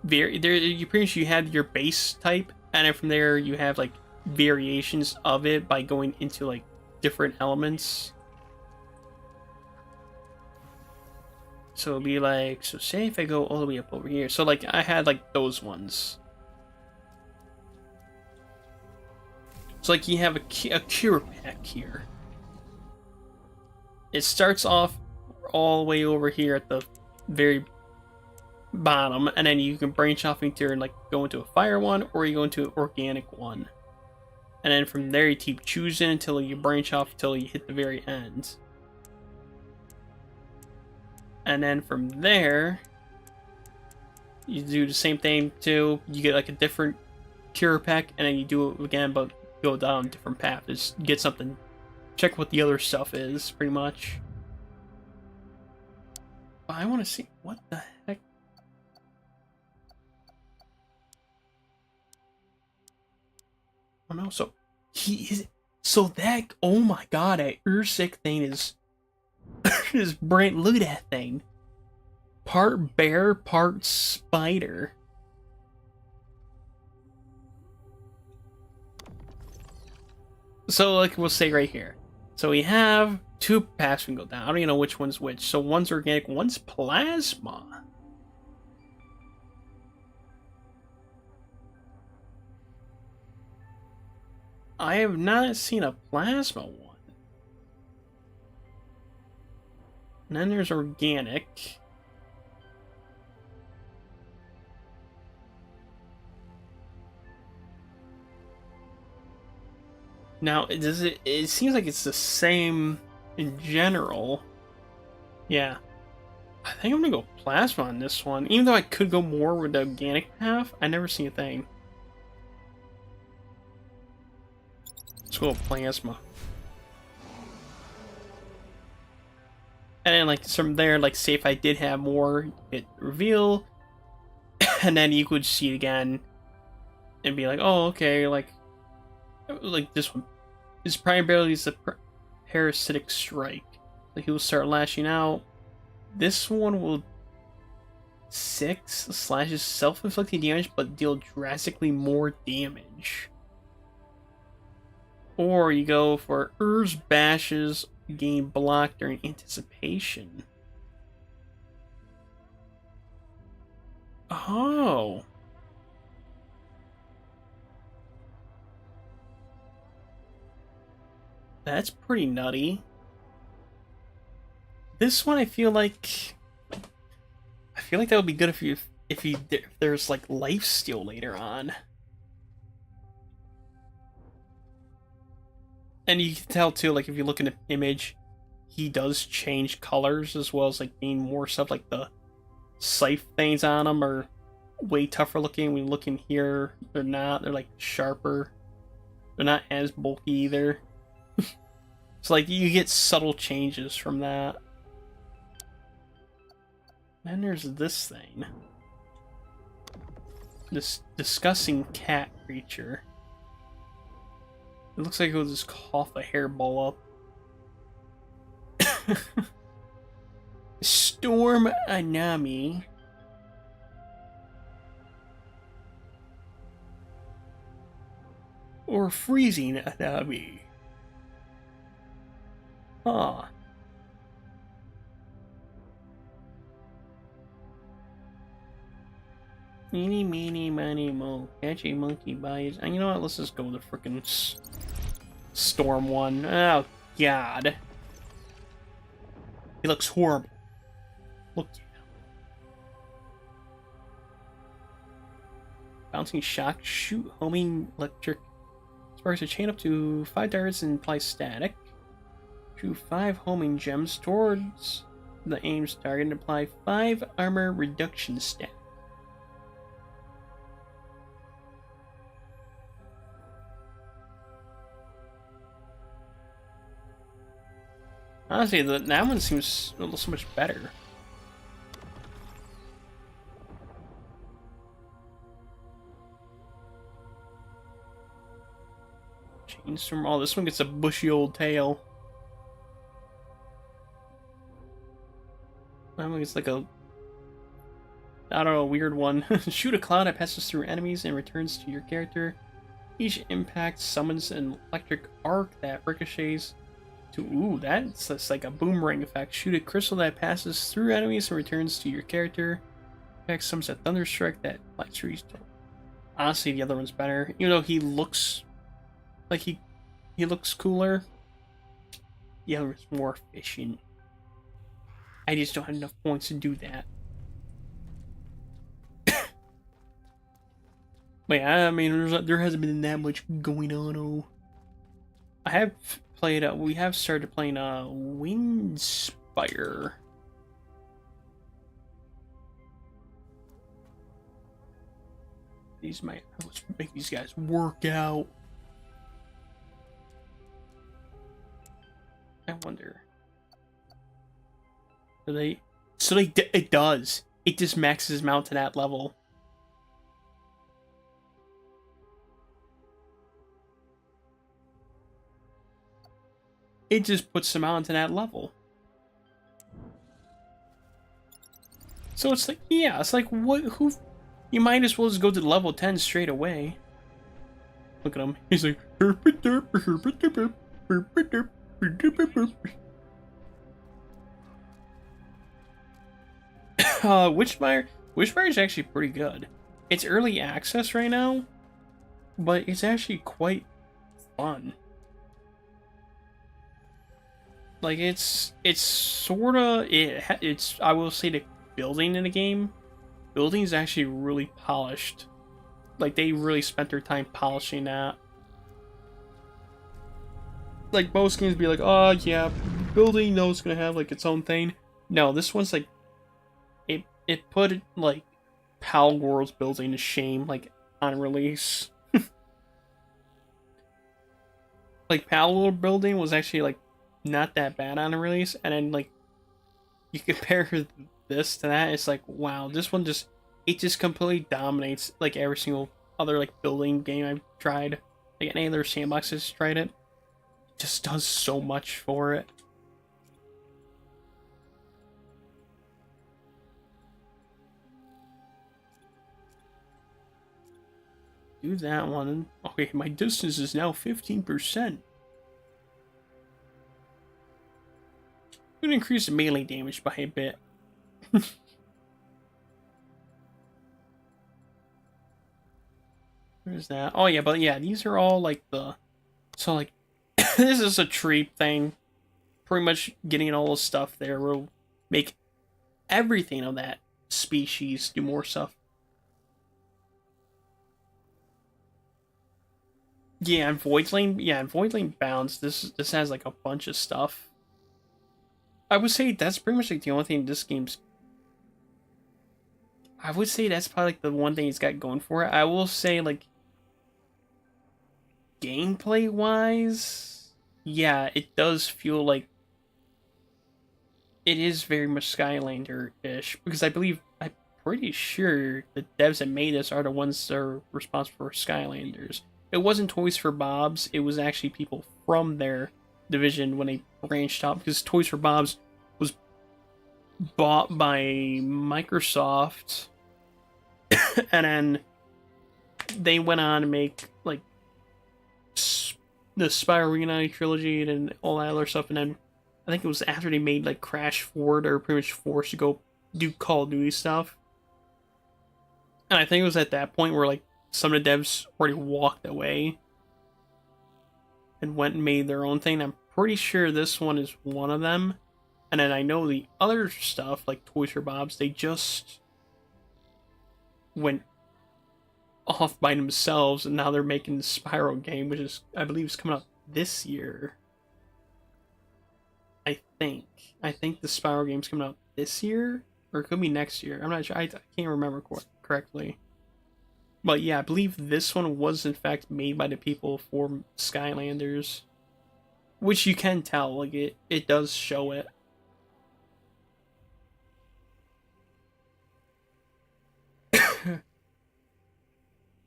you pretty much you have your base type, and then from there you have like variations of it by going into like different elements. So it'll be like, so say if I go all the way up over here. So like I had like those ones. So like you have a cure pack here. It starts off all the way over here at the very bottom, and then you can branch off into like go into a fire one, or you go into an organic one. And then from there you keep choosing until you branch off until you hit the very end. And then from there, you do the same thing too. You get like a different cure pack, and then you do it again, but go down a different path. Just get something, check what the other stuff is, pretty much. But I want to see, what the heck? Oh no, so he is, so that, oh my god, that Ursic thing is, is brand, look at that thing. Part bear, part spider. So like we'll say right here. So we have two paths we can go down. I don't even know which one's which. So one's organic, one's plasma. I have not seen a plasma one. And then there's organic. Now, it seems like it's the same in general. Yeah. I think I'm gonna go plasma on this one. Even though I could go more with the organic path, I never see a thing. Let's go plasma. And then, like, from there, like, say if I did have more, hit reveal, and then you could see it again, and be like, oh, okay, like this one. His primarily is the parasitic strike. Like, he will start lashing out. This one will 6 slashes self-inflicting damage, but deal drastically more damage. Or you go for Ur's bashes, gain block during anticipation. Oh. That's pretty nutty. This one I feel like that would be good if there's like life steal later on. And you can tell too, like if you look in the image, he does change colors as well as like gain more stuff. Like the scythe things on him are way tougher looking. When you look in here, they're not. They're like sharper. They're not as bulky either. So like you get subtle changes from that. Then there's this thing. This disgusting cat creature. It looks like it will just cough a hairball up. Storm Anami. Or freezing Anami. Huh. Meeny, meeny, miny, mo. Catch a monkey by his... And you know what? Let's just go with the frickin' storm one. Oh, God. He looks horrible. Look at him. Bouncing shock. Shoot homing electric. Sparks a chain up to 5 darts and apply static. Shoot 5 homing gems towards the aim's target and apply 5 armor reduction stat. Honestly, that one seems so much better. Chainstorm. Oh, this one gets a bushy old tail. That one gets like a... I don't know, a weird one. Shoot a cloud that passes through enemies and returns to your character. Each impact summons an electric arc that ricochets to... Ooh, that's like a boomerang effect. Shoot a crystal that passes through enemies and returns to your character. Effect summons a thunderstrike that lights trees. Honestly, the other one's better. Even though he looks Like he looks cooler. The other is more efficient. I just don't have enough points to do that. But yeah, I mean, there hasn't been that much going on. Oh, I have played. We have started playing Windspire. These might let's make these guys work out. I wonder. Do they? So it does. It just maxes them out to that level. It just puts them out to that level. So it's like, yeah, it's like, what? Who? You might as well just go to level 10 straight away. Look at him. He's like, Witchfire is actually pretty good. It's early access right now, but it's actually quite fun. Like it's sorta it's I will say the building in the game, building is actually really polished. Like they really spent their time polishing that. Like most games be like, oh yeah, building no, it's gonna have like its own thing. No, this one's like it put like Pal World's building to shame like on release. Like Pal World building was actually like not that bad on a release, and then like you compare this to that, it's like wow, this one just completely dominates like every single other like building game I've tried. Like any other sandboxes tried it. It just does so much for it. Do that one. Okay, my distance is now 15%. I'm gonna increase the melee damage by a bit. Where's that? Oh yeah, but yeah, these are all like the... So like, this is a tree thing. Pretty much getting all the stuff there will make everything of that species do more stuff. Yeah, and Voidling Bounds, this has like a bunch of stuff. I would say that's pretty much like the only thing this game's... I would say that's probably like the one thing it's got going for it. I will say like gameplay wise, yeah, it does feel like it is very much Skylander-ish, because I'm pretty sure the devs that made this are the ones that are responsible for Skylanders. It wasn't Toys for Bob's, it was actually people from their division when they branched out, because Toys for Bob's was bought by Microsoft, and then they went on to make like the Spyro Reunited trilogy and all that other stuff, and then I think it was after they made like Crash 4, they were pretty much forced to go do Call of Duty stuff. And I think it was at that point where like some of the devs already walked away and went and made their own thing. I'm pretty sure this one is one of them. And then I know the other stuff, like Toys for Bob's, they just went off by themselves, and now they're making the Spyro game, which is, I believe, is coming out this year. I think the Spyro game's coming out this year, or it could be next year. I'm not sure. I can't remember correctly. But yeah, I believe this one was in fact made by the people for Skylanders, which you can tell. Like it does show it.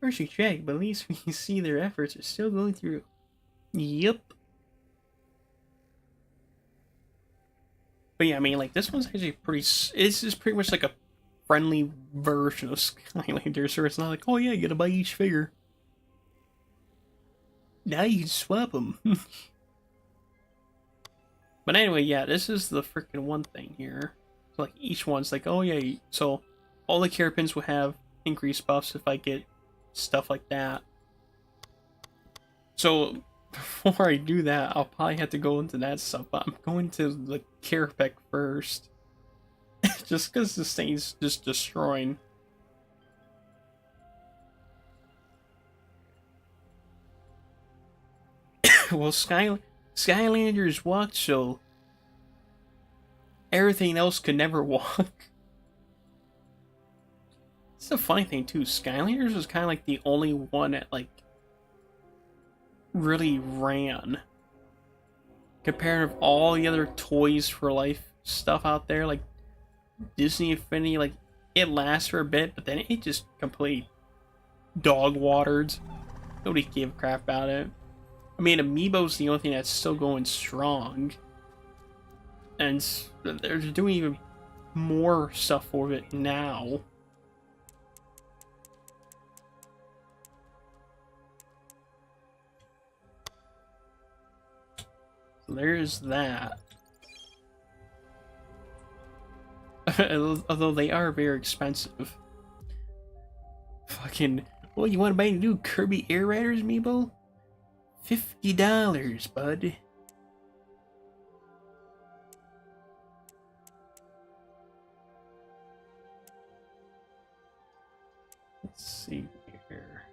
Mercy check, but at least we can see their efforts are still going through. Yep. But yeah, I mean, like, this one's actually pretty... This is pretty much like a friendly version of Skylanders, so it's not like, oh yeah, you gotta buy each figure. Now you can swap them. But anyway, yeah, this is the freaking one thing here. So, like, each one's like, oh yeah, so all the Carapins will have increased buffs if I get stuff like that. So before I do that, I'll probably have to go into that stuff, but I'm going to the care pack first. Just because this thing's just destroying. Well, Skylanders walked, so everything else could never walk. It's the funny thing too. Skylanders was kind of like the only one that like really ran compared to all the other Toys for Life stuff out there, like Disney Infinity. Like it lasts for a bit, but then it just completely dog watered. Nobody gave a crap about it. I mean, Amiibo's the only thing that's still going strong, and they're doing even more stuff for it now. So there's that. Although they are very expensive. Fucking, well, you want to buy a new Kirby Air Riders amiibo? $50, bud. Let's see here.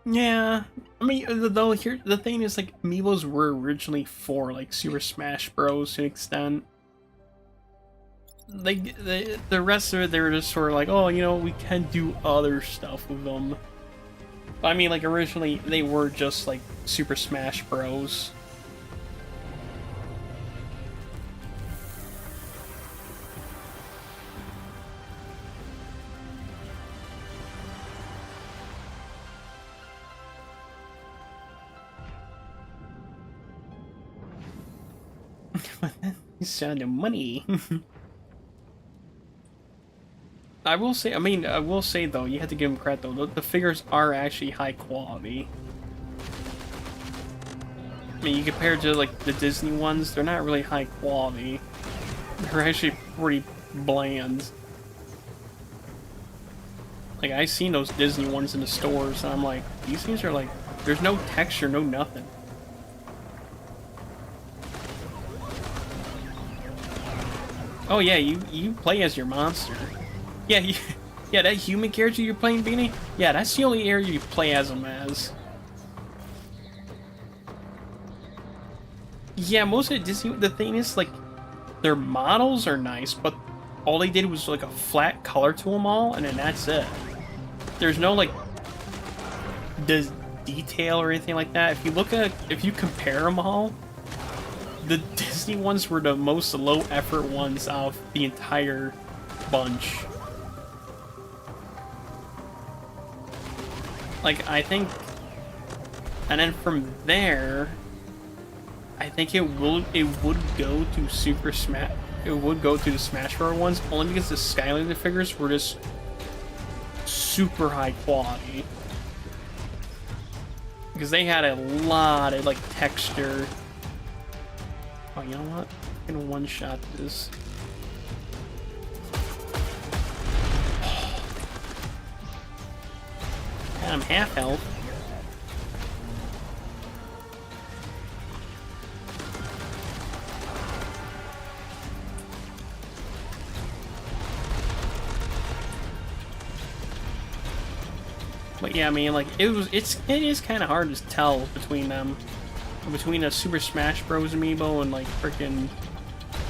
Yeah, I mean, though here the thing is, like, amiibos were originally for like Super Smash Bros. To an extent. Like the rest of it, they were just sort of like, oh, you know, we can do other stuff with them. But I mean, like, originally they were just like Super Smash Bros. But then you saw the money. I will say, though, you have to give them credit though. The figures are actually high quality. I mean, you compare to like the Disney ones, they're not really high quality. They're actually pretty bland. Like, I've seen those Disney ones in the stores, and I'm like, these things are like, there's no texture, no nothing. Oh yeah, you play as your monster. Yeah, yeah, that human character you're playing, Beanie? Yeah, that's the only area you play as them as. Yeah, most of the Disney, the thing is, like, their models are nice, but all they did was, like, a flat color to them all, and then that's it. There's no, like, detail or anything like that. If you compare them all, the Disney ones were the most low-effort ones out of the entire bunch. Like, I think, and then from there, I think it would go to Super Smash. It would go to the Smash Bros. Ones only because the Skylander figures were just super high quality. Because they had a lot of like texture. Oh, you know what? I'm gonna one-shot this. I'm half health. But yeah, I mean, like, it is kind of hard to tell between them, between a Super Smash Bros. Amiibo and like freaking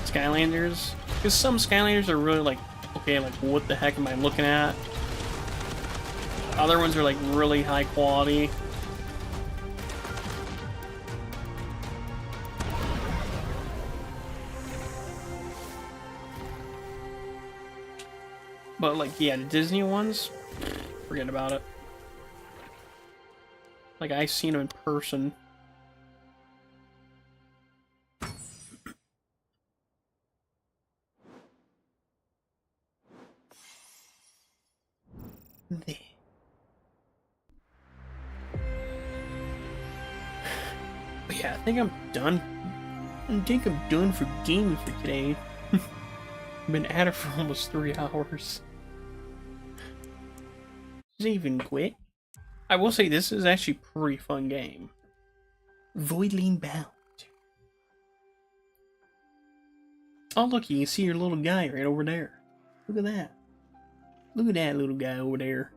Skylanders, because some Skylanders are really like, okay, like, what the heck am I looking at? Other ones are like really high quality. But like, yeah, the Disney ones, forget about it. Like, I've seen them in person. There. But yeah, I think I'm done. I think I'm done for gaming for today. Been at it for almost 3 hours. Does it even quit? I will say this is actually a pretty fun game. Voidling Bound. Oh look, you can see your little guy right over there. Look at that. Look at that little guy over there.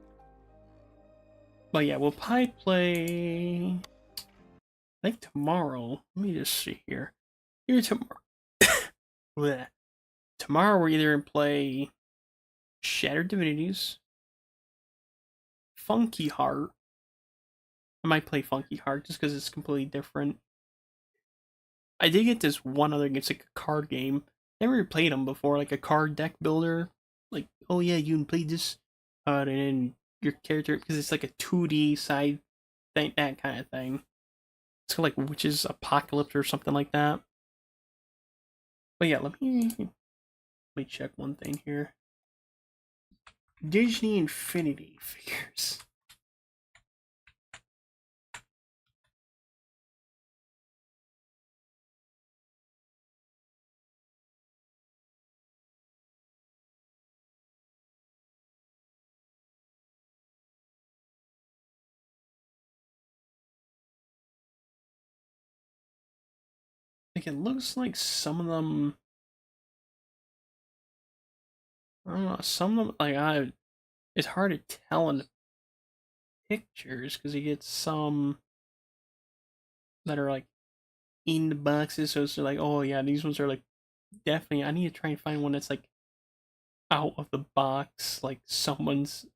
But yeah, we'll probably play... I think tomorrow. Let me just see here. Here tomorrow. Tomorrow we're either gonna play Shattered Divinities, Funky Heart. I might play Funky Heart just because it's completely different. I did get this one other game. It's like a card game. Never played them before, like a card deck builder. Like, oh yeah, you can play this, and then your character, because it's like a 2D side thing, that kind of thing. It's called like Witches Apocalypse or something like that. But yeah, let me check one thing here. Disney Infinity figures. Like it looks like some of them. I don't know. Some of them, it's hard to tell in the pictures because you get some that are like in the boxes. So it's like, oh yeah, these ones are like definitely. I need to try and find one that's like out of the box, like someone's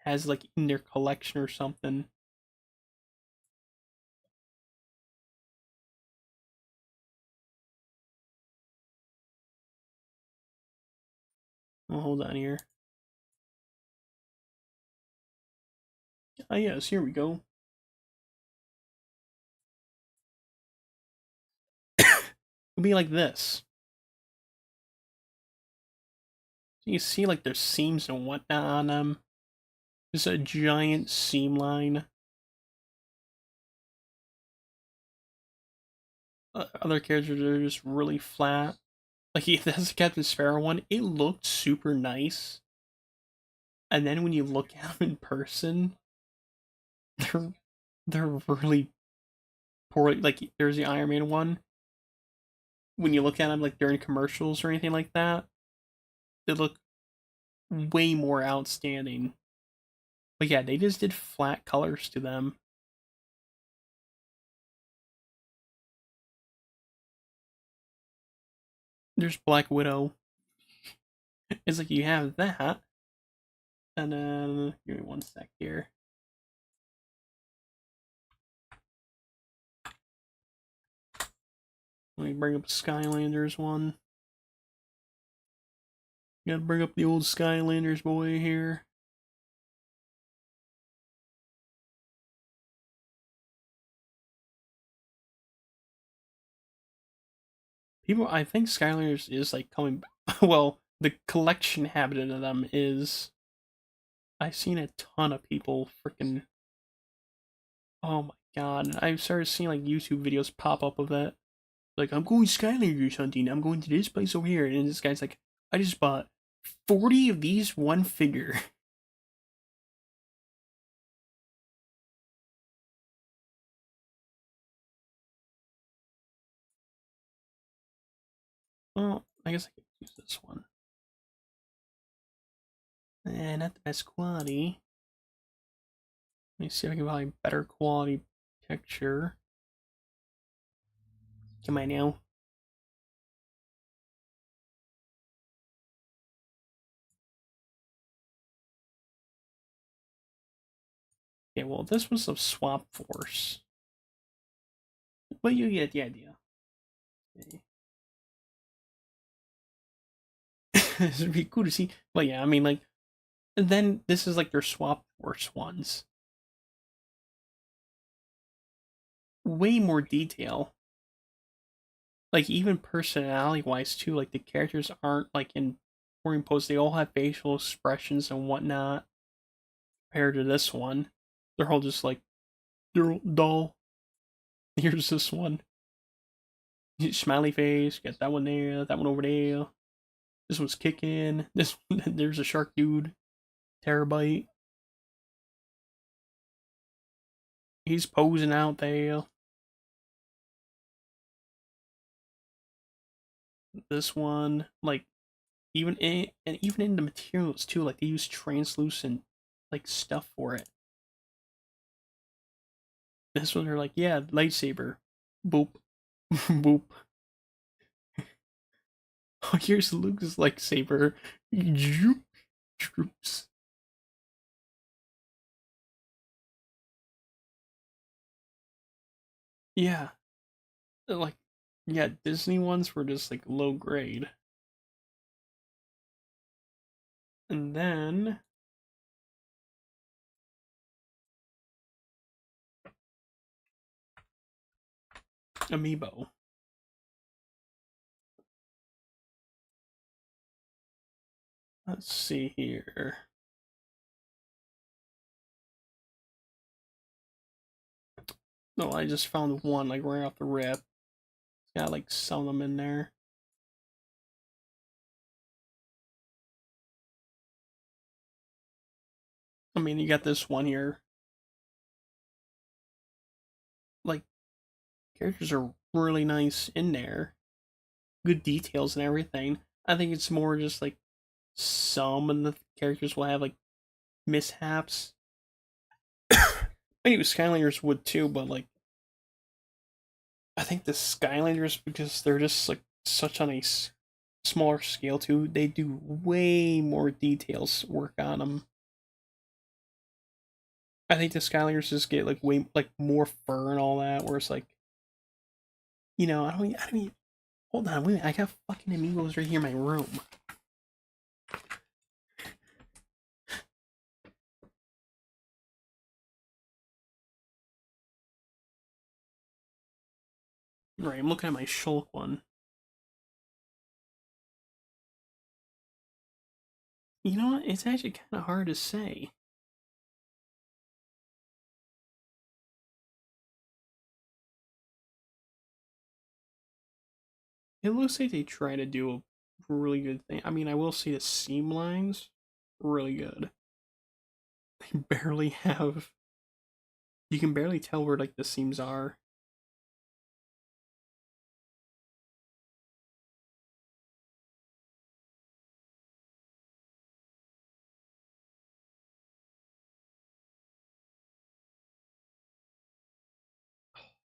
has like in their collection or something. Oh, hold on here. Oh yes, here we go. It'll be like this. So you see like there's seams and whatnot on them. There's a giant seam line. Other characters are just really flat. Like that's the Captain Sparrow one. It looked super nice, and then when you look at them in person, they're they're really poorly. Like there's the Iron Man one. When you look at them like during commercials or anything like that, they look way more outstanding. But yeah, they just did flat colors to them. There's Black Widow. It's like you have that, and then give me one sec here. Let me bring up Skylanders one. Gotta bring up the old Skylanders boy here. People, I think Skylanders is like coming. Well, the collection habit of them is. I've seen a ton of people freaking. Oh my god! I've started seeing like YouTube videos pop up of that. Like, I'm going Skylanders hunting. I'm going to this place over here, and this guy's like, I just bought 40 of these one figure. Well, I guess I could use this one. Not the best quality. Let me see if I can find better quality picture. Come on now. Okay, well, this was of Swap Force. But you get the idea. Okay. This would be cool to see. But yeah, I mean, like, and then this is like their Swap Force ones. Way more detail. Like, even personality wise, too. Like, the characters aren't like in boring pose, they all have facial expressions and whatnot. Compared to this one, they're all just like, they're all dull. Here's this one. Smiley face, got that one there, that one over there. This one's kicking. This there's a shark dude. Terabyte. He's posing out there. This one, like even in the materials too, like they use translucent like stuff for it. This one they're like, yeah, lightsaber. Boop. Boop. Oh, here's Luke's lightsaber. Troops. Yeah. Like yeah, Disney ones were just like low grade. And then Amiibo. Let's see here. No, I just found one like right off the rip. Got like some of them in there. I mean, you got this one here. Like characters are really nice in there. Good details and everything. I think it's more just like some of the characters will have like mishaps. Maybe Skylanders would too, but like I think the Skylanders, because they're just like such on a smaller scale too, they do way more details work on them. I think the Skylanders just get like way like more fur and all that, where it's like, I don't even, hold on, wait a minute, I got fucking amiibos right here in my room. Right, I'm looking at my Shulk one. You know what? It's actually kind of hard to say. It looks like they try to do a really good thing. I mean, I will say the seam lines, really good. They barely have. You can barely tell where like the seams are.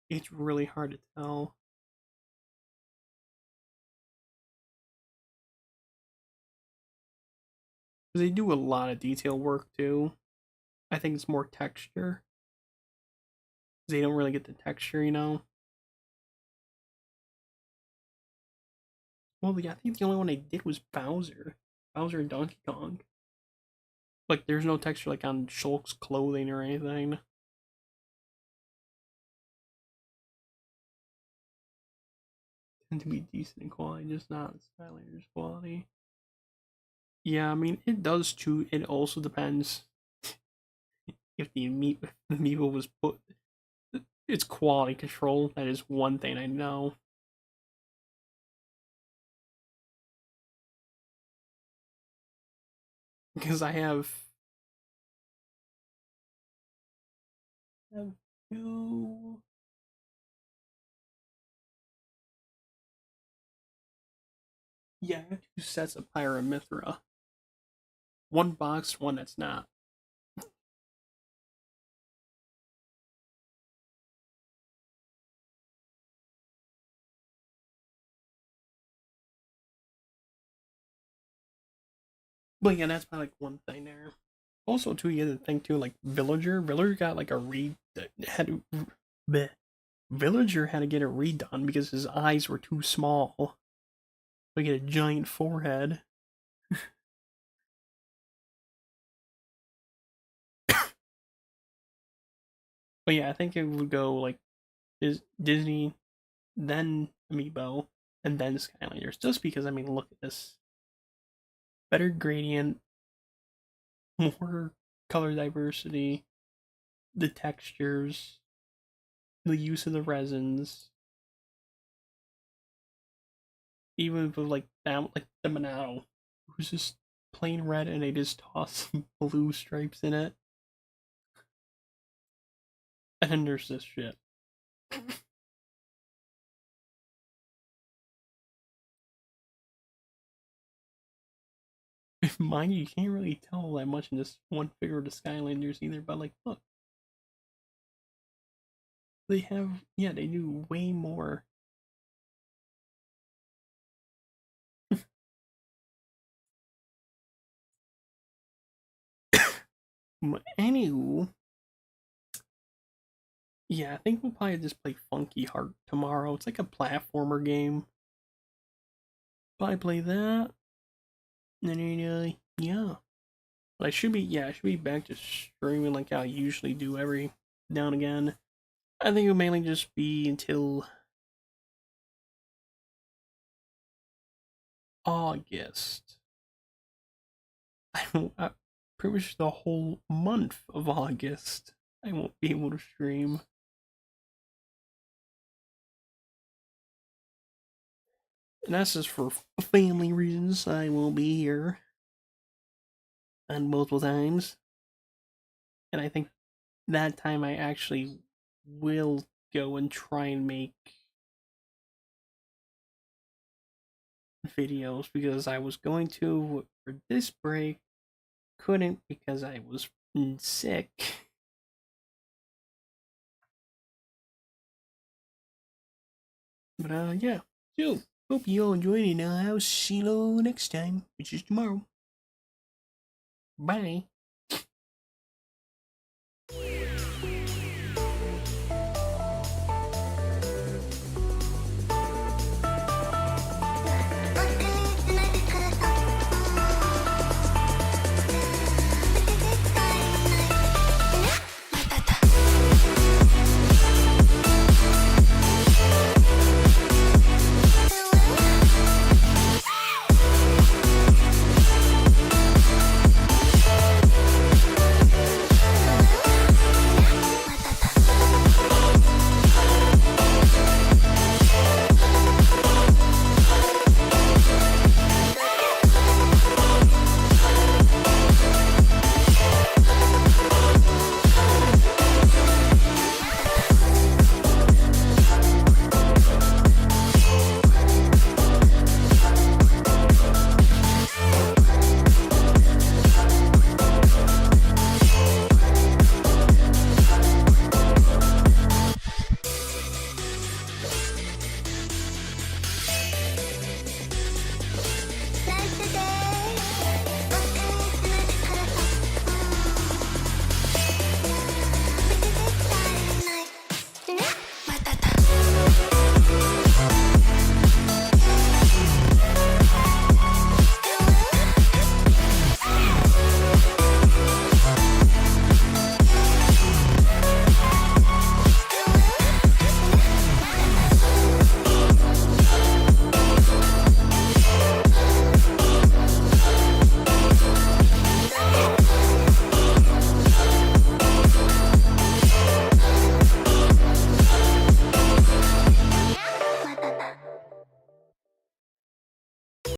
It's really hard to tell. They do a lot of detail work too. I think it's more texture. They don't really get the texture. Well, yeah, I think the only one they did was Bowser. Bowser and Donkey Kong. Like, there's no texture like on Shulk's clothing or anything. Tend to be decent in quality, just not Skylanders quality. Yeah, I mean it does too. It also depends if the amiibo was put. It's quality control. That is one thing I know. Because have two. Yeah, I have two sets of Pyramithra. One box, one that's not. But yeah, that's my like one thing there. Also, too, you had to think too, like Villager. Villager got like a had to, bleh. Villager had to get it redone because his eyes were too small. So he had a giant forehead. But yeah, I think it would go like Disney, then Amiibo, and then Skylanders. Just because I mean, look at this: better gradient, more color diversity, the textures, the use of the resins. even with like that, like the Monado, who's just plain red and they just toss some blue stripes in it. And then there's this shit. Mind you, you can't really tell that much in this one figure of the Skylanders either, but like, look, they have, yeah, they do way more. Anywho, yeah, I think we'll probably just play Funky Heart tomorrow. It's like a platformer game. Probably play that. And then, yeah. But I should be back to streaming like I usually do every now and again. I think it'll mainly just be until August. I pretty much the whole month of August. I won't be able to stream. And that's just for family reasons. I won't be here on multiple times. And I think that time I actually will go and try and make videos because I was going to for this break, couldn't because I was sick. But yeah. So hope you all enjoyed it. I'll see you next time, which is tomorrow. Bye.